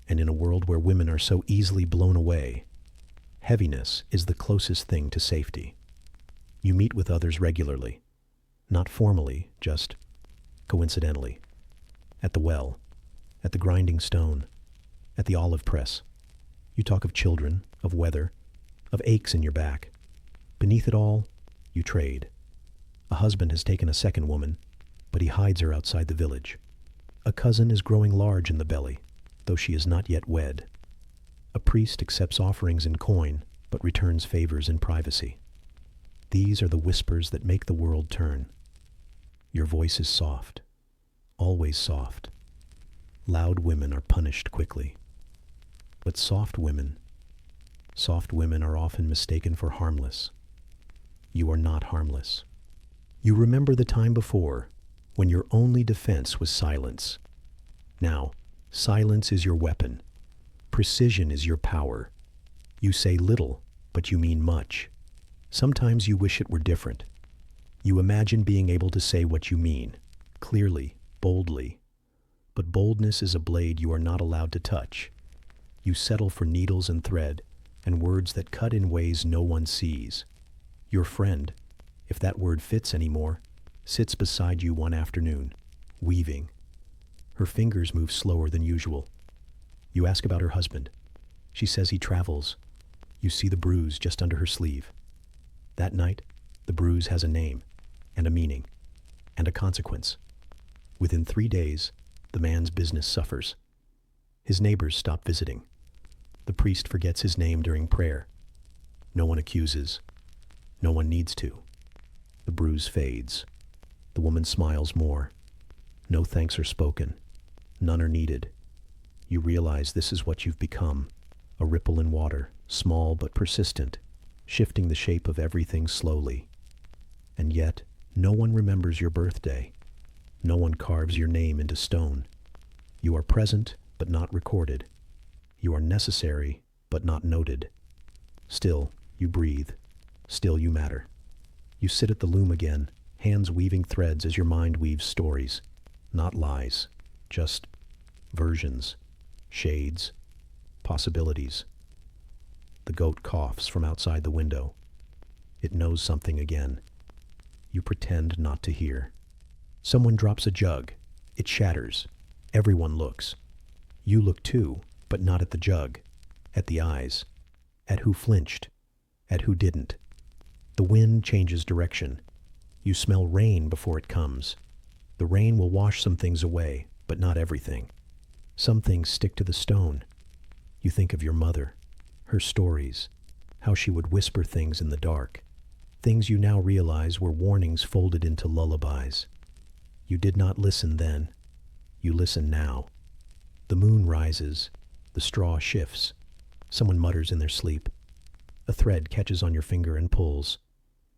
and in a world where women are so easily blown away, heaviness is the closest thing to safety. You meet with others regularly, not formally, just coincidentally. At the well, at the grinding stone, at the olive press. You talk of children, of weather, of aches in your back. Beneath it all, you trade. A husband has taken a second woman, but he hides her outside the village. A cousin is growing large in the belly, though she is not yet wed. A priest accepts offerings in coin, but returns favors in privacy. These are the whispers that make the world turn. Your voice is soft, always soft. Loud women are punished quickly. But soft women are often mistaken for harmless. You are not harmless. You remember the time before, when your only defense was silence. Now, silence is your weapon. Precision is your power. You say little, but you mean much. Sometimes you wish it were different. You imagine being able to say what you mean, clearly, boldly. But boldness is a blade you are not allowed to touch. You settle for needles and thread, and words that cut in ways no one sees. Your friend, if that word fits anymore, sits beside you one afternoon, weaving. Her fingers move slower than usual. You ask about her husband. She says he travels. You see the bruise just under her sleeve. That night, the bruise has a name, and a meaning, and a consequence. Within 3 days, the man's business suffers. His neighbors stop visiting. The priest forgets his name during prayer. No one accuses. No one needs to. The bruise fades. The woman smiles more. No thanks are spoken. None are needed. You realize this is what you've become, a ripple in water, small but persistent, shifting the shape of everything slowly. And yet, no one remembers your birthday. No one carves your name into stone. You are present, but not recorded. You are necessary, but not noted. Still, you breathe. Still, you matter. You sit at the loom again, hands weaving threads as your mind weaves stories. Not lies, just versions, shades, possibilities. The goat coughs from outside the window. It knows something again. You pretend not to hear. Someone drops a jug. It shatters. Everyone looks. You look too, but not at the jug, at the eyes, at who flinched. At who didn't. The wind changes direction. You smell rain before it comes. The rain will wash some things away, but not everything. Some things stick to the stone. You think of your mother, her stories, how she would whisper things in the dark, things you now realize were warnings folded into lullabies. You did not listen then. You listen now. The moon rises. The straw shifts. Someone mutters in their sleep. A thread catches on your finger and pulls.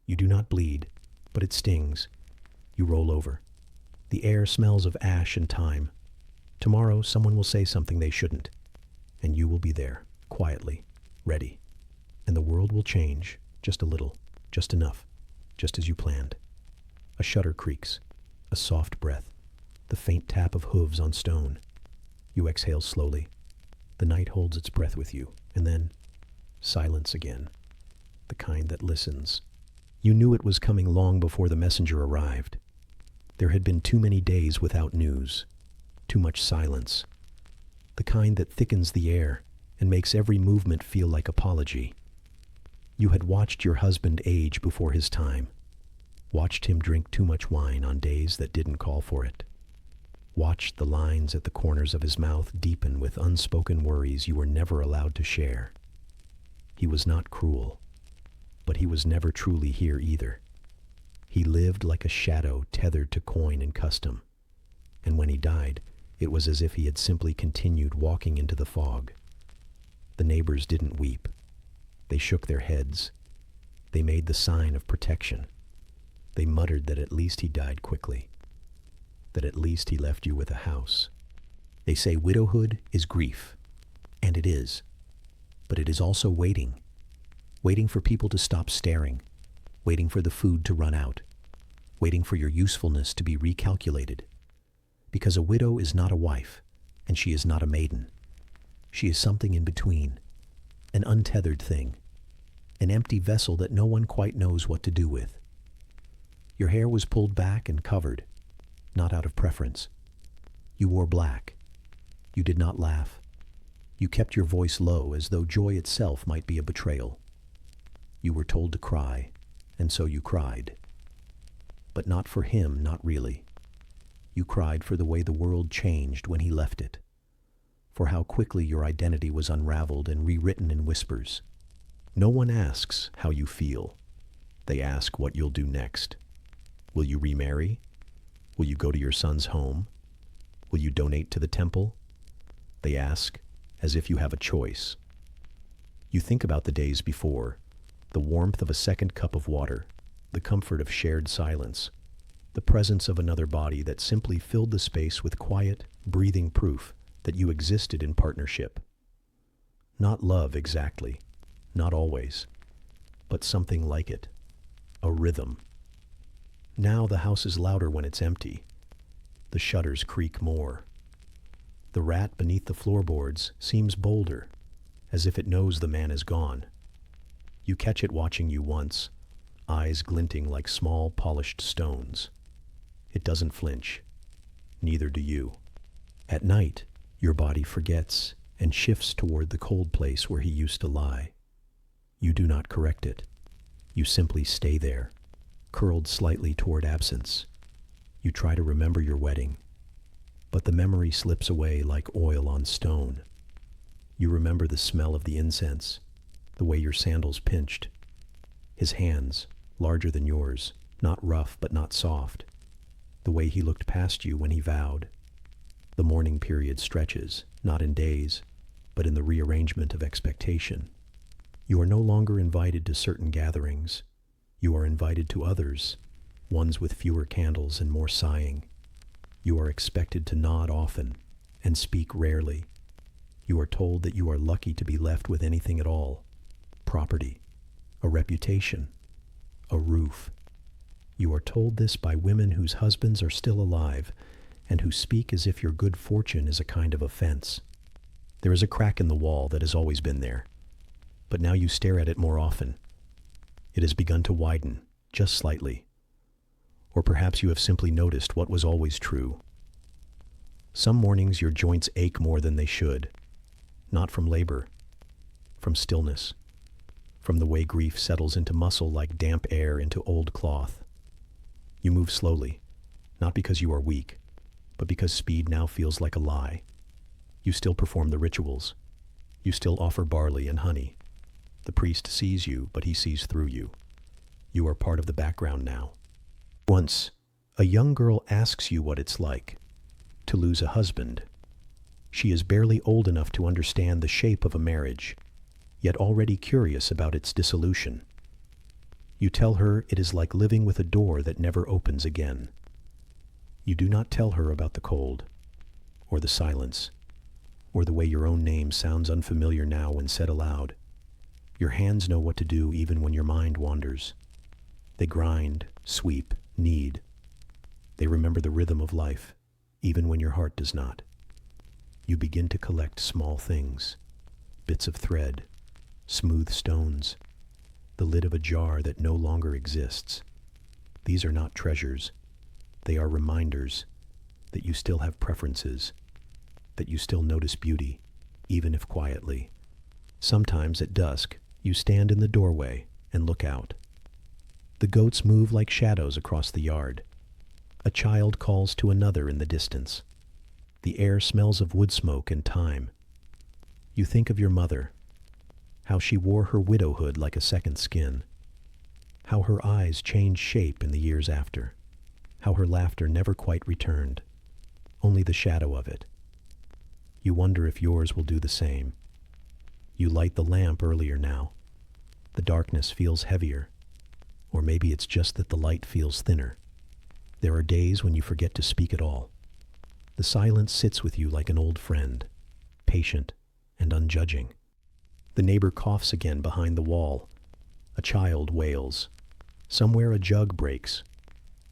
You do not bleed, but it stings. You roll over. The air smells of ash and time. Tomorrow someone will say something they shouldn't, and you will be there, quietly, ready. And the world will change, just a little, just enough, just as you planned. A shutter creaks, a soft breath, the faint tap of hooves on stone. You exhale slowly. The night holds its breath with you, and then silence again, the kind that listens. You knew it was coming long before the messenger arrived. There had been too many days without news, too much silence, the kind that thickens the air and makes every movement feel like apology. You had watched your husband age before his time, watched him drink too much wine on days that didn't call for it, watched the lines at the corners of his mouth deepen with unspoken worries you were never allowed to share. He was not cruel, but he was never truly here either. He lived like a shadow tethered to coin and custom, and when he died, it was as if he had simply continued walking into the fog. The neighbors didn't weep. They shook their heads. They made the sign of protection. They muttered that at least he died quickly, that at least he left you with a house. They say widowhood is grief, and it is, but it is also waiting, waiting for people to stop staring, waiting for the food to run out, waiting for your usefulness to be recalculated. Because a widow is not a wife, and she is not a maiden. She is something in between, an untethered thing, an empty vessel that no one quite knows what to do with. Your hair was pulled back and covered, not out of preference. You wore black. You did not laugh. You kept your voice low as though joy itself might be a betrayal. You were told to cry, and so you cried. But not for him, not really. You cried for the way the world changed when he left it, for how quickly your identity was unraveled and rewritten in whispers. No one asks how you feel. They ask what you'll do next. Will you remarry? Will you go to your son's home? Will you donate to the temple? They ask, as if you have a choice. You think about the days before, the warmth of a second cup of water, the comfort of shared silence, the presence of another body that simply filled the space with quiet, breathing proof that you existed in partnership. Not love exactly, not always, but something like it, a rhythm. Now the house is louder when it's empty. The shutters creak more. The rat beneath the floorboards seems bolder, as if it knows the man is gone. You catch it watching you once, eyes glinting like small polished stones. It doesn't flinch. Neither do you. At night, your body forgets and shifts toward the cold place where he used to lie. You do not correct it. You simply stay there, curled slightly toward absence. You try to remember your wedding, but the memory slips away like oil on stone. You remember the smell of the incense, the way your sandals pinched. His hands, larger than yours, not rough but not soft. The way he looked past you when he vowed. The mourning period stretches, not in days, but in the rearrangement of expectation. You are no longer invited to certain gatherings. You are invited to others, ones with fewer candles and more sighing. You are expected to nod often and speak rarely. You are told that you are lucky to be left with anything at all. Property, a reputation, a roof. You are told this by women whose husbands are still alive and who speak as if your good fortune is a kind of offense. There is a crack in the wall that has always been there, but now you stare at it more often. It has begun to widen, just slightly. Or perhaps you have simply noticed what was always true. Some mornings your joints ache more than they should, not from labor, from stillness, from the way grief settles into muscle like damp air into old cloth. You move slowly, not because you are weak, but because speed now feels like a lie. You still perform the rituals. You still offer barley and honey. The priest sees you, but he sees through you. You are part of the background now. Once, a young girl asks you what it's like to lose a husband. She is barely old enough to understand the shape of a marriage, yet already curious about its dissolution. You tell her it is like living with a door that never opens again. You do not tell her about the cold, or the silence, or the way your own name sounds unfamiliar now when said aloud. Your hands know what to do even when your mind wanders. They grind, sweep, knead. They remember the rhythm of life, even when your heart does not. You begin to collect small things, bits of thread, smooth stones, the lid of a jar that no longer exists. These are not treasures. They are reminders that you still have preferences, that you still notice beauty, even if quietly. Sometimes at dusk, you stand in the doorway and look out. The goats move like shadows across the yard. A child calls to another in the distance. The air smells of wood smoke and thyme. You think of your mother, how she wore her widowhood like a second skin, how her eyes changed shape in the years after, how her laughter never quite returned, only the shadow of it. You wonder if yours will do the same. You light the lamp earlier now. The darkness feels heavier, or maybe it's just that the light feels thinner. There are days when you forget to speak at all. The silence sits with you like an old friend, patient and unjudging. The neighbor coughs again behind the wall. A child wails. Somewhere a jug breaks.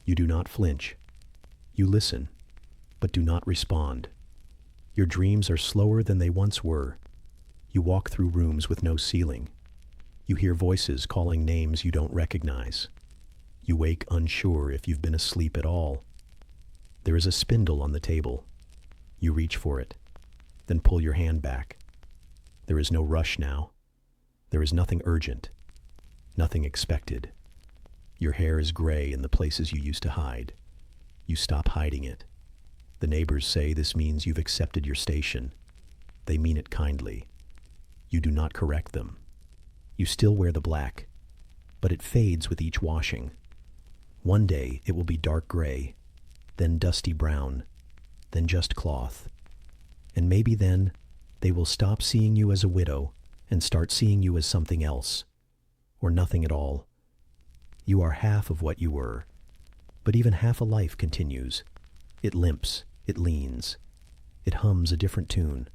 You do not flinch. You listen, but do not respond. Your dreams are slower than they once were. You walk through rooms with no ceiling. You hear voices calling names you don't recognize. You wake unsure if you've been asleep at all. There is a spindle on the table. You reach for it, then pull your hand back. There is no rush now. There is nothing urgent, nothing expected. Your hair is gray in the places you used to hide. You stop hiding it. The neighbors say this means you've accepted your station. They mean it kindly. You do not correct them. You still wear the black, but it fades with each washing. One day it will be dark gray, then dusty brown, then just cloth. And maybe then they will stop seeing you as a widow and start seeing you as something else, or nothing at all. You are half of what you were, but even half a life continues. It limps, it leans, it hums a different tune.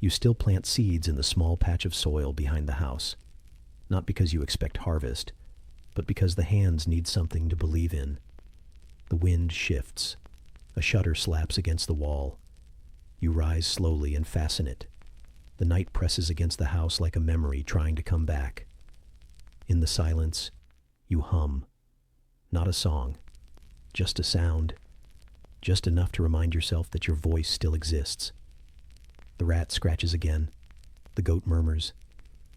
You still plant seeds in the small patch of soil behind the house, not because you expect harvest, but because the hands need something to believe in. The wind shifts. A shutter slaps against the wall. You rise slowly and fasten it. The night presses against the house like a memory trying to come back. In the silence, you hum. Not a song, just a sound, just enough to remind yourself that your voice still exists. The rat scratches again. The goat murmurs.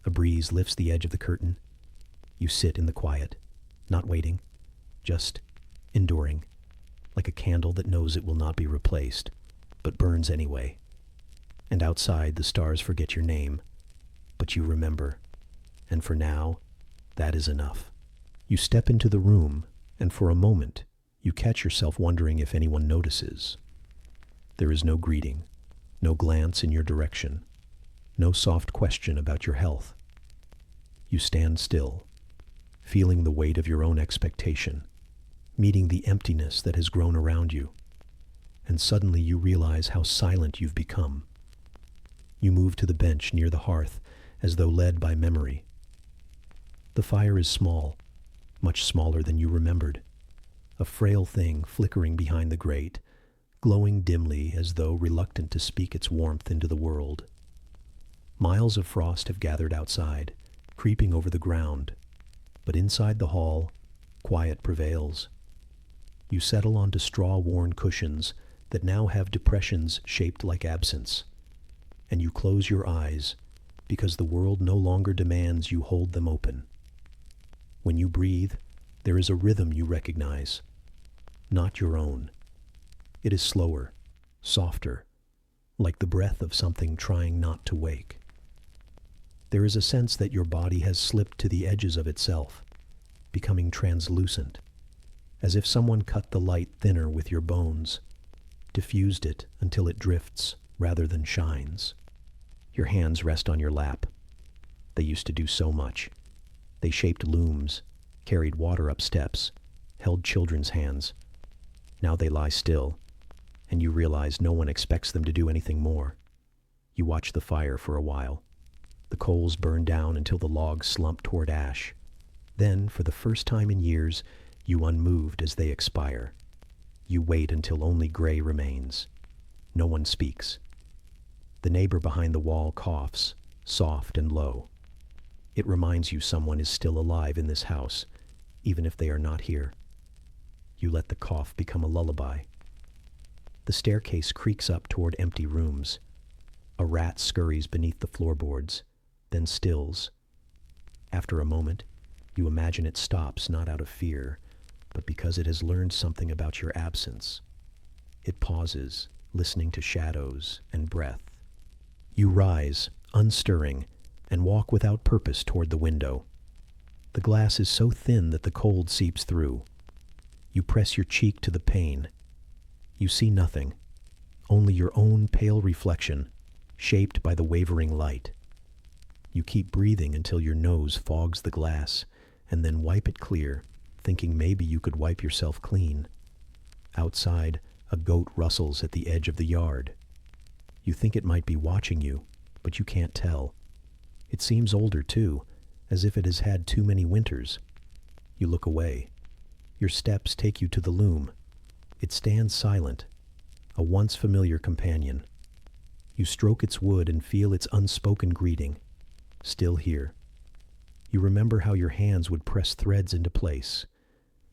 A breeze lifts the edge of the curtain. You sit in the quiet, not waiting, just enduring, like a candle that knows it will not be replaced, but burns anyway. And outside, the stars forget your name, but you remember. And for now, that is enough. You step into the room, and for a moment, you catch yourself wondering if anyone notices. There is no greeting, no glance in your direction, no soft question about your health. You stand still, feeling the weight of your own expectation, meeting the emptiness that has grown around you. And suddenly you realize how silent you've become. You move to the bench near the hearth, as though led by memory. The fire is small, much smaller than you remembered. A frail thing flickering behind the grate, glowing dimly as though reluctant to speak its warmth into the world. Miles of frost have gathered outside, creeping over the ground, but inside the hall, quiet prevails. You settle onto straw-worn cushions that now have depressions shaped like absence, and you close your eyes, because the world no longer demands you hold them open. When you breathe, there is a rhythm you recognize, not your own. It is slower, softer, like the breath of something trying not to wake. There is a sense that your body has slipped to the edges of itself, becoming translucent, as if someone cut the light thinner with your bones, diffused it until it drifts rather than shines. Your hands rest on your lap. They used to do so much. They shaped looms, carried water up steps, held children's hands. Now they lie still, and you realize no one expects them to do anything more. You watch the fire for a while. The coals burn down until the logs slump toward ash. Then, for the first time in years, you unmoved as they expire. You wait until only gray remains. No one speaks. The neighbor behind the wall coughs, soft and low. It reminds you someone is still alive in this house, even if they are not here. You let the cough become a lullaby. The staircase creaks up toward empty rooms. A rat scurries beneath the floorboards, then stills. After a moment, you imagine it stops not out of fear, but because it has learned something about your absence. It pauses, listening to shadows and breath. You rise, unstirring, and walk without purpose toward the window. The glass is so thin that the cold seeps through. You press your cheek to the pane. You see nothing, only your own pale reflection, shaped by the wavering light. You keep breathing until your nose fogs the glass, and then wipe it clear, thinking maybe you could wipe yourself clean. Outside, a goat rustles at the edge of the yard. You think it might be watching you, but you can't tell. It seems older, too, as if it has had too many winters. You look away. Your steps take you to the loom. It stands silent, a once familiar companion. You stroke its wood and feel its unspoken greeting, still here. You remember how your hands would press threads into place,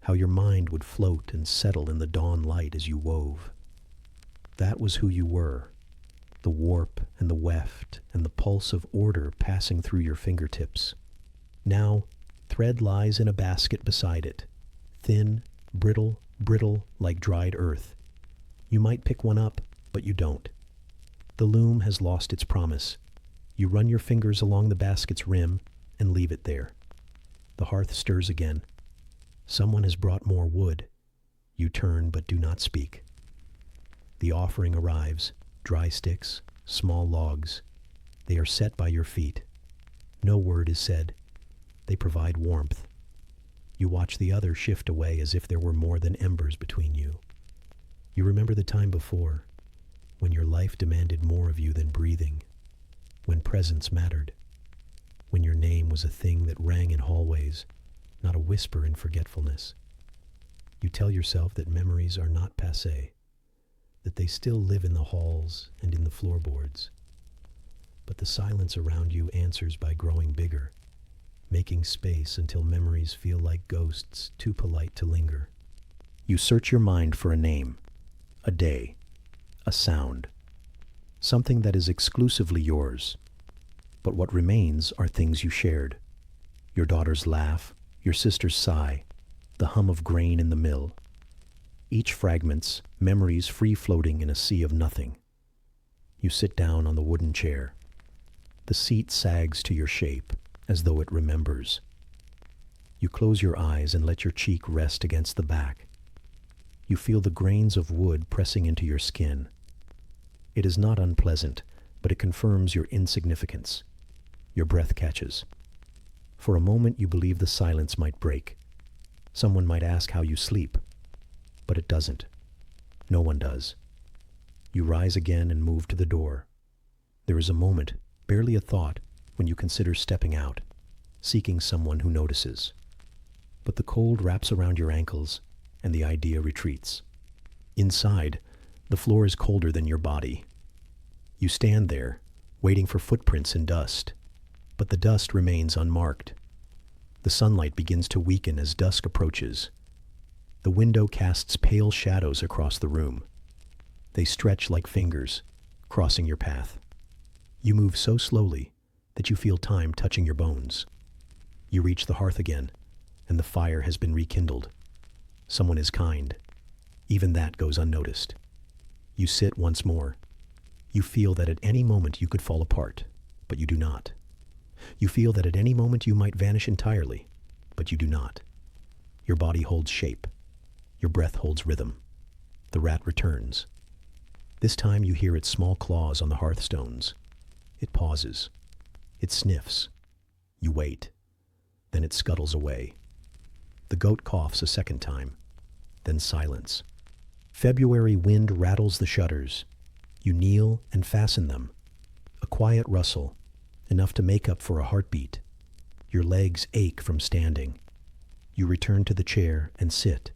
how your mind would float and settle in the dawn light as you wove. That was who you were, the warp and the weft and the pulse of order passing through your fingertips. Now, thread lies in a basket beside it, thin, brittle like dried earth. You might pick one up, but you don't. The loom has lost its promise. You run your fingers along the basket's rim and leave it there. The hearth stirs again. Someone has brought more wood. You turn but do not speak. The offering arrives, dry sticks, small logs. They are set by your feet. No word is said. They provide warmth. You watch the other shift away as if there were more than embers between you. You remember the time before, when your life demanded more of you than breathing, when presence mattered, when your name was a thing that rang in hallways, not a whisper in forgetfulness. You tell yourself that memories are not passé, that they still live in the halls and in the floorboards. But the silence around you answers by growing bigger, making space until memories feel like ghosts too polite to linger. You search your mind for a name, a day, a sound, something that is exclusively yours. But what remains are things you shared. Your daughter's laugh, your sister's sigh, the hum of grain in the mill. Each fragment's memories free-floating in a sea of nothing. You sit down on the wooden chair. The seat sags to your shape, as though it remembers. You close your eyes and let your cheek rest against the back. You feel the grains of wood pressing into your skin. It is not unpleasant, but it confirms your insignificance. Your breath catches. For a moment you believe the silence might break. Someone might ask how you sleep, but it doesn't. No one does. You rise again and move to the door. There is a moment, barely a thought, when you consider stepping out, seeking someone who notices. But the cold wraps around your ankles, and the idea retreats. Inside, the floor is colder than your body. You stand there, waiting for footprints in dust, but the dust remains unmarked. The sunlight begins to weaken as dusk approaches. The window casts pale shadows across the room. They stretch like fingers, crossing your path. You move so slowly, that you feel time touching your bones. You reach the hearth again, and the fire has been rekindled. Someone is kind. Even that goes unnoticed. You sit once more. You feel that at any moment you could fall apart, but you do not. You feel that at any moment you might vanish entirely, but you do not. Your body holds shape. Your breath holds rhythm. The rat returns. This time you hear its small claws on the hearthstones. It pauses. It sniffs. You wait. Then it scuttles away. The goat coughs a second time. Then silence. February wind rattles the shutters. You kneel and fasten them. A quiet rustle, enough to make up for a heartbeat. Your legs ache from standing. You return to the chair and sit.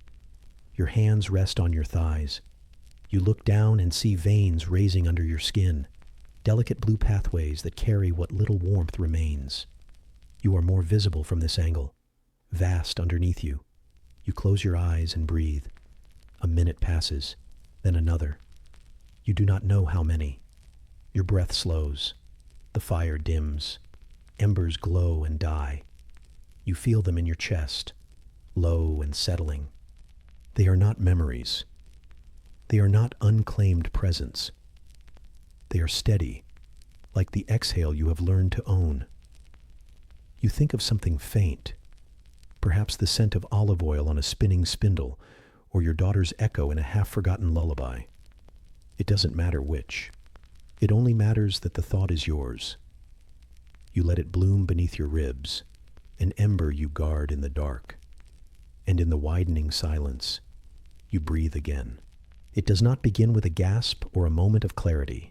Your hands rest on your thighs. You look down and see veins raising under your skin, delicate blue pathways that carry what little warmth remains. You are more visible from this angle, vast underneath you. You close your eyes and breathe. A minute passes, then another. You do not know how many. Your breath slows. The fire dims. Embers glow and die. You feel them in your chest, low and settling. They are not memories. They are not unclaimed presence. They are steady, like the exhale you have learned to own. You think of something faint, perhaps the scent of olive oil on a spinning spindle, or your daughter's echo in a half-forgotten lullaby. It doesn't matter which. It only matters that the thought is yours. You let it bloom beneath your ribs, an ember you guard in the dark. And in the widening silence, you breathe again. It does not begin with a gasp or a moment of clarity.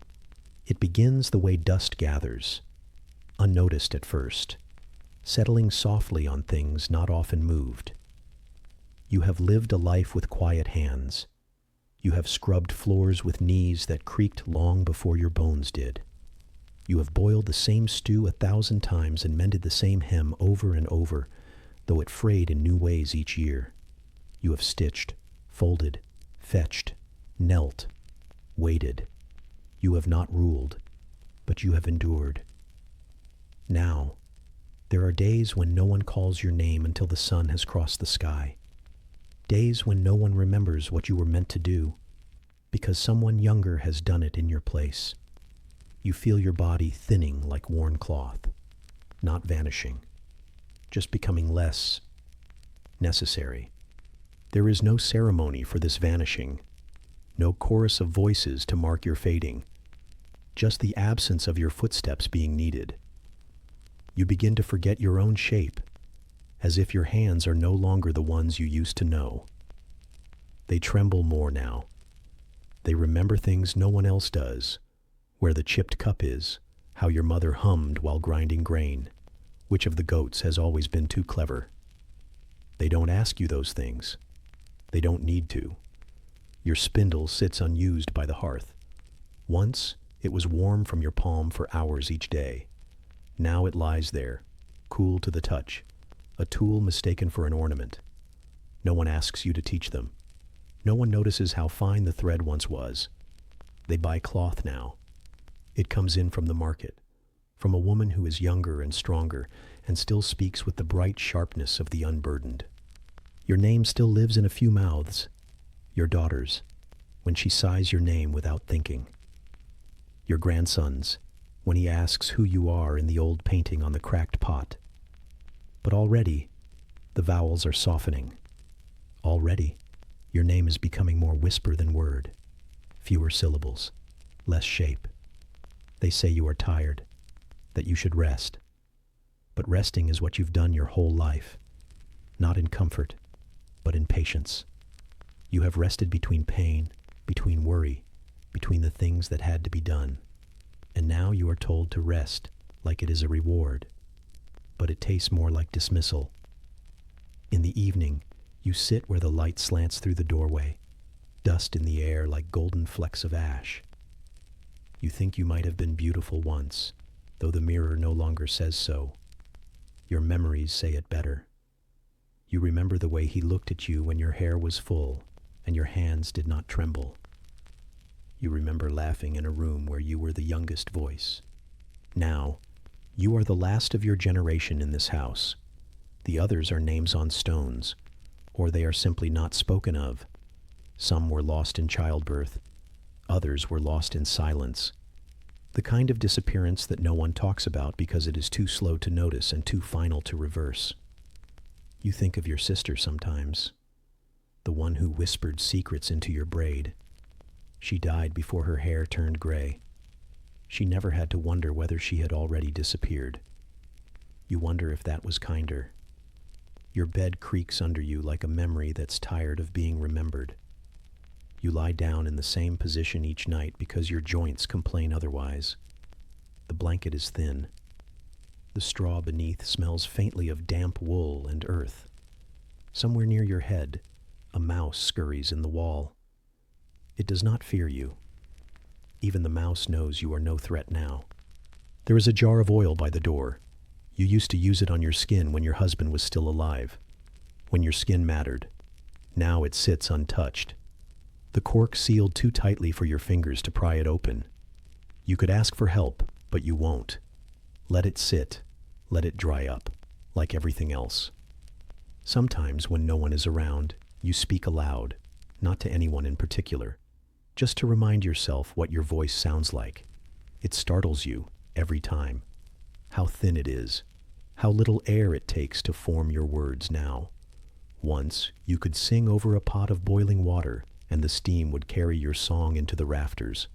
It begins the way dust gathers, unnoticed at first, settling softly on things not often moved. You have lived a life with quiet hands. You have scrubbed floors with knees that creaked long before your bones did. You have boiled the same stew 1,000 times and mended the same hem over and over, though it frayed in new ways each year. You have stitched, folded, fetched, knelt, waited. You have not ruled, but you have endured. Now, there are days when no one calls your name until the sun has crossed the sky. Days when no one remembers what you were meant to do, because someone younger has done it in your place. You feel your body thinning like worn cloth, not vanishing, just becoming less necessary. There is no ceremony for this vanishing, no chorus of voices to mark your fading, just the absence of your footsteps being needed. You begin to forget your own shape, as if your hands are no longer the ones you used to know. They tremble more now. They remember things no one else does, where the chipped cup is, how your mother hummed while grinding grain, which of the goats has always been too clever. They don't ask you those things. They don't need to. Your spindle sits unused by the hearth. Once, it was warm from your palm for hours each day. Now it lies there, cool to the touch, a tool mistaken for an ornament. No one asks you to teach them. No one notices how fine the thread once was. They buy cloth now. It comes in from the market, from a woman who is younger and stronger and still speaks with the bright sharpness of the unburdened. Your name still lives in a few mouths, your daughter's, when she sighs your name without thinking. Your grandson's, when he asks who you are in the old painting on the cracked pot. But already, the vowels are softening. Already, your name is becoming more whisper than word, fewer syllables, less shape. They say you are tired, that you should rest. But resting is what you've done your whole life, not in comfort, but in patience. You have rested between pain, between worry, between the things that had to be done. And now you are told to rest like it is a reward, but it tastes more like dismissal. In the evening, you sit where the light slants through the doorway, dust in the air like golden flecks of ash. You think you might have been beautiful once, though the mirror no longer says so. Your memories say it better. You remember the way he looked at you when your hair was full and your hands did not tremble. You remember laughing in a room where you were the youngest voice. Now, You are the last of your generation in this house. The others are names on stones, or they are simply not spoken of. Some were lost in childbirth, others were lost in silence. The kind of disappearance that no one talks about because it is too slow to notice and too final to reverse. You think of your sister sometimes, the one who whispered secrets into your braid. She died before her hair turned gray. She never had to wonder whether she had already disappeared. You wonder if that was kinder. Your bed creaks under you like a memory that's tired of being remembered. You lie down in the same position each night because your joints complain otherwise. The blanket is thin. The straw beneath smells faintly of damp wool and earth. Somewhere near your head, a mouse scurries in the wall. It does not fear you. Even the mouse knows you are no threat now. There is a jar of oil by the door. You used to use it on your skin when your husband was still alive, when your skin mattered. Now it sits untouched. The cork sealed too tightly for your fingers to pry it open. You could ask for help, but you won't. Let it sit. Let it dry up, like everything else. Sometimes when no one is around, you speak aloud, not to anyone in particular, just to remind yourself what your voice sounds like. It startles you every time. How thin it is. How little air it takes to form your words now. Once, you could sing over a pot of boiling water, and the steam would carry your song into the rafters.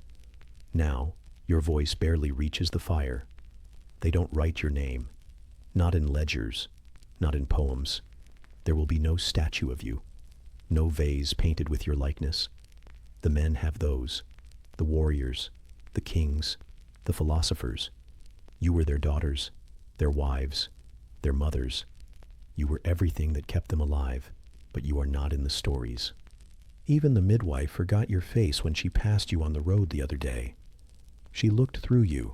Now, your voice barely reaches the fire. They don't write your name. Not in ledgers, not in poems. There will be no statue of you, no vase painted with your likeness. The men have those, the warriors, the kings, the philosophers. You were their daughters, their wives, their mothers. You were everything that kept them alive, but you are not in the stories. Even the midwife forgot your face when she passed you on the road the other day. She looked through you,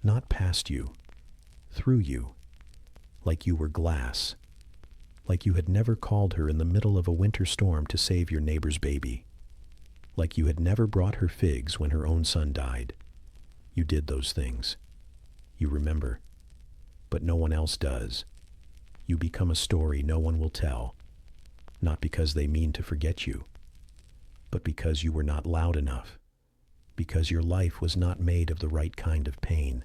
not past you, through you, like you were glass, like you had never called her in the middle of a winter storm to save your neighbor's baby, like you had never brought her figs when her own son died. You did those things. You remember, but no one else does. You become a story no one will tell, not because they mean to forget you, but because you were not loud enough, because your life was not made of the right kind of pain.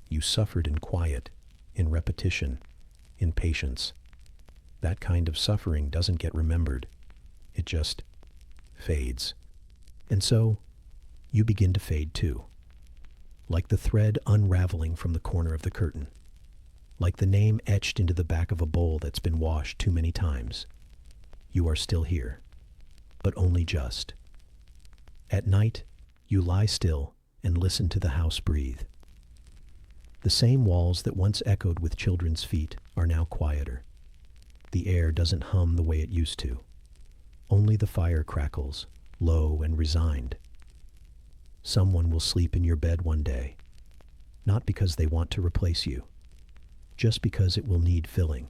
You suffered in quiet, in repetition, in patience. That kind of suffering doesn't get remembered. It just fades. And so, you begin to fade too. Like the thread unraveling from the corner of the curtain. Like the name etched into the back of a bowl that's been washed too many times. You are still here, but only just. At night, you lie still and listen to the house breathe. The same walls that once echoed with children's feet are now quieter. The air doesn't hum the way it used to. Only the fire crackles, low and resigned. Someone will sleep in your bed one day, not because they want to replace you, just because it will need filling.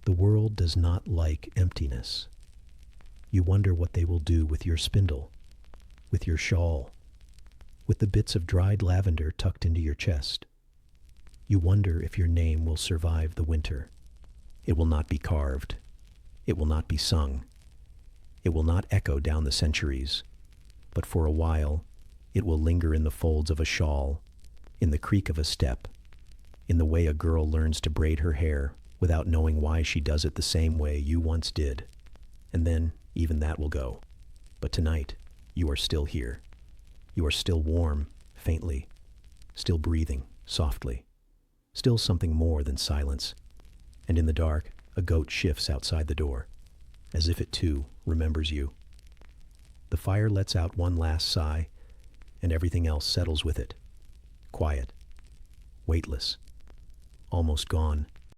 The world does not like emptiness. You wonder what they will do with your spindle, with your shawl, with the bits of dried lavender tucked into your chest. You wonder if your name will survive the winter. It will not be carved. It will not be sung. It will not echo down the centuries. But for a while, it will linger in the folds of a shawl, in the creak of a step, in the way a girl learns to braid her hair without knowing why she does it the same way you once did. And then, even that will go. But tonight, you are still here. You are still warm, faintly, still breathing, softly, still something more than silence. And in the dark, a goat shifts outside the door, as if it too remembers you. The fire lets out one last sigh, and everything else settles with it. Quiet, weightless, almost gone.